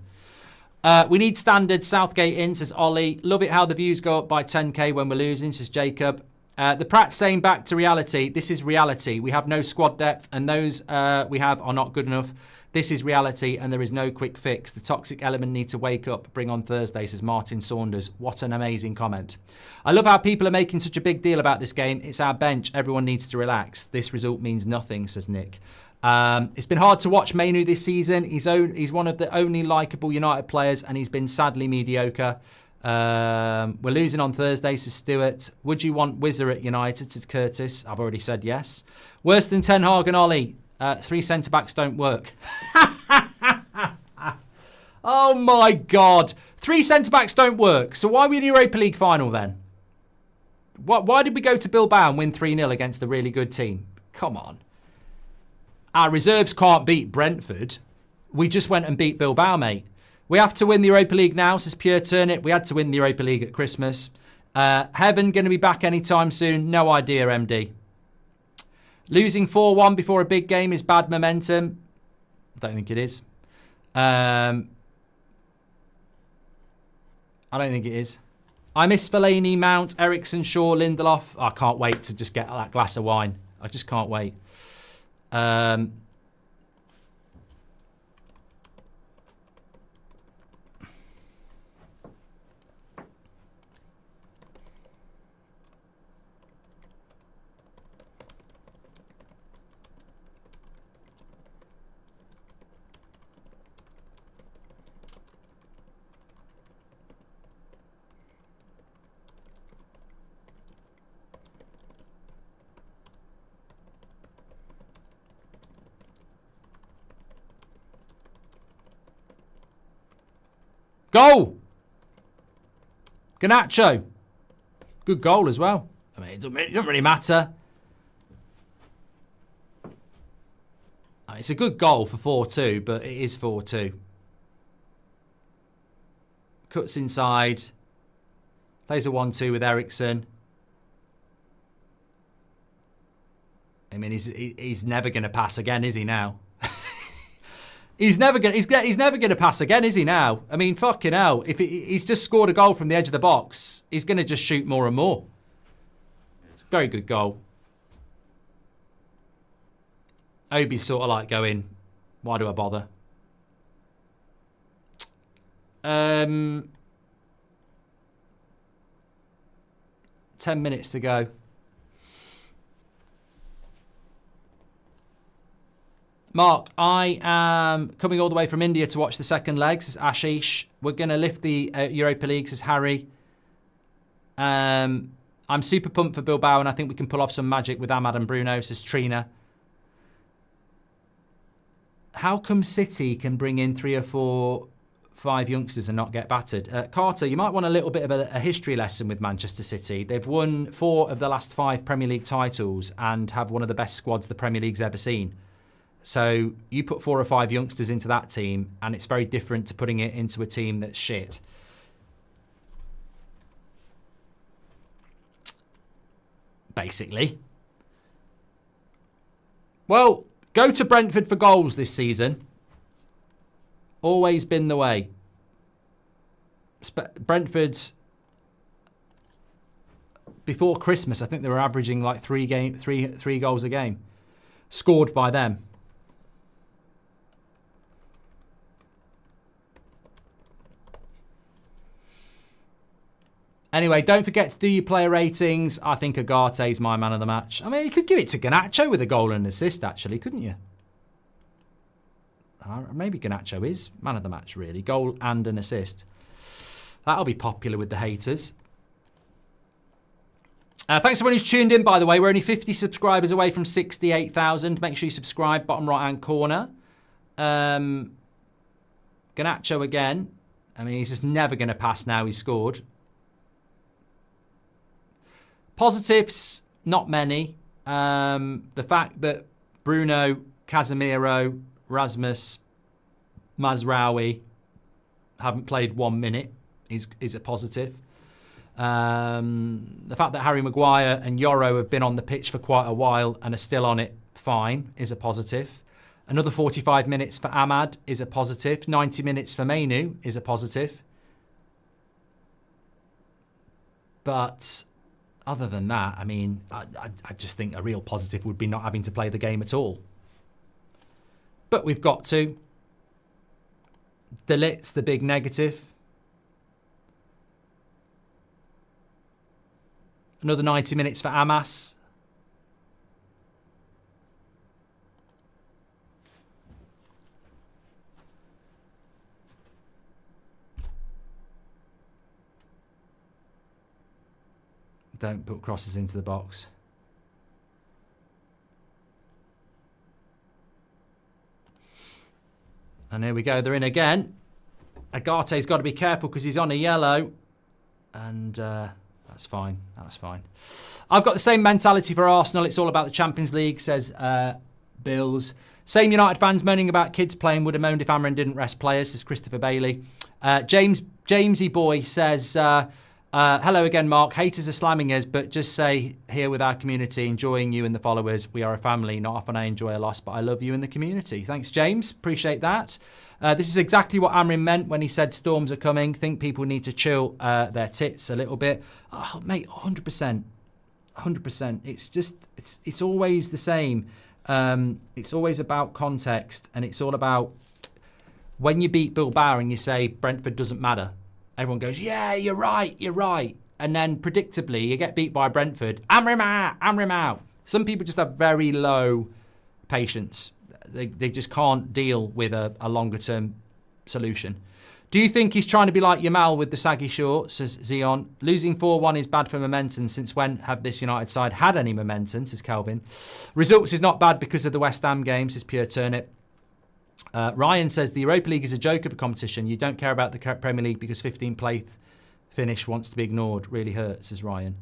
[SPEAKER 1] We need standards. Southgate in, says Ollie. Love it how the views go up by 10k when we're losing, says Jacob. The Pratt's saying back to reality. This is reality. We have no squad depth and those we have are not good enough. This is reality and there is no quick fix. The toxic element needs to wake up. Bring on Thursday, says Martin Saunders. What an amazing comment. I love how people are making such a big deal about this game. It's our bench. Everyone needs to relax. This result means nothing, says Nick. It's been hard to watch Mainu this season. He's one of the only likeable United players and he's been sadly mediocre. We're losing on Thursday, says Stuart. Would you want Wizard at United, says Curtis? I've already said yes. Worse than Ten Hag and Ollie. 3 centre-backs don't work. Oh my God. 3 centre-backs don't work. So why are we in the Europa League final then? Why did we go to Bilbao and win 3-0 against a really good team? Come on. Our reserves can't beat Brentford. We just went and beat Bilbao, mate. We have to win the Europa League now, says Pure Turnip. We had to win the Europa League at Christmas. Heaven going to be back anytime soon? No idea, MD. Losing 4-1 before a big game is bad momentum. Don't think it is. I don't think it is. I miss Fellaini, Mount, Ericsson, Shaw, Lindelof. I can't wait to just get that glass of wine. I just can't wait. Goal! Garnacho. Good goal as well. I mean, it doesn't really matter. It's a good goal for 4-2, but it is 4-2. Cuts inside. Plays a 1-2 with Ericsson. I mean, he's never going to pass again, is he now? He's never going to pass again, is he now? I mean, fucking hell. If he's just scored a goal from the edge of the box, he's going to just shoot more and more. It's a very good goal. Obi's sort of like going, why do I bother? 10 minutes to go. Mark, I am coming all the way from India to watch the second leg, says Ashish. We're going to lift the Europa League, says Harry. I'm super pumped for Bilbao, and I think we can pull off some magic with Ahmad and Bruno, says Trina. How come City can bring in 3 or 4, 5 youngsters and not get battered? Carter, you might want a little bit of a history lesson with Manchester City. They've won 4 of the last 5 Premier League titles and have one of the best squads the Premier League's ever seen. So you put 4 or 5 youngsters into that team, and it's very different to putting it into a team that's shit. Basically. Well, go to Brentford for goals this season. Always been the way. Brentford's, before Christmas, I think they were averaging like 3 goals a game. Scored by them. Anyway, don't forget to do your player ratings. I think Agate's my man of the match. I mean, you could give it to Garnacho with a goal and an assist, actually, couldn't you? Maybe Garnacho is man of the match, really. Goal and an assist. That'll be popular with the haters. Thanks to everyone who's tuned in, by the way. We're only 50 subscribers away from 68,000. Make sure you subscribe, bottom right-hand corner. Garnacho again. I mean, he's just never going to pass now he's scored. Positives, not many. The fact that Bruno, Casemiro, Rasmus, Mazraoui haven't played 1 minute is a positive. The fact that Harry Maguire and Yoro have been on the pitch for quite a while and are still on it fine is a positive. Another 45 minutes for Ahmad is a positive. 90 minutes for Mainu is a positive. But other than that, I mean, I just think a real positive would be not having to play the game at all. But we've got to. De Ligt's the big negative. Another 90 minutes for Amas. Don't put crosses into the box. And here we go. They're in again. Agate's got to be careful because he's on a yellow. And that's fine. That's fine. I've got the same mentality for Arsenal. It's all about the Champions League, says Bills. Same United fans moaning about kids playing would have moaned if Amrin didn't rest players, says Christopher Bailey. Jamesy Boy says, hello again, Mark. Haters are slamming us, but just say here with our community, enjoying you and the followers. We are a family. Not often I enjoy a loss, but I love you and the community. Thanks, James. Appreciate that. This is exactly what Amrin meant when he said storms are coming. Think people need to chill their tits a little bit. Oh, mate, 100%. 100%. It's just, it's always the same. It's always about context, and it's all about when you beat Bilbao and you say Brentford doesn't matter. Everyone goes, yeah, you're right. And then predictably, you get beat by Brentford. Amrim out. Some people just have very low patience. They just can't deal with a longer term solution. Do you think he's trying to be like Yamal with the saggy shorts, says Zion? Losing 4-1 is bad for momentum. Since when have this United side had any momentum, says Calvin? Results is not bad because of the West Ham game, says Pure Turnip. Ryan says the Europa League is a joke of a competition. You don't care about the Premier League because 15th place finish wants to be ignored. Really hurts, says Ryan.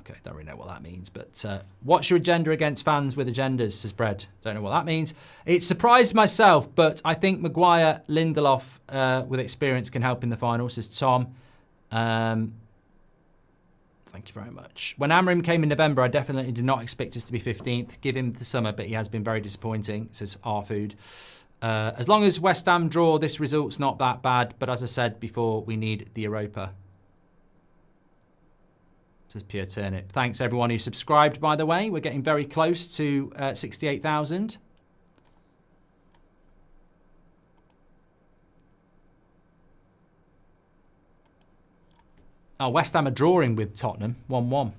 [SPEAKER 1] Okay, don't really know what that means. But what's your agenda against fans with agendas, says Bread. Don't know what that means. It surprised myself, but I think Maguire, Lindelof with experience can help in the final, says Tom. Thank you very much. When Amrim came in November, I definitely did not expect us to be 15th. Give him the summer, but he has been very disappointing, says R-Food. As long as West Ham draw, this result's not that bad. But as I said before, we need the Europa, says Pure Turnip. Thanks, everyone who subscribed, by the way. We're getting very close to 68,000. Oh, West Ham are drawing with Tottenham, 1-1.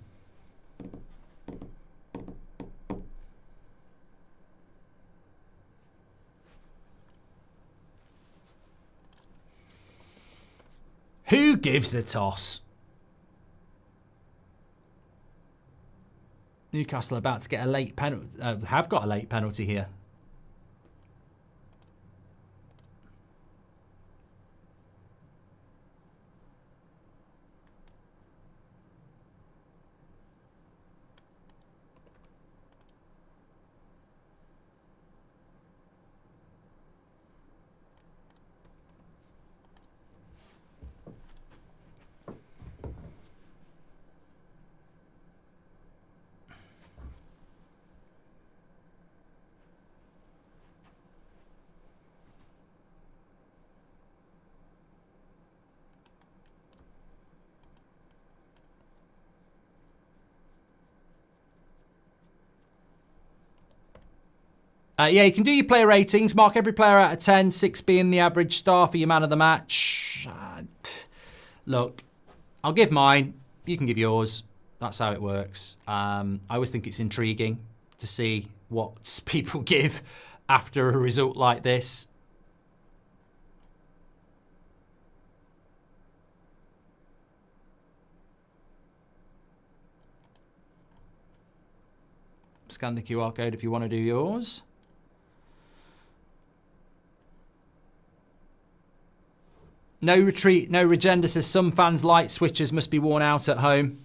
[SPEAKER 1] Who gives a toss? Newcastle about to get a late penalty. Have got a late penalty here. Yeah, you can do your player ratings. Mark every player out of 10, 6 being the average star for your man of the match. Look, I'll give mine. You can give yours. That's how it works. I always think it's intriguing to see what people give after a result like this. Scan the QR code if you want to do yours. No retreat, no regenda, says some fans' light switches must be worn out at home.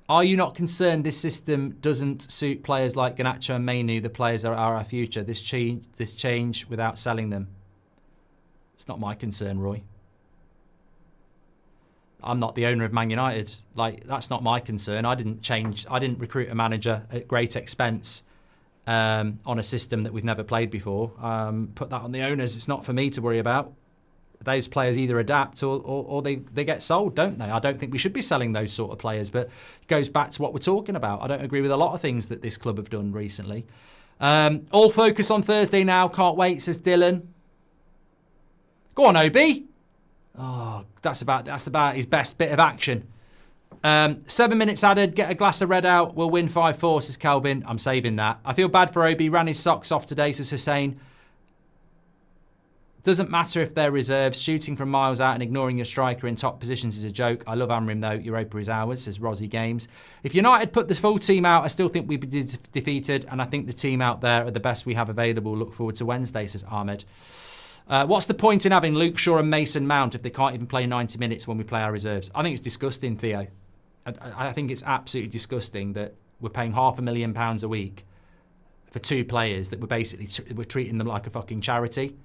[SPEAKER 1] Are you not concerned this system doesn't suit players like Garnacho and Mainu? The players are our future. This change without selling them. It's not my concern, Roy. I'm not the owner of Man United. Like, that's not my concern. I didn't recruit a manager at great expense on a system that we've never played before. Put that on the owners. It's not for me to worry about. Those players either adapt or they get sold, don't they? I don't think we should be selling those sort of players, but it goes back to what we're talking about. I don't agree with a lot of things that this club have done recently. All focus on Thursday now. Can't wait, says Dylan. Go on, Obi. Oh, that's about his best bit of action. 7 minutes added. Get a glass of red out. We'll win 5-4, says Calvin. I'm saving that. I feel bad for Obi. Ran his socks off today, says Hussein. Doesn't matter if they're reserves. Shooting from miles out and ignoring your striker in top positions is a joke. I love Amrim though. Europa is ours, says Rozzy Games. If United put the full team out, I still think we'd be defeated. And I think the team out there are the best we have available. Look forward to Wednesday, says Ahmed. What's the point in having Luke Shaw and Mason Mount if they can't even play 90 minutes when we play our reserves? I think it's disgusting, Theo. I think it's absolutely disgusting that we're paying £500,000 a week for 2 players that we're treating them like a fucking charity.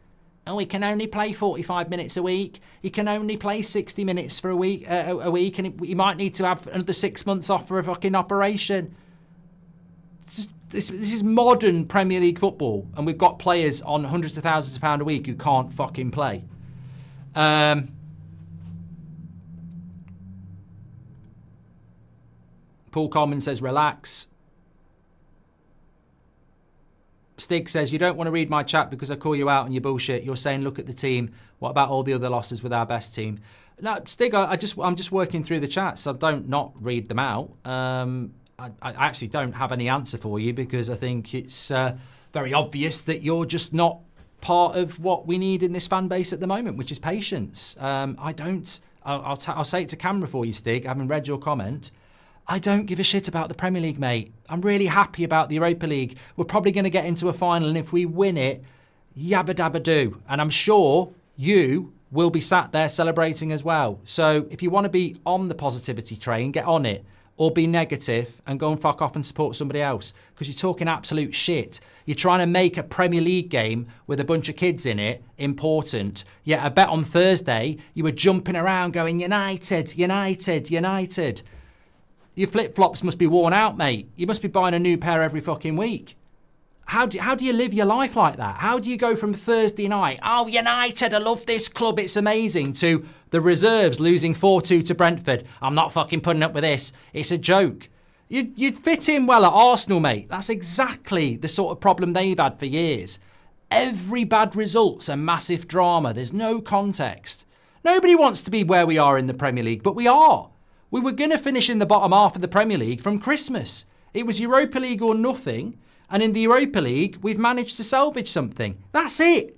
[SPEAKER 1] Oh, he can only play 45 minutes a week. He can only play 60 minutes for a week, and he might need to have another 6 months off for a fucking operation. This is modern Premier League football, and we've got players on hundreds of thousands of pounds a week who can't fucking play. Paul Coleman says, relax. Stig says, you don't want to read my chat because I call you out on your bullshit. You're saying, look at the team. What about all the other losses with our best team? No, Stig, I'm just working through the chats, so don't not read them out. I actually don't have any answer for you because I think it's very obvious that you're just not part of what we need in this fan base at the moment, which is patience. I'll say it to camera for you, Stig, having read your comment. I don't give a shit about the Premier League, mate. I'm really happy about the Europa League. We're probably going to get into a final, and if we win it, yabba dabba do. And I'm sure you will be sat there celebrating as well. So if you want to be on the positivity train, get on it. Or be negative and go and fuck off and support somebody else. Because you're talking absolute shit. You're trying to make a Premier League game with a bunch of kids in it important. Yet I bet on Thursday you were jumping around going, United, United, United. Your flip-flops must be worn out, mate. You must be buying a new pair every fucking week. How do you live your life like that? How do you go from Thursday night, oh, United, I love this club, it's amazing, to the reserves losing 4-2 to Brentford? I'm not fucking putting up with this. It's a joke. You'd fit in well at Arsenal, mate. That's exactly the sort of problem they've had for years. Every bad result's a massive drama. There's no context. Nobody wants to be where we are in the Premier League, but we are. We were going to finish in the bottom half of the Premier League from Christmas. It was Europa League or nothing. And in the Europa League, we've managed to salvage something. That's it.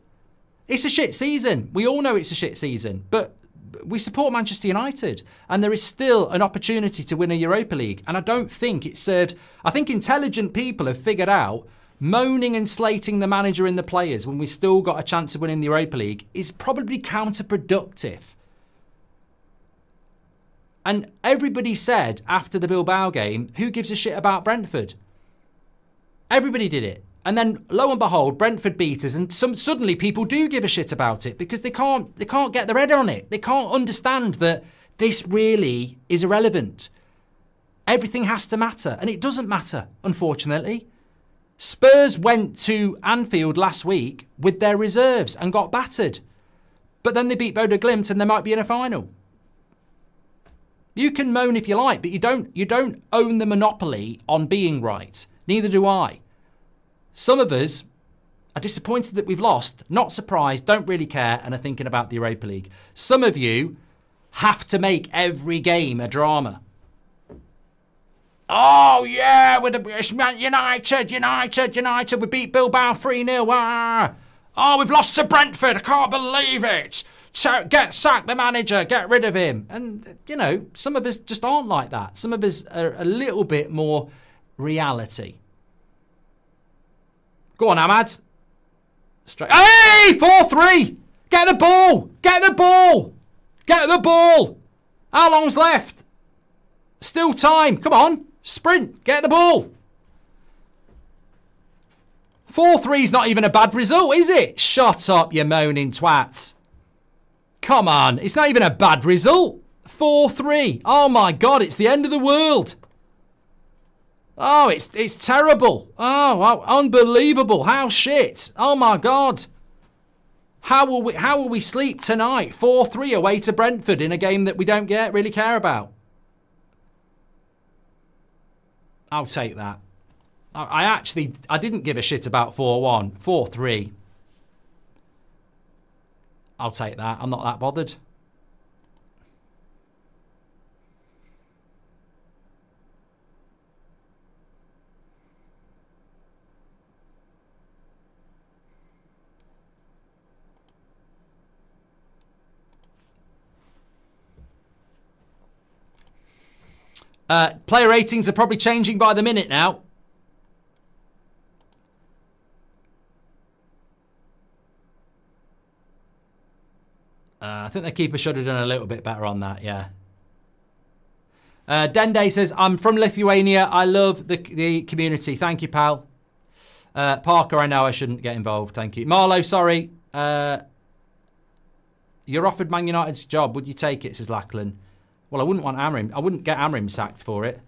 [SPEAKER 1] It's a shit season. We all know it's a shit season. But we support Manchester United. And there is still an opportunity to win a Europa League. And I don't think it serves... I think intelligent people have figured out moaning and slating the manager and the players when we've still got a chance of winning the Europa League is probably counterproductive. And everybody said after the Bilbao game, who gives a shit about Brentford? Everybody did it. And then, lo and behold, Brentford beat us. And suddenly people do give a shit about it because they can't get their head on it. They can't understand that this really is irrelevant. Everything has to matter. And it doesn't matter, unfortunately. Spurs went to Anfield last week with their reserves and got battered. But then they beat Bodo Glimt and they might be in a final. You can moan if you like, but you don't own the monopoly on being right. Neither do I. Some of us are disappointed that we've lost, not surprised, don't really care, and are thinking about the Europa League. Some of you have to make every game a drama. Oh, yeah, with the United, we beat Bilbao 3-0. Ah. Oh, we've lost to Brentford, I can't believe it. Get sacked the manager, get rid of him. And, you know, some of us just aren't like that. Some of us are a little bit more reality. Go on, Ahmad. Straight. Hey, 4-3. Get the ball. Get the ball. Get the ball. How long's left? Still time. Come on. Sprint. Get the ball. 4-3's not even a bad result, is it? Shut up, you moaning twats. Come on. It's not even a bad result. 4-3. Oh, my God. It's the end of the world. Oh, it's terrible. Oh, unbelievable. How shit. Oh, my God. How will we sleep tonight? 4-3 away to Brentford in a game that we don't really care about. I'll take that. I didn't give a shit about 4-1. 4-3. I'll take that. I'm not that bothered. Player ratings are probably changing by the minute now. I think the keeper should have done a little bit better on that, yeah. Dende says, I'm from Lithuania. I love the community. Thank you, pal. Parker, I know I shouldn't get involved. Thank you. Marlow, sorry. You're offered Man United's job. Would you take it, says Lachlan. Well, I wouldn't want Amrim. I wouldn't get Amrim sacked for it.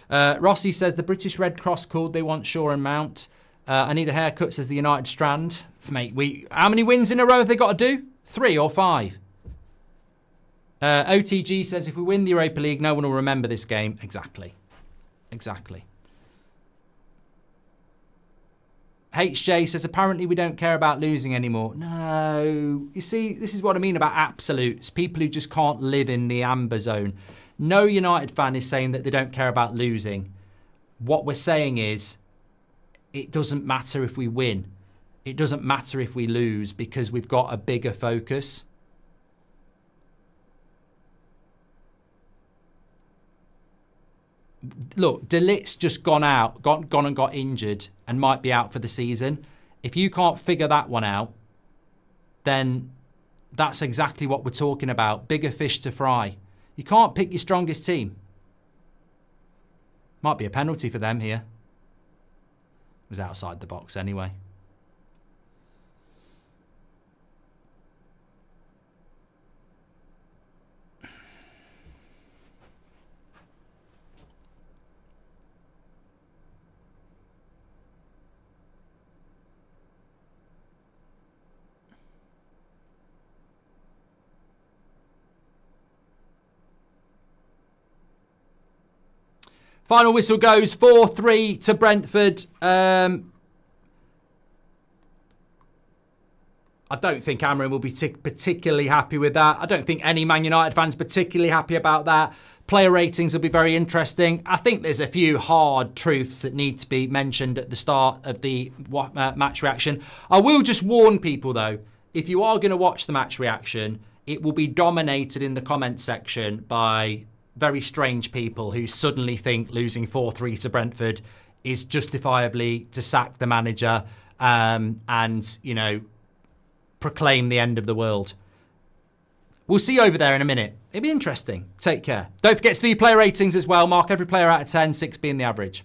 [SPEAKER 1] Rossi says, the British Red Cross called. They want Shaw and Mount. I need a haircut, says the United Strand. Mate, how many wins in a row have they got to do? 3 or 5? OTG says, if we win the Europa League, no one will remember this game. Exactly. Exactly. HJ says, apparently we don't care about losing anymore. No. You see, this is what I mean about absolutes. People who just can't live in the amber zone. No United fan is saying that they don't care about losing. What we're saying is, it doesn't matter if we win. It doesn't matter if we lose because we've got a bigger focus. Look, De Ligt's just gone and got injured and might be out for the season. If you can't figure that one out, then that's exactly what we're talking about. Bigger fish to fry. You can't pick your strongest team. Might be a penalty for them here. It was outside the box anyway. Final whistle goes 4-3 to Brentford. I don't think Amrin will be particularly happy with that. I don't think any Man United fans particularly happy about that. Player ratings will be very interesting. I think there's a few hard truths that need to be mentioned at the start of the match reaction. I will just warn people, though, if you are going to watch the match reaction, it will be dominated in the comments section by very strange people who suddenly think losing 4-3 to Brentford is justifiably to sack the manager and, you know, proclaim the end of the world. We'll see you over there in a minute. It'll be interesting. Take care. Don't forget to do your player ratings as well. Mark every player out of 10, 6 being the average.